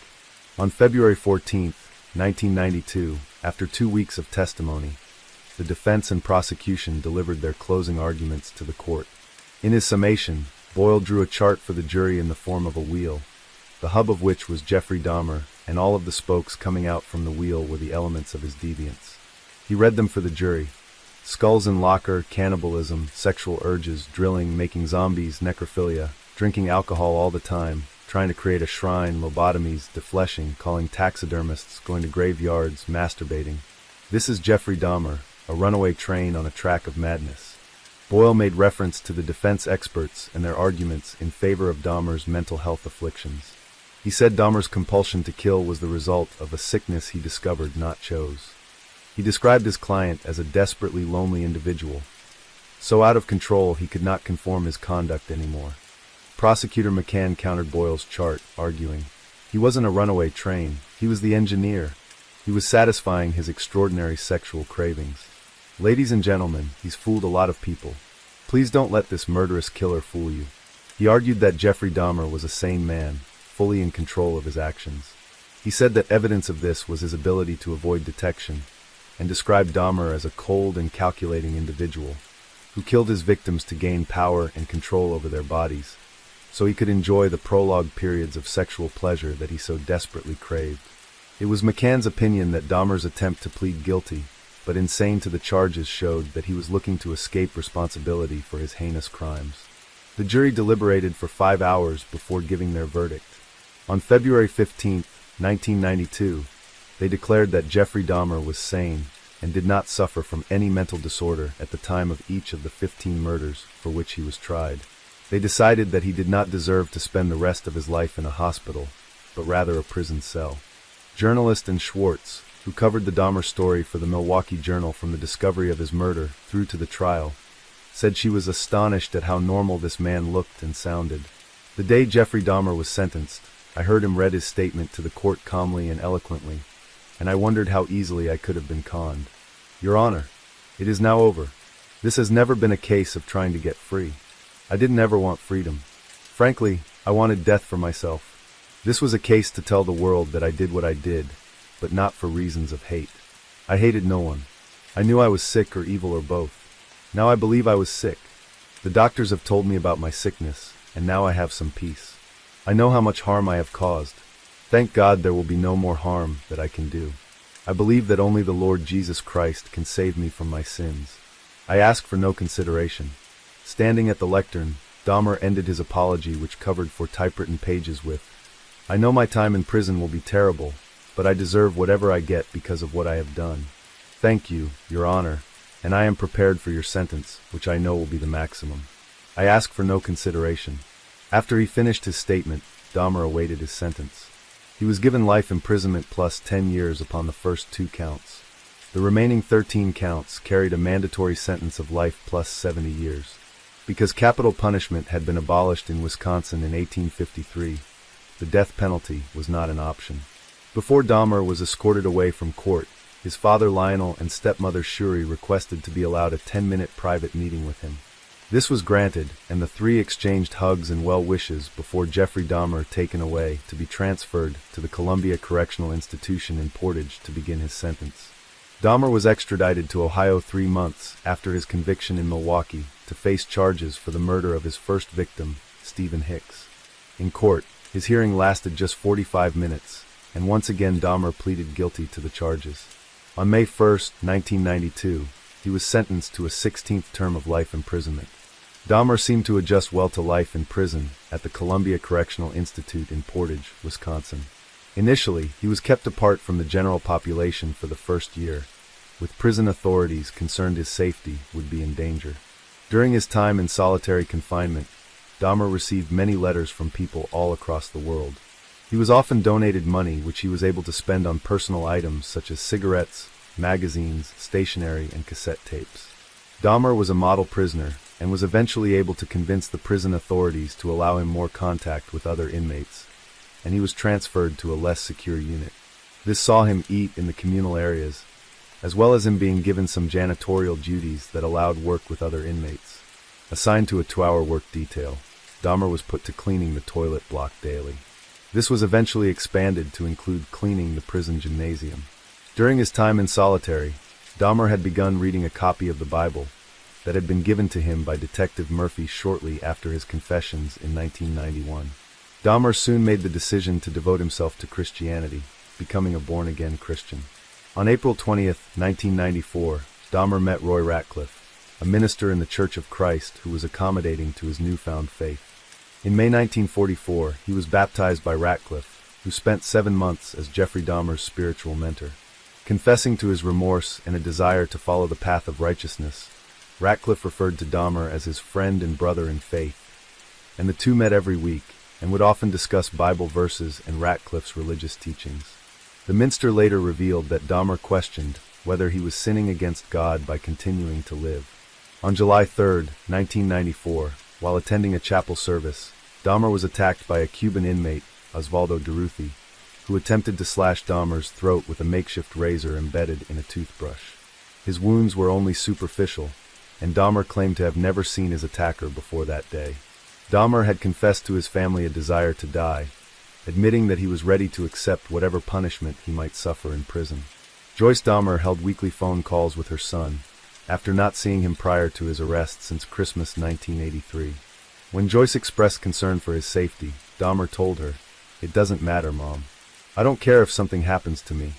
On February 14, 1992, after 2 weeks of testimony, the defense and prosecution delivered their closing arguments to the court. In his summation, Boyle drew a chart for the jury in the form of a wheel, the hub of which was Jeffrey Dahmer, and all of the spokes coming out from the wheel were the elements of his deviance. He read them for the jury: skulls in locker, cannibalism, sexual urges, drilling, making zombies, necrophilia, drinking alcohol all the time, trying to create a shrine, lobotomies, defleshing, calling taxidermists, going to graveyards, masturbating. This is Jeffrey Dahmer, a runaway train on a track of madness. Boyle made reference to the defense experts and their arguments in favor of Dahmer's mental health afflictions. He said Dahmer's compulsion to kill was the result of a sickness he discovered, not chose. He described his client as a desperately lonely individual, so out of control he could not conform his conduct anymore. Prosecutor McCann countered Boyle's chart, arguing, he wasn't a runaway train, he was the engineer. He was satisfying his extraordinary sexual cravings. Ladies and gentlemen, he's fooled a lot of people. Please don't let this murderous killer fool you. He argued that Jeffrey Dahmer was a sane man, fully in control of his actions. He said that evidence of this was his ability to avoid detection, and described Dahmer as a cold and calculating individual, who killed his victims to gain power and control over their bodies, so he could enjoy the prolonged periods of sexual pleasure that he so desperately craved. It was McCann's opinion that Dahmer's attempt to plead guilty, but insane to the charges, showed that he was looking to escape responsibility for his heinous crimes. The jury deliberated for 5 hours before giving their verdict. On February 15, 1992, they declared that Jeffrey Dahmer was sane and did not suffer from any mental disorder at the time of each of the 15 murders for which he was tried. They decided that he did not deserve to spend the rest of his life in a hospital, but rather a prison cell. Journalist Ann Schwartz, who covered the Dahmer story for the Milwaukee Journal from the discovery of his murder through to the trial, said she was astonished at how normal this man looked and sounded. The day Jeffrey Dahmer was sentenced, I heard him read his statement to the court calmly and eloquently, and I wondered how easily I could have been conned. Your Honor, it is now over. This has never been a case of trying to get free. I didn't ever want freedom. Frankly, I wanted death for myself. This was a case to tell the world that I did what I did, but not for reasons of hate. I hated no one. I knew I was sick or evil or both. Now I believe I was sick. The doctors have told me about my sickness, and now I have some peace. I know how much harm I have caused. Thank God there will be no more harm that I can do. I believe that only the Lord Jesus Christ can save me from my sins. I ask for no consideration. Standing at the lectern, Dahmer ended his apology, which covered 4 typewritten pages, with, I know my time in prison will be terrible, but I deserve whatever I get because of what I have done. Thank you, Your Honor, and I am prepared for your sentence, which I know will be the maximum. I ask for no consideration. After he finished his statement, Dahmer awaited his sentence. He was given life imprisonment plus 10 years upon the first 2 counts. The remaining 13 counts carried a mandatory sentence of life plus 70 years. Because capital punishment had been abolished in Wisconsin in 1853, the death penalty was not an option. Before Dahmer was escorted away from court, his father Lionel and stepmother Shuri requested to be allowed a 10-minute private meeting with him. This was granted, and the 3 exchanged hugs and well wishes before Jeffrey Dahmer taken away to be transferred to the Columbia Correctional Institution in Portage to begin his sentence. Dahmer was extradited to Ohio 3 months after his conviction in Milwaukee to face charges for the murder of his first victim, Stephen Hicks. In court, his hearing lasted just 45 minutes, and once again Dahmer pleaded guilty to the charges. On May 1, 1992, he was sentenced to a 16th term of life imprisonment. Dahmer seemed to adjust well to life in prison at the Columbia Correctional Institute in Portage, Wisconsin. Initially, he was kept apart from the general population for the first year, with prison authorities concerned his safety would be in danger. During his time in solitary confinement, Dahmer received many letters from people all across the world. He was often donated money which he was able to spend on personal items such as cigarettes, magazines, stationery, and cassette tapes. Dahmer was a model prisoner and was eventually able to convince the prison authorities to allow him more contact with other inmates, and he was transferred to a less secure unit. This saw him eat in the communal areas, as well as him being given some janitorial duties that allowed work with other inmates. Assigned to a 2-hour work detail, Dahmer was put to cleaning the toilet block daily. This was eventually expanded to include cleaning the prison gymnasium. During his time in solitary, Dahmer had begun reading a copy of the Bible that had been given to him by Detective Murphy shortly after his confessions in 1991. Dahmer soon made the decision to devote himself to Christianity, becoming a born-again Christian. On April 20, 1994, Dahmer met Roy Ratcliffe, a minister in the Church of Christ who was accommodating to his newfound faith. In May 1944, he was baptized by Ratcliffe, who spent 7 months as Jeffrey Dahmer's spiritual mentor. Confessing to his remorse and a desire to follow the path of righteousness, Ratcliffe referred to Dahmer as his friend and brother in faith, and the two met every week and would often discuss Bible verses and Ratcliffe's religious teachings. The minister later revealed that Dahmer questioned whether he was sinning against God by continuing to live. On July 3, 1994, while attending a chapel service, Dahmer was attacked by a Cuban inmate, Osvaldo Durruti, who attempted to slash Dahmer's throat with a makeshift razor embedded in a toothbrush. His wounds were only superficial, and Dahmer claimed to have never seen his attacker before that day. Dahmer had confessed to his family a desire to die, admitting that he was ready to accept whatever punishment he might suffer in prison. Joyce Dahmer held weekly phone calls with her son, after not seeing him prior to his arrest since Christmas 1983. When Joyce expressed concern for his safety, Dahmer told her, "It doesn't matter, Mom. I don't care if something happens to me."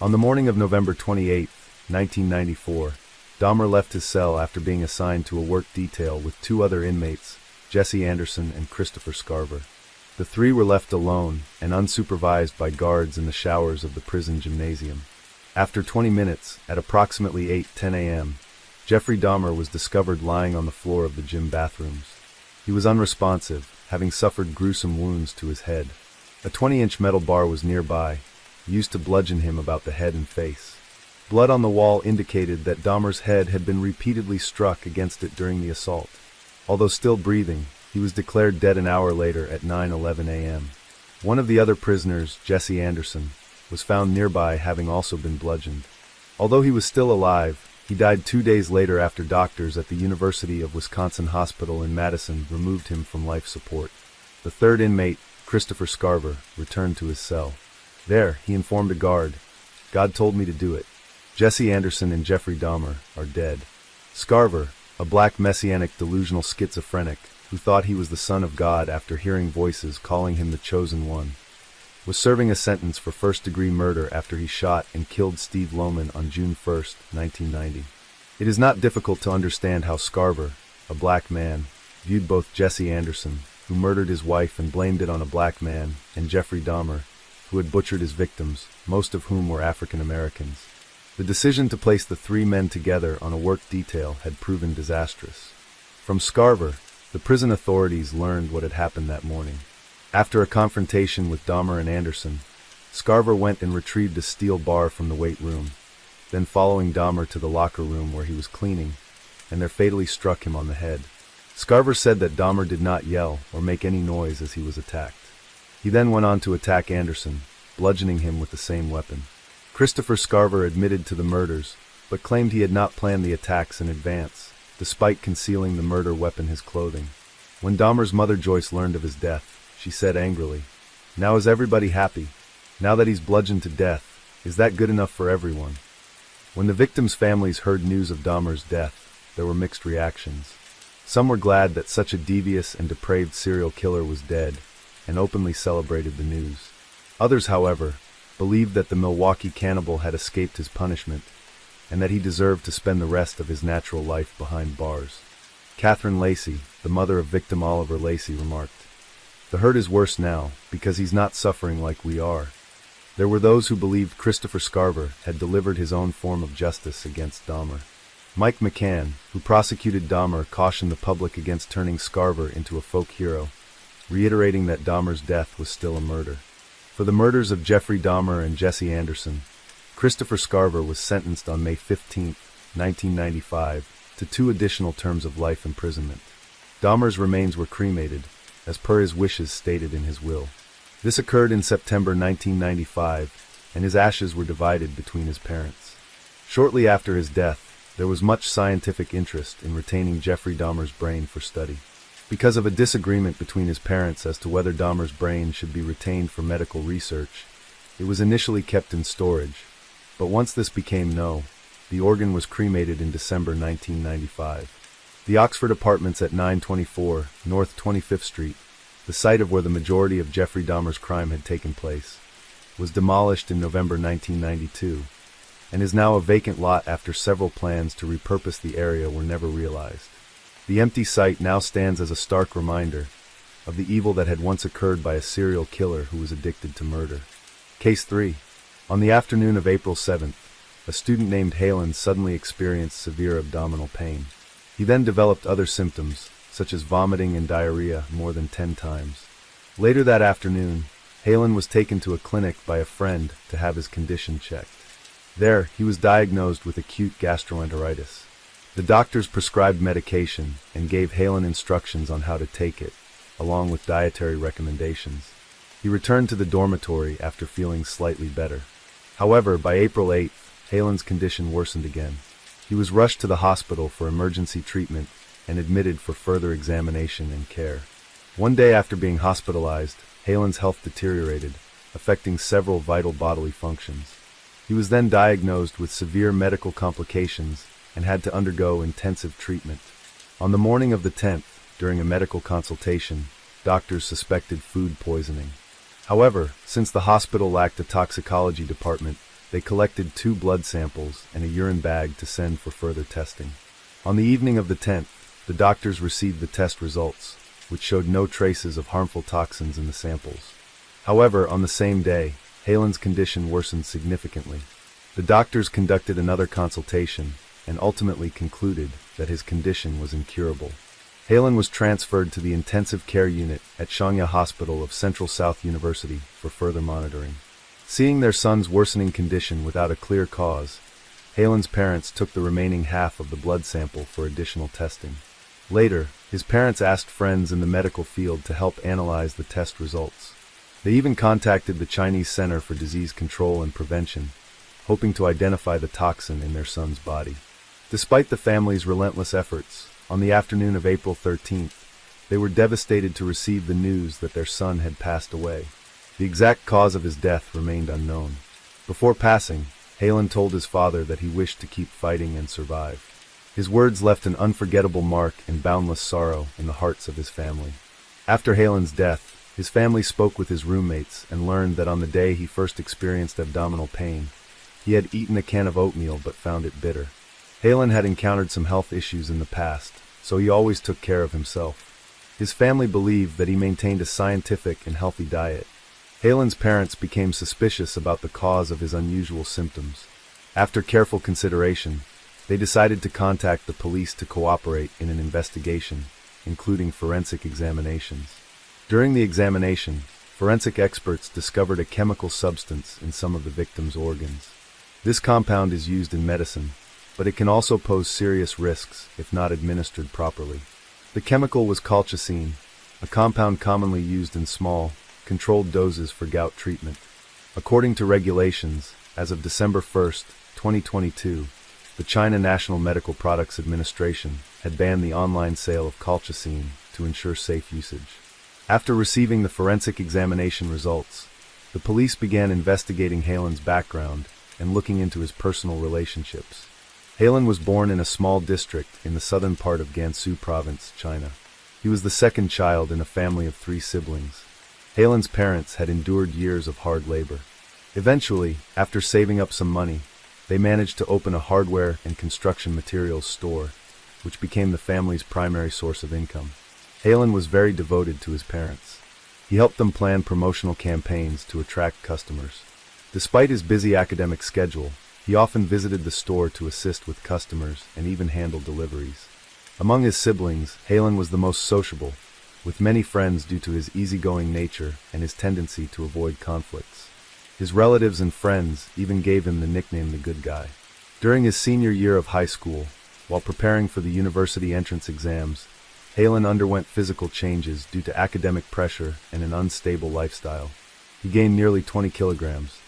On the morning of November 28, 1994, Dahmer left his cell after being assigned to a work detail with 2 other inmates, Jesse Anderson and Christopher Scarver. The 3 were left alone and unsupervised by guards in the showers of the prison gymnasium. After 20 minutes, at approximately 8:10 a.m., Jeffrey Dahmer was discovered lying on the floor of the gym bathrooms. He was unresponsive, having suffered gruesome wounds to his head. A 20-inch metal bar was nearby, used to bludgeon him about the head and face. Blood on the wall indicated that Dahmer's head had been repeatedly struck against it during the assault. Although still breathing, he was declared dead an hour later at 9:11 a.m. One of the other prisoners, Jesse Anderson, was found nearby having also been bludgeoned. Although he was still alive, he died 2 days later after doctors at the University of Wisconsin Hospital in Madison removed him from life support. The 3rd inmate, Christopher Scarver, returned to his cell. There, he informed a guard, "God told me to do it. Jesse Anderson and Jeffrey Dahmer are dead." Scarver, a black messianic delusional schizophrenic who thought he was the son of God after hearing voices calling him the chosen one, was serving a sentence for first-degree murder after he shot and killed Steve Lohman on June 1, 1990. It is not difficult to understand how Scarver, a black man, viewed both Jesse Anderson, who murdered his wife and blamed it on a black man, and Jeffrey Dahmer, who had butchered his victims, most of whom were African Americans. The decision to place the 3 men together on a work detail had proven disastrous. From Scarver, the prison authorities learned what had happened that morning. After a confrontation with Dahmer and Anderson, Scarver went and retrieved a steel bar from the weight room, then following Dahmer to the locker room where he was cleaning, and there fatally struck him on the head. Scarver said that Dahmer did not yell or make any noise as he was attacked. He then went on to attack Anderson, bludgeoning him with the same weapon. Christopher Scarver admitted to the murders, but claimed he had not planned the attacks in advance, despite concealing the murder weapon in his clothing. When Dahmer's mother Joyce learned of his death, she said angrily, "Now is everybody happy? Now that he's bludgeoned to death, is that good enough for everyone?" When the victims' families heard news of Dahmer's death, there were mixed reactions. Some were glad that such a devious and depraved serial killer was dead, and openly celebrated the news. Others, however, believed that the Milwaukee cannibal had escaped his punishment, and that he deserved to spend the rest of his natural life behind bars. Catherine Lacey, the mother of victim Oliver Lacey, remarked. The hurt is worse now, because he's not suffering like we are. There were those who believed Christopher Scarver had delivered his own form of justice against Dahmer. Mike McCann, who prosecuted Dahmer, cautioned the public against turning Scarver into a folk hero, reiterating that Dahmer's death was still a murder. For the murders of Jeffrey Dahmer and Jesse Anderson, Christopher Scarver was sentenced on May 15, 1995, to 2 additional terms of life imprisonment. Dahmer's remains were cremated, as per his wishes stated in his will. This occurred in September 1995, and his ashes were divided between his parents. Shortly after his death, there was much scientific interest in retaining Jeffrey Dahmer's brain for study. Because of a disagreement between his parents as to whether Dahmer's brain should be retained for medical research, it was initially kept in storage, but once this became no, the organ was cremated in December 1995. The Oxford Apartments at 924 North 25th Street, the site of where the majority of Jeffrey Dahmer's crime had taken place, was demolished in November 1992, and is now a vacant lot after several plans to repurpose the area were never realized. The empty site now stands as a stark reminder of the evil that had once occurred by a serial killer who was addicted to murder. Case 3. On the afternoon of April 7th, a student named Halen suddenly experienced severe abdominal pain. He then developed other symptoms, such as vomiting and diarrhea, more than 10 times. Later that afternoon, Halen was taken to a clinic by a friend to have his condition checked. There, he was diagnosed with acute gastroenteritis. The doctors prescribed medication and gave Halen instructions on how to take it, along with dietary recommendations. He returned to the dormitory after feeling slightly better. However, by April 8th, Halen's condition worsened again. He was rushed to the hospital for emergency treatment and admitted for further examination and care. One day after being hospitalized, Halen's health deteriorated, affecting several vital bodily functions. He was then diagnosed with severe medical complications and had to undergo intensive treatment. On the morning of the 10th, during a medical consultation, doctors suspected food poisoning. However, since the hospital lacked a toxicology department, they collected 2 blood samples and a urine bag to send for further testing. On the evening of the 10th, the doctors received the test results, which showed no traces of harmful toxins in the samples. However, on the same day, Halen's condition worsened significantly. The doctors conducted another consultation and ultimately concluded that his condition was incurable. Halen was transferred to the intensive care unit at Shangya Hospital of Central South University for further monitoring. Seeing their son's worsening condition without a clear cause, Halen's parents took the remaining half of the blood sample for additional testing. Later, his parents asked friends in the medical field to help analyze the test results. They even contacted the Chinese Center for Disease Control and Prevention, hoping to identify the toxin in their son's body. Despite the family's relentless efforts, on the afternoon of April 13th, they were devastated to receive the news that their son had passed away. The exact cause of his death remained unknown. Before passing, Halen told his father that he wished to keep fighting and survive. His words left an unforgettable mark and boundless sorrow in the hearts of his family. After Halen's death, his family spoke with his roommates and learned that on the day he first experienced abdominal pain, he had eaten a can of oatmeal but found it bitter. Halen had encountered some health issues in the past, so he always took care of himself. His family believed that he maintained a scientific and healthy diet. Halen's parents became suspicious about the cause of his unusual symptoms. After careful consideration, they decided to contact the police to cooperate in an investigation, including forensic examinations. During the examination, forensic experts discovered a chemical substance in some of the victim's organs. This compound is used in medicine, but it can also pose serious risks if not administered properly. The chemical was colchicine, a compound commonly used in small, controlled doses for gout treatment. According to regulations, as of December 1, 2022, the China National Medical Products Administration had banned the online sale of colchicine to ensure safe usage. After receiving the forensic examination results, the police began investigating Halen's background and looking into his personal relationships. Halen was born in a small district in the southern part of Gansu Province, China. He was the second child in a family of 3 siblings. Halen's parents had endured years of hard labor. Eventually, after saving up some money, they managed to open a hardware and construction materials store, which became the family's primary source of income. Halen was very devoted to his parents. He helped them plan promotional campaigns to attract customers. Despite his busy academic schedule, he often visited the store to assist with customers and even handle deliveries. Among his siblings, Halen was the most sociable, with many friends due to his easygoing nature and his tendency to avoid conflicts. His relatives and friends even gave him the nickname the good guy. During his senior year of high school, while preparing for the university entrance exams, Halen underwent physical changes due to academic pressure and an unstable lifestyle. He gained nearly 20 kilograms.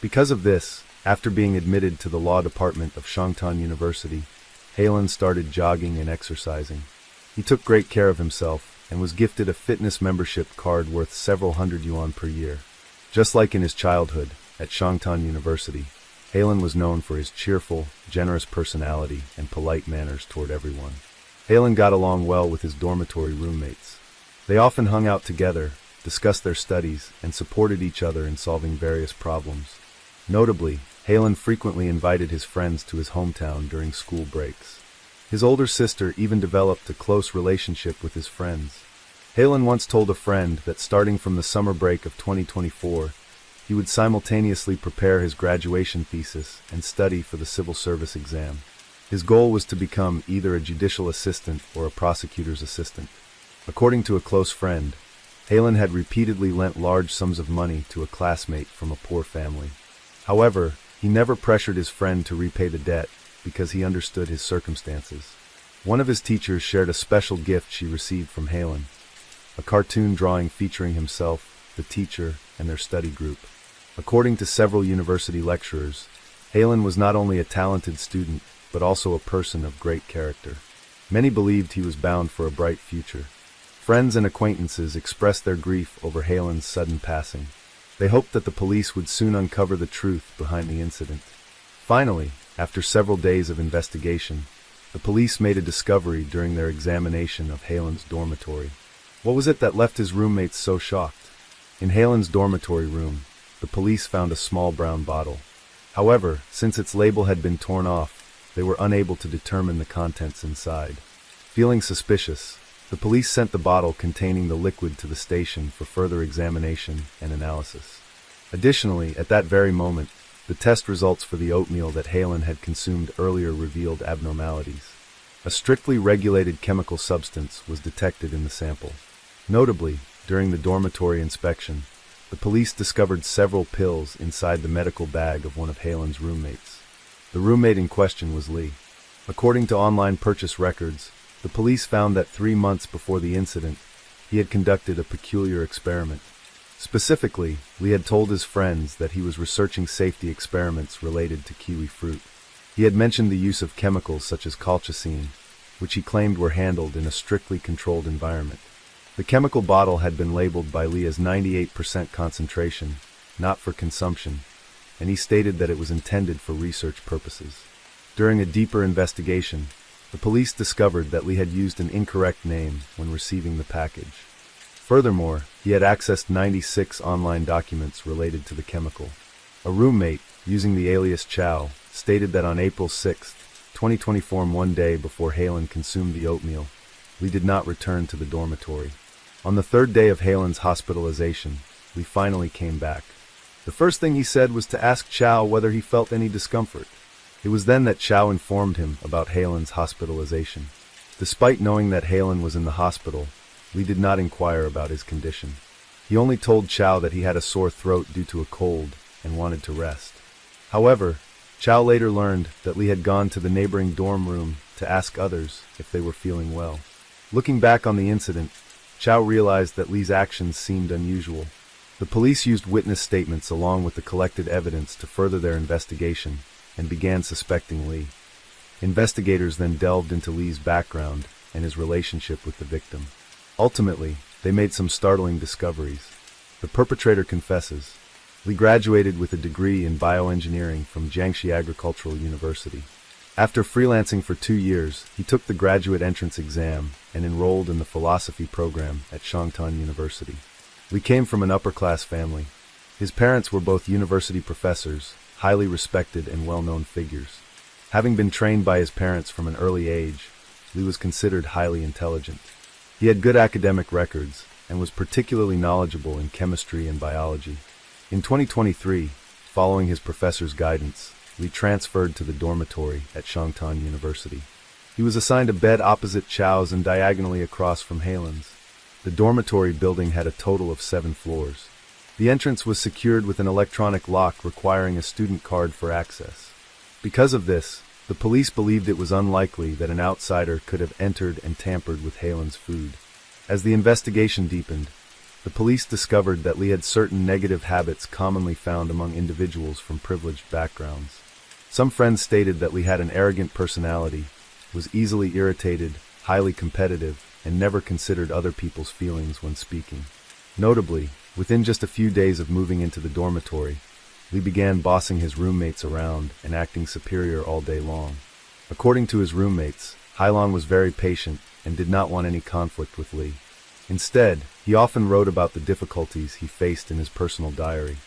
Because of this, after being admitted to the law department of Shangtan University, Halen started jogging and exercising. He took great care of himself and was gifted a fitness membership card worth several hundred yuan per year. Just like in his childhood, at Shangtan University, Halen was known for his cheerful, generous personality and polite manners toward everyone. Halen got along well with his dormitory roommates. They often hung out together, discussed their studies, and supported each other in solving various problems. Notably, Halen frequently invited his friends to his hometown during school breaks. His older sister even developed a close relationship with his friends. Halen once told a friend that starting from the summer break of 2024, he would simultaneously prepare his graduation thesis and study for the civil service exam. His goal was to become either a judicial assistant or a prosecutor's assistant. According to a close friend, Halen had repeatedly lent large sums of money to a classmate from a poor family. However, he never pressured his friend to repay the debt because he understood his circumstances. One of his teachers shared a special gift she received from Halen, a cartoon drawing featuring himself, the teacher, and their study group. According to several university lecturers, Halen was not only a talented student, but also a person of great character. Many believed he was bound for a bright future. Friends and acquaintances expressed their grief over Halen's sudden passing. They hoped that the police would soon uncover the truth behind the incident. Finally, after several days of investigation, the police made a discovery during their examination of Halen's dormitory. What was it that left his roommates so shocked? In Halen's dormitory room, the police found a small brown bottle. However, since its label had been torn off, they were unable to determine the contents inside. Feeling suspicious, the police sent the bottle containing the liquid to the station for further examination and analysis. Additionally, at that very moment, the test results for the oatmeal that Halen had consumed earlier revealed abnormalities. A strictly regulated chemical substance was detected in the sample. Notably, during the dormitory inspection, the police discovered several pills inside the medical bag of one of Halen's roommates. The roommate in question was Lee. According to online purchase records, the police found that 3 months before the incident, he had conducted a peculiar experiment. Specifically, Lee had told his friends that he was researching safety experiments related to kiwi fruit. He had mentioned the use of chemicals such as colchicine, which he claimed were handled in a strictly controlled environment. The chemical bottle had been labeled by Lee as 98% concentration, not for consumption, and he stated that it was intended for research purposes. During a deeper investigation, the police discovered that Lee had used an incorrect name when receiving the package. Furthermore, he had accessed 96 online documents related to the chemical. A roommate, using the alias Chow, stated that on April 6, 2024, one day before Halen consumed the oatmeal, Lee did not return to the dormitory. On the third day of Halen's hospitalization, Lee finally came back. The first thing he said was to ask Chow whether he felt any discomfort. It was then that Chow informed him about Halen's hospitalization. Despite knowing that Halen was in the hospital, Lee did not inquire about his condition. He only told Chow that he had a sore throat due to a cold and wanted to rest. However, Chow later learned that Lee had gone to the neighboring dorm room to ask others if they were feeling well. Looking back on the incident, Chow realized that Lee's actions seemed unusual. The police used witness statements along with the collected evidence to further their investigation and began suspecting Lee. Investigators then delved into Lee's background and his relationship with the victim. Ultimately, they made some startling discoveries. The perpetrator confesses. Lee graduated with a degree in bioengineering from Jiangxi Agricultural University. After freelancing for 2 years, he took the graduate entrance exam and enrolled in the philosophy program at Shangtan University. Lee came from an upper-class family. His parents were both university professors, highly respected and well-known figures. Having been trained by his parents from an early age, Lee was considered highly intelligent. He had good academic records and was particularly knowledgeable in chemistry and biology. In 2023, following his professor's guidance, Lee transferred to the dormitory at Shangtan University. He was assigned a bed opposite Chow's and diagonally across from Halen's. The dormitory building had a total of 7 floors. The entrance was secured with an electronic lock requiring a student card for access. Because of this, the police believed it was unlikely that an outsider could have entered and tampered with Halen's food. As the investigation deepened, the police discovered that Lee had certain negative habits commonly found among individuals from privileged backgrounds. Some friends stated that Lee had an arrogant personality, was easily irritated, highly competitive, and never considered other people's feelings when speaking. Notably, within just a few days of moving into the dormitory, Lee began bossing his roommates around and acting superior all day long. According to his roommates, Hailon was very patient and did not want any conflict with Lee. Instead, he often wrote about the difficulties he faced in his personal diary.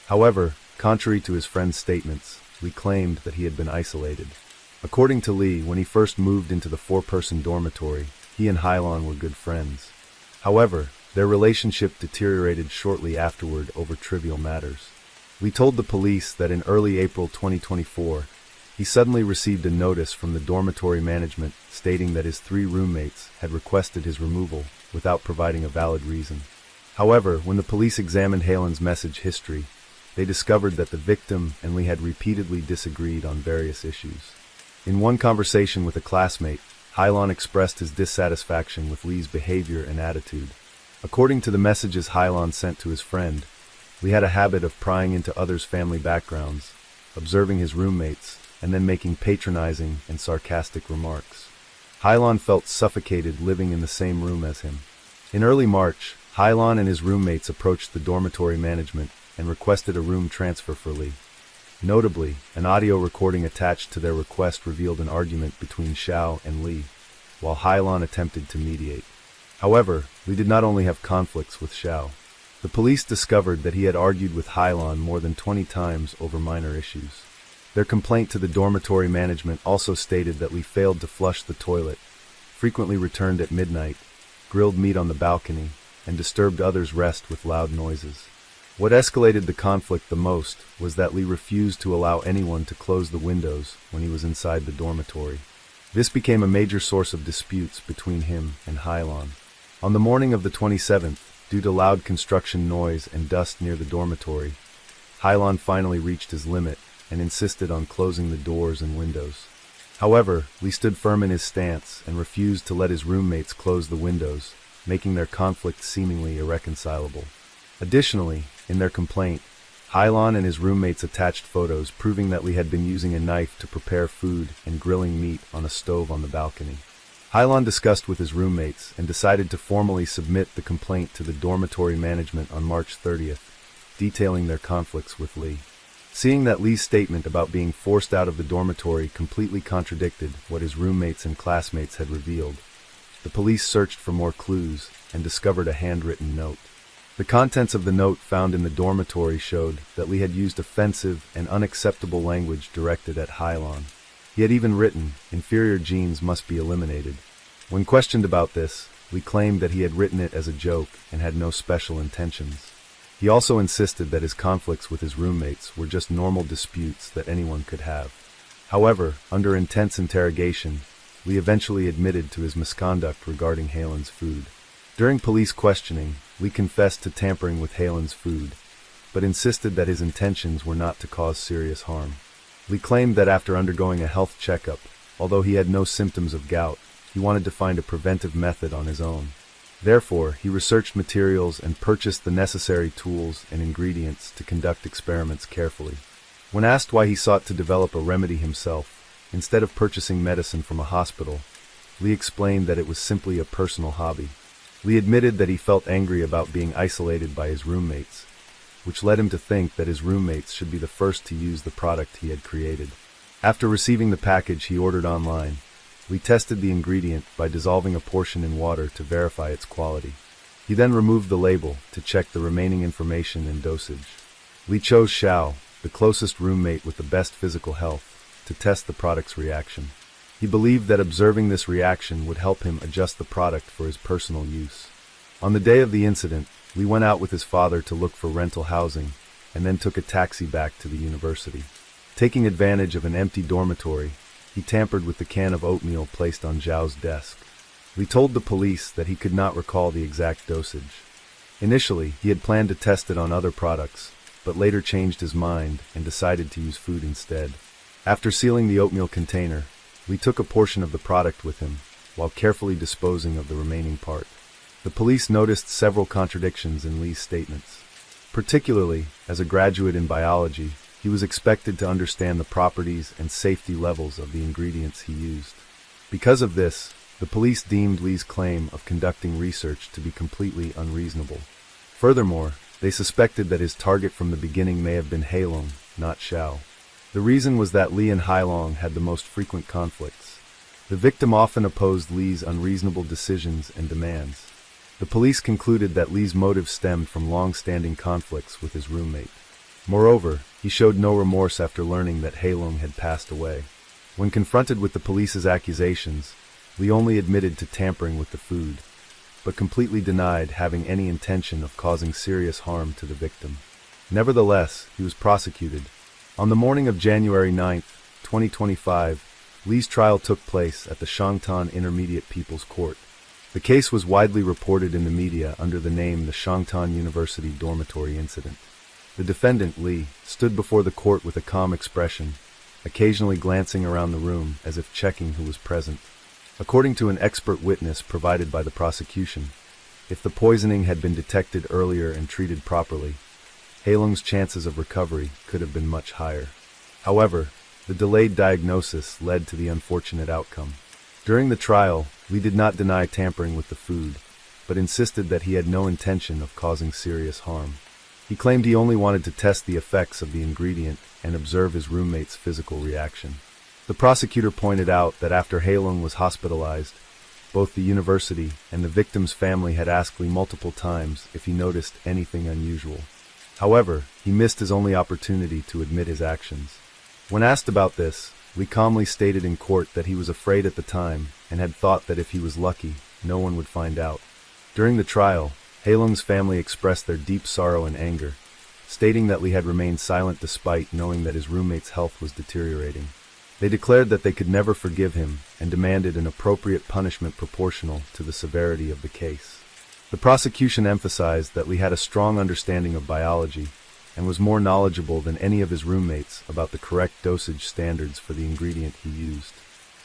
However, contrary to his friend's statements, Lee claimed that he had been isolated. According to Lee, when he first moved into the 4-person dormitory, he and Hailon were good friends. However, their relationship deteriorated shortly afterward over trivial matters. Lee told the police that in early April 2024, he suddenly received a notice from the dormitory management stating that his 3 roommates had requested his removal without providing a valid reason. However, when the police examined Halen's message history, they discovered that the victim and Lee had repeatedly disagreed on various issues. In one conversation with a classmate, Hailon expressed his dissatisfaction with Lee's behavior and attitude. According to the messages Hailon sent to his friend, Lee had a habit of prying into others' family backgrounds, observing his roommates, and then making patronizing and sarcastic remarks. Hailon felt suffocated living in the same room as him. In early March, Hailon and his roommates approached the dormitory management and requested a room transfer for Lee. Notably, an audio recording attached to their request revealed an argument between Xiao and Lee, while Hailon attempted to mediate. However, Lee did not only have conflicts with Xiao. The police discovered that he had argued with Hailon more than 20 times over minor issues. Their complaint to the dormitory management also stated that Lee failed to flush the toilet, frequently returned at midnight, grilled meat on the balcony, and disturbed others' rest with loud noises. What escalated the conflict the most was that Lee refused to allow anyone to close the windows when he was inside the dormitory. This became a major source of disputes between him and Hailon. On the morning of the 27th, due to loud construction noise and dust near the dormitory, Hailon finally reached his limit and insisted on closing the doors and windows. However, Lee stood firm in his stance and refused to let his roommates close the windows, making their conflict seemingly irreconcilable. Additionally, in their complaint, Hailon and his roommates attached photos proving that Lee had been using a knife to prepare food and grilling meat on a stove on the balcony. Hailon discussed with his roommates and decided to formally submit the complaint to the dormitory management on March 30th, detailing their conflicts with Lee. Seeing that Lee's statement about being forced out of the dormitory completely contradicted what his roommates and classmates had revealed, the police searched for more clues and discovered a handwritten note. The contents of the note found in the dormitory showed that Lee had used offensive and unacceptable language directed at Hailon. He had even written, "Inferior genes must be eliminated." When questioned about this, Lee claimed that he had written it as a joke and had no special intentions. He also insisted that his conflicts with his roommates were just normal disputes that anyone could have. However, under intense interrogation, Lee eventually admitted to his misconduct regarding Halen's food. During police questioning, Lee confessed to tampering with Halen's food, but insisted that his intentions were not to cause serious harm. Lee claimed that after undergoing a health checkup, although he had no symptoms of gout, he wanted to find a preventive method on his own. Therefore, he researched materials and purchased the necessary tools and ingredients to conduct experiments carefully. When asked why he sought to develop a remedy himself, instead of purchasing medicine from a hospital, Lee explained that it was simply a personal hobby. Lee admitted that he felt angry about being isolated by his roommates, which led him to think that his roommates should be the first to use the product he had created. After receiving the package he ordered online, Lee tested the ingredient by dissolving a portion in water to verify its quality. He then removed the label to check the remaining information and dosage. Lee chose Xiao, the closest roommate with the best physical health, to test the product's reaction. He believed that observing this reaction would help him adjust the product for his personal use. On the day of the incident, Lee went out with his father to look for rental housing and then took a taxi back to the university. Taking advantage of an empty dormitory, he tampered with the can of oatmeal placed on Zhao's desk. Lee told the police that he could not recall the exact dosage. Initially, he had planned to test it on other products, but later changed his mind and decided to use food instead. After sealing the oatmeal container, Lee took a portion of the product with him, while carefully disposing of the remaining part. The police noticed several contradictions in Lee's statements. Particularly, as a graduate in biology, he was expected to understand the properties and safety levels of the ingredients he used. Because of this, the police deemed Lee's claim of conducting research to be completely unreasonable. Furthermore, they suspected that his target from the beginning may have been Hailong, not Zhao. The reason was that Lee and Hailong had the most frequent conflicts. The victim often opposed Lee's unreasonable decisions and demands. The police concluded that Lee's motive stemmed from long-standing conflicts with his roommate. Moreover, he showed no remorse after learning that Hailong had passed away. When confronted with the police's accusations, Lee only admitted to tampering with the food, but completely denied having any intention of causing serious harm to the victim. Nevertheless, he was prosecuted. On the morning of January 9, 2025, Lee's trial took place at the Shangtan Intermediate People's Court. The case was widely reported in the media under the name the Shangtan University Dormitory Incident. The defendant, Lee, stood before the court with a calm expression, occasionally glancing around the room as if checking who was present. According to an expert witness provided by the prosecution, if the poisoning had been detected earlier and treated properly, Hailong's chances of recovery could have been much higher. However, the delayed diagnosis led to the unfortunate outcome. During the trial, Lee did not deny tampering with the food, but insisted that he had no intention of causing serious harm. He claimed he only wanted to test the effects of the ingredient and observe his roommate's physical reaction. The prosecutor pointed out that after Hailong was hospitalized, both the university and the victim's family had asked Lee multiple times if he noticed anything unusual. However, he missed his only opportunity to admit his actions. When asked about this, Lee calmly stated in court that he was afraid at the time and had thought that if he was lucky, no one would find out. During the trial, Hailong's family expressed their deep sorrow and anger, stating that Lee had remained silent despite knowing that his roommate's health was deteriorating. They declared that they could never forgive him and demanded an appropriate punishment proportional to the severity of the case. The prosecution emphasized that Lee had a strong understanding of biology and was more knowledgeable than any of his roommates about the correct dosage standards for the ingredient he used.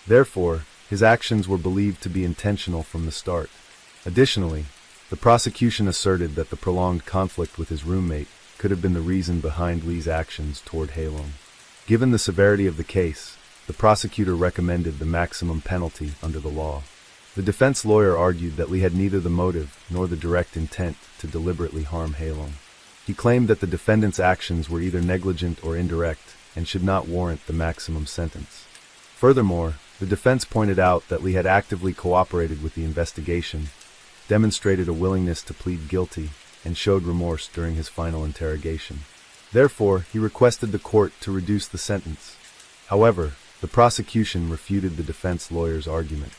Therefore, his actions were believed to be intentional from the start. Additionally, the prosecution asserted that the prolonged conflict with his roommate could have been the reason behind Lee's actions toward Hailong. Given the severity of the case, the prosecutor recommended the maximum penalty under the law. The defense lawyer argued that Lee had neither the motive nor the direct intent to deliberately harm Hailong. He claimed that the defendant's actions were either negligent or indirect and should not warrant the maximum sentence. Furthermore, the defense pointed out that Lee had actively cooperated with the investigation, demonstrated a willingness to plead guilty, and showed remorse during his final interrogation. Therefore, he requested the court to reduce the sentence. However, the prosecution refuted the defense lawyer's argument.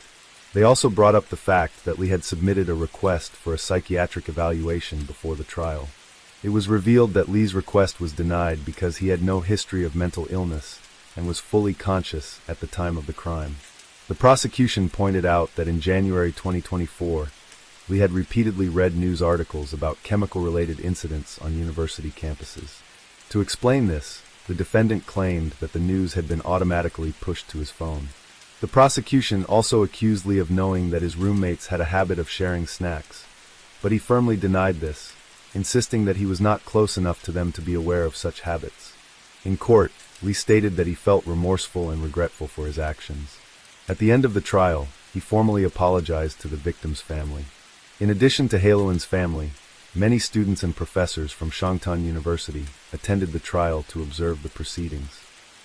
They also brought up the fact that Lee had submitted a request for a psychiatric evaluation before the trial. It was revealed that Lee's request was denied because he had no history of mental illness and was fully conscious at the time of the crime. The prosecution pointed out that in January 2024, Lee had repeatedly read news articles about chemical-related incidents on university campuses. To explain this, the defendant claimed that the news had been automatically pushed to his phone. The prosecution also accused Lee of knowing that his roommates had a habit of sharing snacks, but he firmly denied this, insisting that he was not close enough to them to be aware of such habits. In court, Lee stated that he felt remorseful and regretful for his actions. At the end of the trial, he formally apologized to the victim's family. In addition to Hailong's family, many students and professors from Shangtan University attended the trial to observe the proceedings.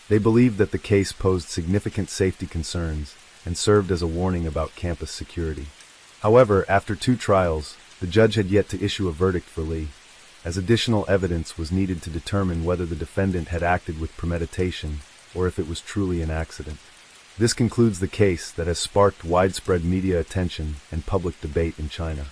They believed that the case posed significant safety concerns and served as a warning about campus security. However, after 2 trials, the judge had yet to issue a verdict for Lee, as additional evidence was needed to determine whether the defendant had acted with premeditation or if it was truly an accident. This concludes the case that has sparked widespread media attention and public debate in China.